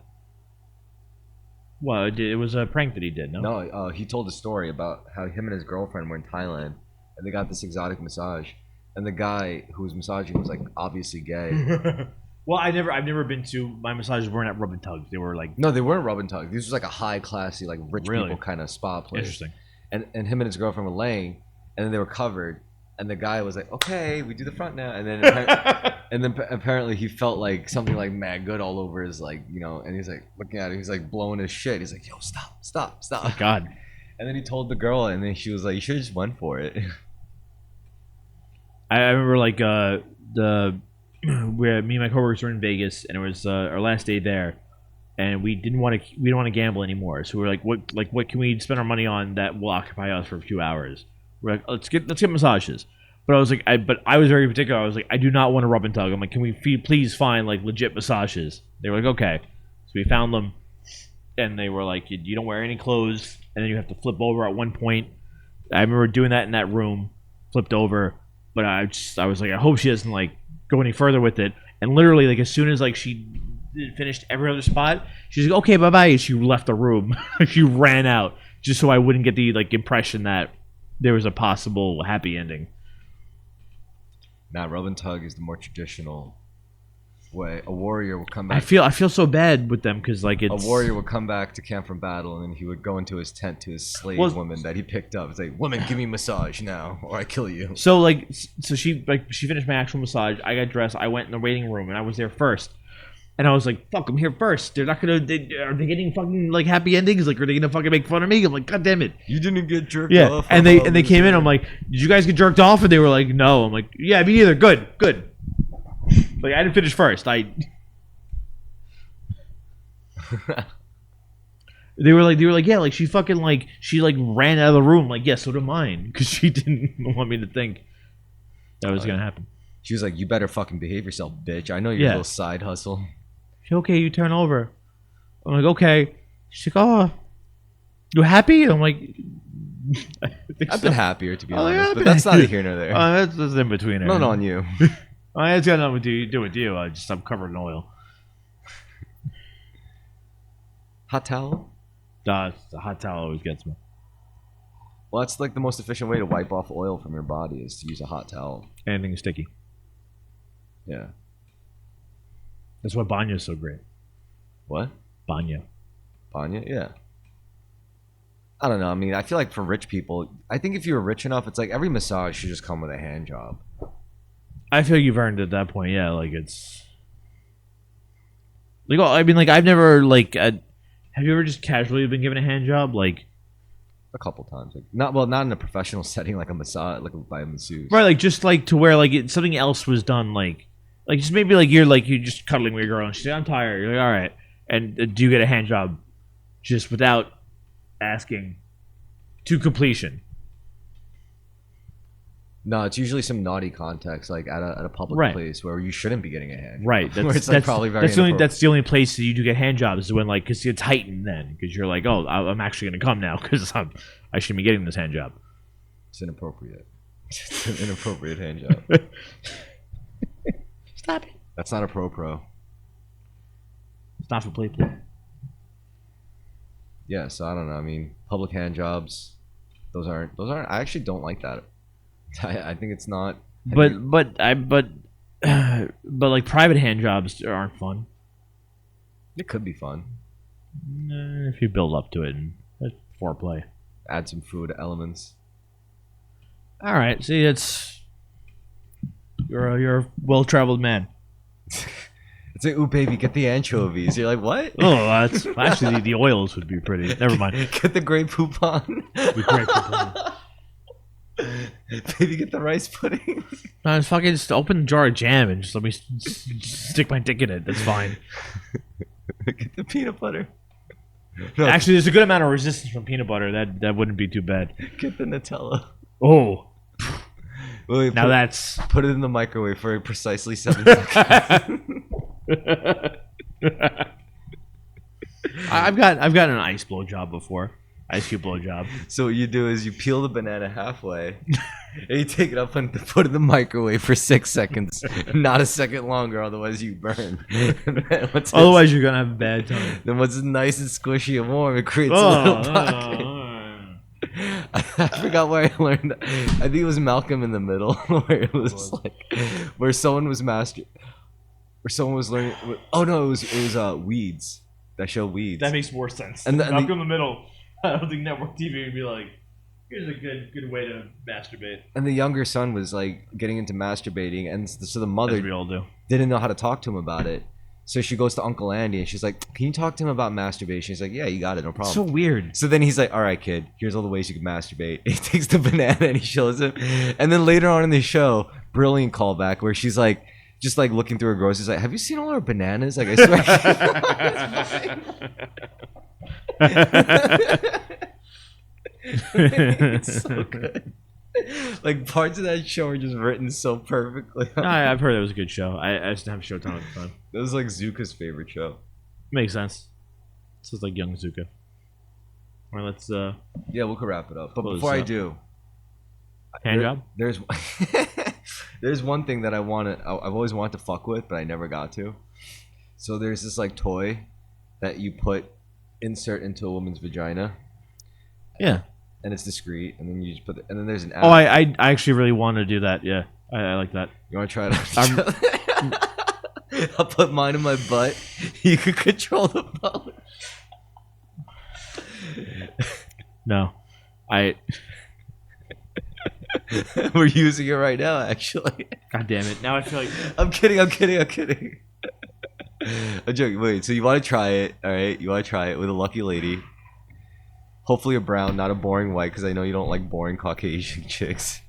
Well, it was a prank that he did. No. No, he told a story about how him and his girlfriend were in Thailand, and they got this exotic massage, and the guy who was massaging was like obviously gay. Well, I've never been to my massages weren't at rub and tugs. They were like No, they weren't rub and tug. This was like a high classy, like rich Really? people kind of spa place. interesting. And him and his girlfriend were laying, and then they were covered, and the guy was like, "Okay, we do the front now," and then apparently he felt like something like mad good all over his like and he's like looking at it, he's like blowing his shit. He's like, "Yo, stop!" Oh, God. And then he told the girl, and then she was like, "You should have just went for it." I remember like where me and my coworkers were in Vegas, and it was our last day there, and we didn't want to gamble anymore. So we were like, what can we spend our money on that will occupy us for a few hours? We're like, let's get massages. But I was like, I was very particular. I was like, I do not want to rub and tug. I'm like, can we please find like legit massages? They were like, okay. So we found them, and they were like, you don't wear any clothes, and then you have to flip over at one point. I remember doing that in that room, flipped over, but I was like, I hope she doesn't like go any further with it. And literally, like as soon as like she finished every other spot, she's like, okay, bye bye, and she left the room. She ran out just so I wouldn't get the like impression that there was a possible happy ending. Nah, rub and tug is the more traditional way. A warrior will come back. I feel so bad with them because like it's A warrior would come back to camp from battle, and then he would go into his tent to his slave woman that he picked up. It's like, "Woman, give me massage now, or I kill you." So she finished my actual massage. I got dressed. I went in the waiting room, and I was there first. And I was like, "Fuck, I'm here first. They're not gonna. Are they getting fucking like happy endings? Like, are they gonna fucking make fun of me?" I'm like, "God damn it!" You didn't get jerked Yeah. off. And they came in. I'm like, "Did you guys get jerked off?" And they were like, "No." I'm like, "Yeah, me neither. Good. Like I didn't finish first. They were like, yeah, like she fucking like she like ran out of the room. Like, yeah, so did mine, because she didn't want me to think that was gonna happen. She was like, "You better fucking behave yourself, bitch. I know your little side hustle." She's okay, you turn over. I'm like, okay. She's like, oh, you happy? I'm like, I think I've so. been happier, to be Oh, yeah, honest, I've but been- that's neither here nor there. That's in between there. Not on you. It's got nothing to do with you. I'm covered in oil. Hot towel? The hot towel always gets me. Well, that's like the most efficient way to wipe off oil from your body is to use a hot towel. Anything sticky. Yeah. That's why banyo's so great. What? Banyo. Banya? Yeah. I don't know. I mean, I feel like for rich people, I think if you were rich enough, it's like every massage should just come with a hand job. I feel you've earned it at that point. Yeah, like it's like, I mean, like I've never like. Have you ever just casually been given a hand job? Like, A couple times, like not in a professional setting, like a massage, like by a masseuse. right, like just like to where like something else was done, like just maybe like you're just cuddling with your girl and she's like, I'm tired. You're like, all right, and do you get a hand job just without asking to completion? No, it's usually some naughty context, like at a public Right. place where you shouldn't be getting a hand. Right. Where it's like probably very that's the only place that you do get hand jobs is when like because it's heightened then because you're like, oh, I'm actually gonna come now because I shouldn't be getting this hand job. It's inappropriate. It's an inappropriate hand job. Stop it. That's not a pro. It's not for play. Yeah, so I don't know. I mean, public hand jobs, those aren't. I actually don't like that. I think it's not. But like private hand jobs aren't fun. It could be fun. If you build up to it and that's foreplay. Add some food elements. All right. See, you're a well-traveled man. It's like, ooh, baby, get the anchovies. You're like, what? Oh, that's actually the oils would be pretty. Never mind. Get the Grey Poupon. Be great for Baby, get the rice pudding. no, just open a jar of jam and just let me stick my dick in it. That's fine. Get the peanut butter. No, Actually, there's a good amount of resistance from peanut butter. That wouldn't be too bad. get the Nutella. Oh, Wait, now that's put it in the microwave for precisely 7 seconds. I've gotten an ice blow job before. Ice Cube blowjob. So what you do is you peel the banana halfway, and you take it up and put it in the microwave for 6 seconds, not a second longer, otherwise you burn. And then Otherwise, you're gonna have a bad time. then once it's nice and squishy and warm, it creates a little pocket. I forgot where I learned that. I think it was Malcolm in the Middle, where it was like, where someone was learning. Oh no, it was Weeds. That show Weeds. That makes more sense. And Malcolm in the Middle. I don't think network TV would be like, here's a good way to masturbate. And the younger son was like getting into masturbating, and so the mother As we all do. didn't know how to talk to him about it. So she goes to Uncle Andy and she's like, "Can you talk to him about masturbation?" He's like, "Yeah, you got it, no problem." So weird. So then he's like, "All right, kid, here's all the ways you can masturbate." He takes the banana and he shows him. And then later on in the show, brilliant callback where she's like, just like looking through her groceries, like, "Have you seen all our bananas?" Like, I swear. It's so good. Like parts of that show are just written so perfectly. I've heard it was a good show. I just didn't have Showtime at the time. That was like Zuka's favorite show. Makes sense. This is like young Zuka. All right, let's Yeah, we could wrap it up. But Close before I up. do, hand job. there's there's one thing that I've always wanted to fuck with, but I never got to. So there's this like toy that you insert into a woman's vagina, Yeah. and it's discreet, and then you just and then there's an app. Oh, I actually really want to do that. Yeah, I like that. You want to try it out? I'll put mine in my butt. You can control the bone. No, We're using it right now, actually. God damn it! Now I feel like I'm kidding. I'm joking. Wait, so you want to try it? All right, you want to try it with a lucky lady. Hopefully a brown, not a boring white, because I know you don't like boring Caucasian chicks.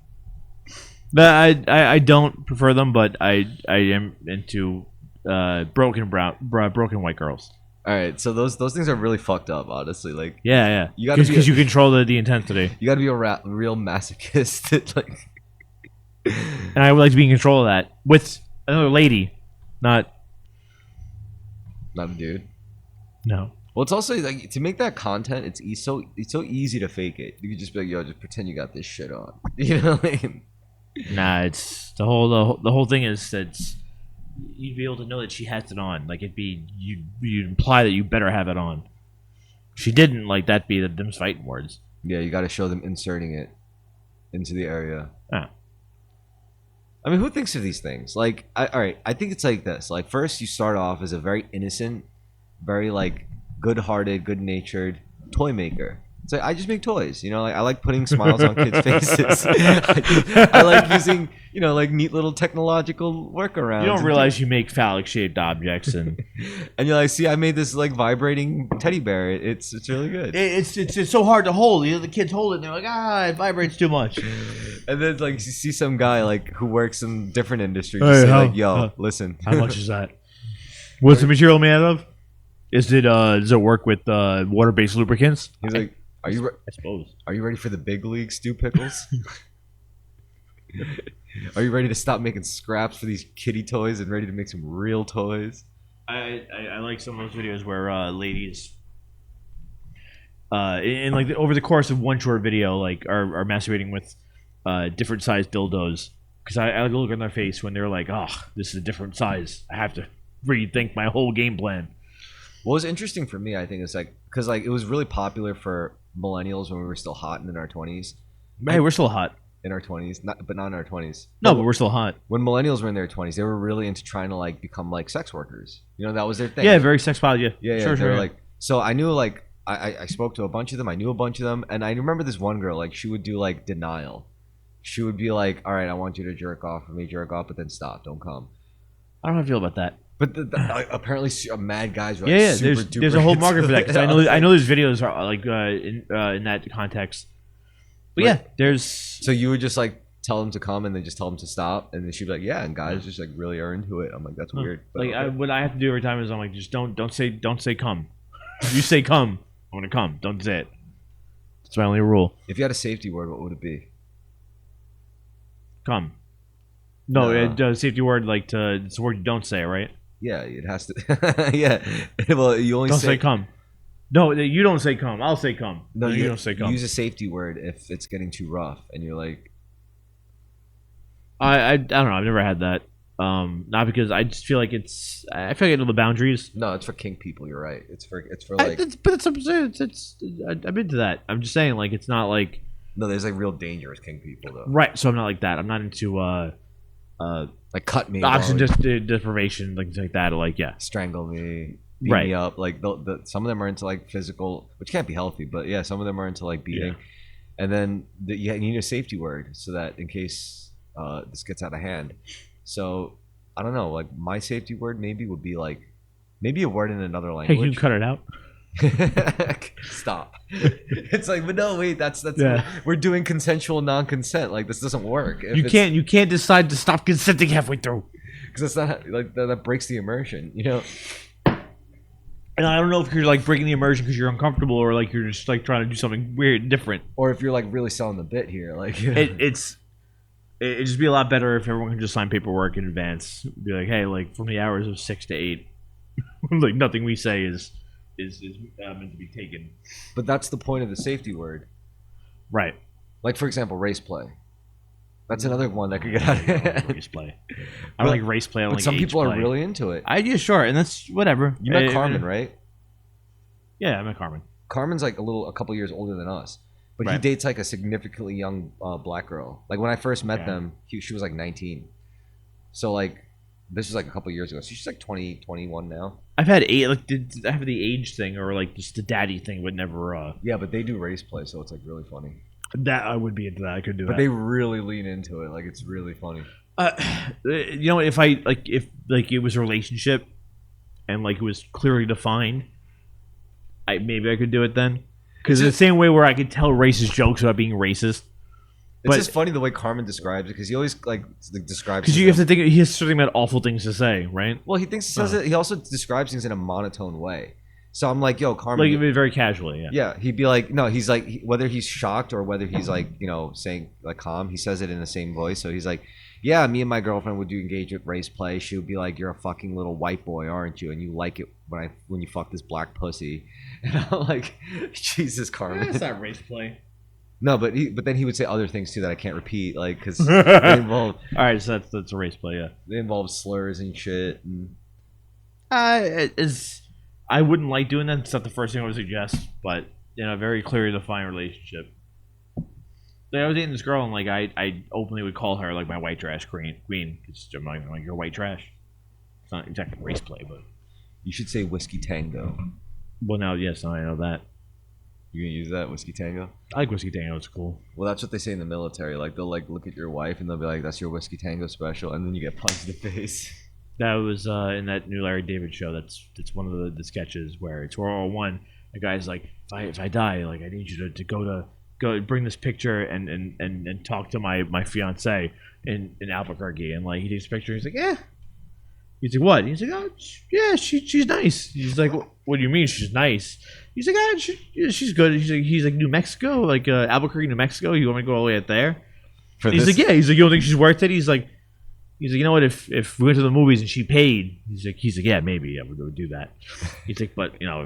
but I don't prefer them, but I am into broken white girls. All right, so those things are really fucked up, honestly. Like, Yeah. You gotta be because you control the intensity, you got to be a real masochist. Like, and I would like to be in control of that with another lady, not not a dude. no. Well, it's also like to make that content. It's so easy to fake it. You could just be like, "Yo, just pretend you got this shit on." You know what I mean? Nah, it's the whole thing is that you'd be able to know that she has it on. Like it'd be you imply that you better have it on. She didn't, like that'd be them fighting words. Yeah, you got to show them inserting it into the area. Ah. I mean, who thinks of these things? Like, all right, I think it's like this. Like, first you start off as a very innocent, very like good-hearted, good-natured toy maker. It's like I just make toys, you know. Like I like putting smiles on kids' faces. I like using, you know, like neat little technological workarounds. You don't realize you make phallic shaped objects and and you're like, see, I made this like vibrating teddy bear. It's really good. It's so hard to hold. You know, the kids hold it and they're like, it vibrates too much. And then like you see some guy like who works in different industries Hey, just say how- like, yo, listen. how much is that? What's the material made out of? Is it does it work with water based lubricants? He's like, I suppose. Are you ready for the big league, Stu Pickles? Are you ready to stop making scraps for these kiddie toys and ready to make some real toys? I like some of those videos where ladies in like over the course of one short video like are masturbating with different sized dildos, because I look on their face when they're like, oh, this is a different size, I have to rethink my whole game plan. What was interesting for me, I think, is like because like it was really popular for millennials when we were still hot and in our 20s. Hey, we're still hot. In our 20s, but not in our 20s. No, but we're still hot. When millennials were in their 20s, they were really into trying to like become like sex workers. You know, that was their thing. Yeah, very sex positive. Yeah, Sure, they were sure. like, so I knew like I spoke to a bunch of them. I knew a bunch of them, and I remember this one girl like she would do like denial. She would be like, "All right, I want you to jerk off for me, jerk off, but then stop, don't come." I don't know how I feel about that. But apparently, mad guys were like, Yeah, super there's a whole market for that, because I know there's videos are like in that context. But yeah, there's So you would just like tell them to come and then just tell them to stop, and then she'd be like, "Yeah," and guys just like really are into it. I'm like, that's weird. But like okay. what I have to do every time is I'm like, just don't say come. If you say come, I'm gonna come. Don't say it. That's my only rule. If you had a safety word, what would it be? Come. No, No. safety word it's a word you don't say, right? Yeah, it has to. Yeah. Well, you only Don't say come. No, you don't say come. I'll say come. No, you don't say come. Use a safety word if it's getting too rough, and you're like, I don't know. I've never had that. Not because I just feel like I feel like I know the boundaries. no, it's for kink people. You're right. It's for like I'm into that. I'm just saying, like, it's not like no. There's like real dangerous kink people though. right. So I'm not like that. I'm not into Like cut me, oxygen while deprivation, like things like that. Or like yeah, strangle me, beat Right. me up. Like some of them are into like physical, which can't be healthy, but yeah, some of them are into like beating. And then you need a safety word so that in case this gets out of hand. So I don't know, like my safety word maybe would be like maybe a word in another hey, can you language. cut it out? Stop. It's like, but no, wait, that's Yeah. we're doing consensual non-consent. Like this doesn't work. You can't decide to stop consenting halfway through. because that's not like that breaks the immersion. You know. And I don't know if you're like breaking the immersion because you're uncomfortable or like you're just like trying to do something weird, different. Or if you're like really selling the bit here, like you know. It'd just be a lot better if everyone could just sign paperwork in advance. Be like, hey, like from the hours of 6 to 8, like nothing we say is meant to be taken. But that's the point of the safety word. Right. Like for example, race play. That's another one that could get out of hand. Race play. I don't like race play. I don't But like some age people play. are really into it. Yeah, sure, and that's whatever. You met Carmen, right? Yeah, I met Carmen. Carmen's like a couple years older than us, but he Right. dates like a significantly young black girl. Like when I first met Yeah. them, she was like 19. So like this was like a couple years ago. So she's like 20, 21 now. I've had I have the age thing or like just the daddy thing, but never. Yeah, but they do race play, so it's like really funny. That I would be into that. I could do But that. they really lean into it. Like it's really funny. You know, if it was a relationship and like it was clearly defined, maybe I could do it then. Because it's the same way where I could tell racist jokes without being racist. It's But- just funny the way Carmen describes it because he always like describes. Because you have to think he has something about awful things to say, right? Well, he says it. He also describes things in a monotone way. So I'm like, yo, Carmen. Like very casually, yeah. Yeah, he'd be like, no, he's like, whether he's shocked or whether he's like, you know, saying like calm, he says it in the same voice. So he's like, yeah, me and my girlfriend would do engage with race play. She would be like, you're a fucking little white boy, aren't you? And you like it when you fuck this black pussy. And I'm like, Jesus, Carmen. That's not race play. No, but then he would say other things too that I can't repeat, like because they involve All right, so that's a race play, yeah. they involve slurs and shit. And I wouldn't like doing that. It's not the first thing I would suggest, but in a very clearly defined relationship. Like, I was dating this girl, and like I openly would call her like my white trash queen. Because I'm like you're white trash. It's not exactly race play, but you should say whiskey tango. well, now yes, now I know that. You gonna use that whiskey tango? I like whiskey tango. It's cool. Well, that's what they say in the military. Like they'll like look at your wife and they'll be like, "That's your whiskey tango special," and then you get punched in the face. That was in that new Larry David show. That's one of the sketches where it's World War One. The guy's like, if I die, like I need you to go bring this picture and talk to my fiance in Albuquerque. And like he takes a picture. He's like, yeah. He's like, what? He's like, oh yeah, she's nice. He's like, what do you mean she's nice? He's like, she's good. He's like New Mexico, like Albuquerque, New Mexico. You want me to go all the way out there? He's like, yeah. He's like, you don't think she's worth it? He's like, you know what? If we went to the movies and she paid, he's like, yeah, maybe I would do that. He's like, but you know,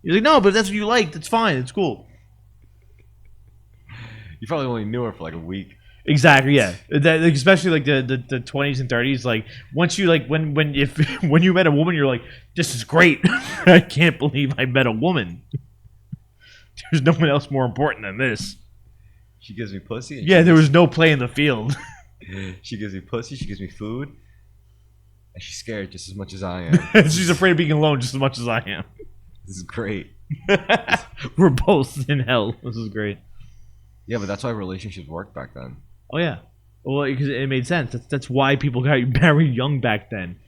he's like, no, but if that's what you like, that's fine. It's cool. You probably only knew her for like a week. Exactly. Yeah. That, like, especially like the 20s and 30s. Like once you like when you met a woman, you're like, this is great. I can't believe I met a woman. There's no one else more important than this. She gives me pussy. Yeah, there was no play in the field. She gives me pussy. She gives me food. And she's scared just as much as I am. She's afraid of being alone just as much as I am. This is great. We're both in hell. This is great. Yeah, but that's why relationships worked back then. Oh yeah, well because it made sense. That's why people got married young back then.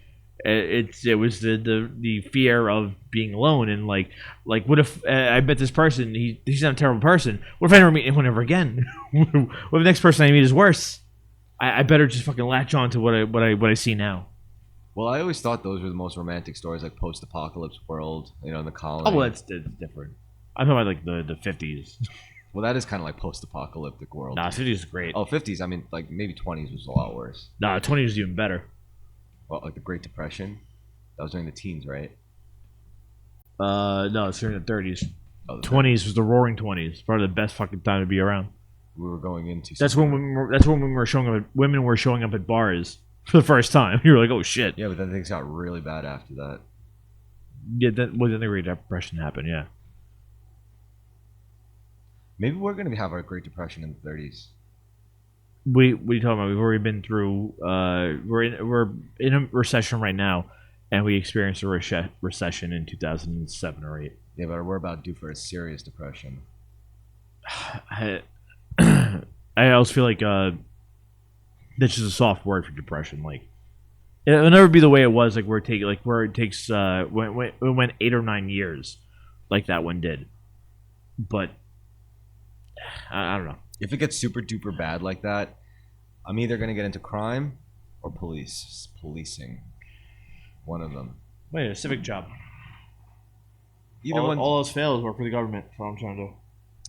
It was the fear of being alone and like what if I met this person? He's not a terrible person. What if I never meet anyone ever again? What if the next person I meet is worse? I better just fucking latch on to what I see now. Well, I always thought those were the most romantic stories, like post-apocalypse world, you know, in the colony. Oh, well, that's different. I'm talking about like the 50s. Well, that is kind of like post-apocalyptic world. Nah, 50s is great. Oh, 50s. I mean, like maybe 20s was a lot worse. Nah, 20s is even better. Well, like the Great Depression. That was during the teens, right? No, it's during the 30s. Oh, the 20s was the Roaring 20s. Probably the best fucking time to be around. we were going into. That's when women were showing up. Women were showing up at bars for the first time. You were like, oh shit. Yeah, but then things got really bad after that. Yeah, then the Great Depression happened. Yeah. Maybe we're gonna have our Great Depression in the 30s. What are you talking about? We've already been through. We're in a recession right now, and we experienced a recession in 2007 or 8. Yeah, but we're about due for a serious depression. I also feel like that's just a soft word for depression. Like it'll never be the way it was. Like where it takes when it went 8 or 9 years, like that one did. But I don't know. If it gets super duper bad like that, I'm either gonna get into crime or policing. One of them. Wait, a civic job. Either one. All else fails work for the government. That's what I'm trying to do.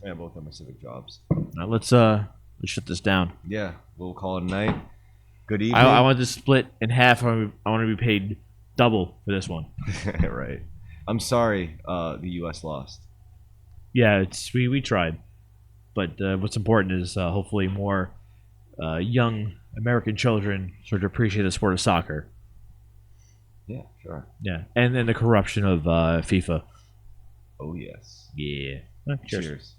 Yeah, both of them are civic jobs. Now let's shut this down. Yeah, we'll call it a night. Good evening. I want this split in half. I want to be paid double for this one. Right. I'm sorry. The U.S. lost. Yeah, we tried, but what's important is hopefully more young American children sort of appreciate the sport of soccer. Yeah, sure. Yeah, and then the corruption of FIFA. Oh yes. Yeah. Cheers. Cheers.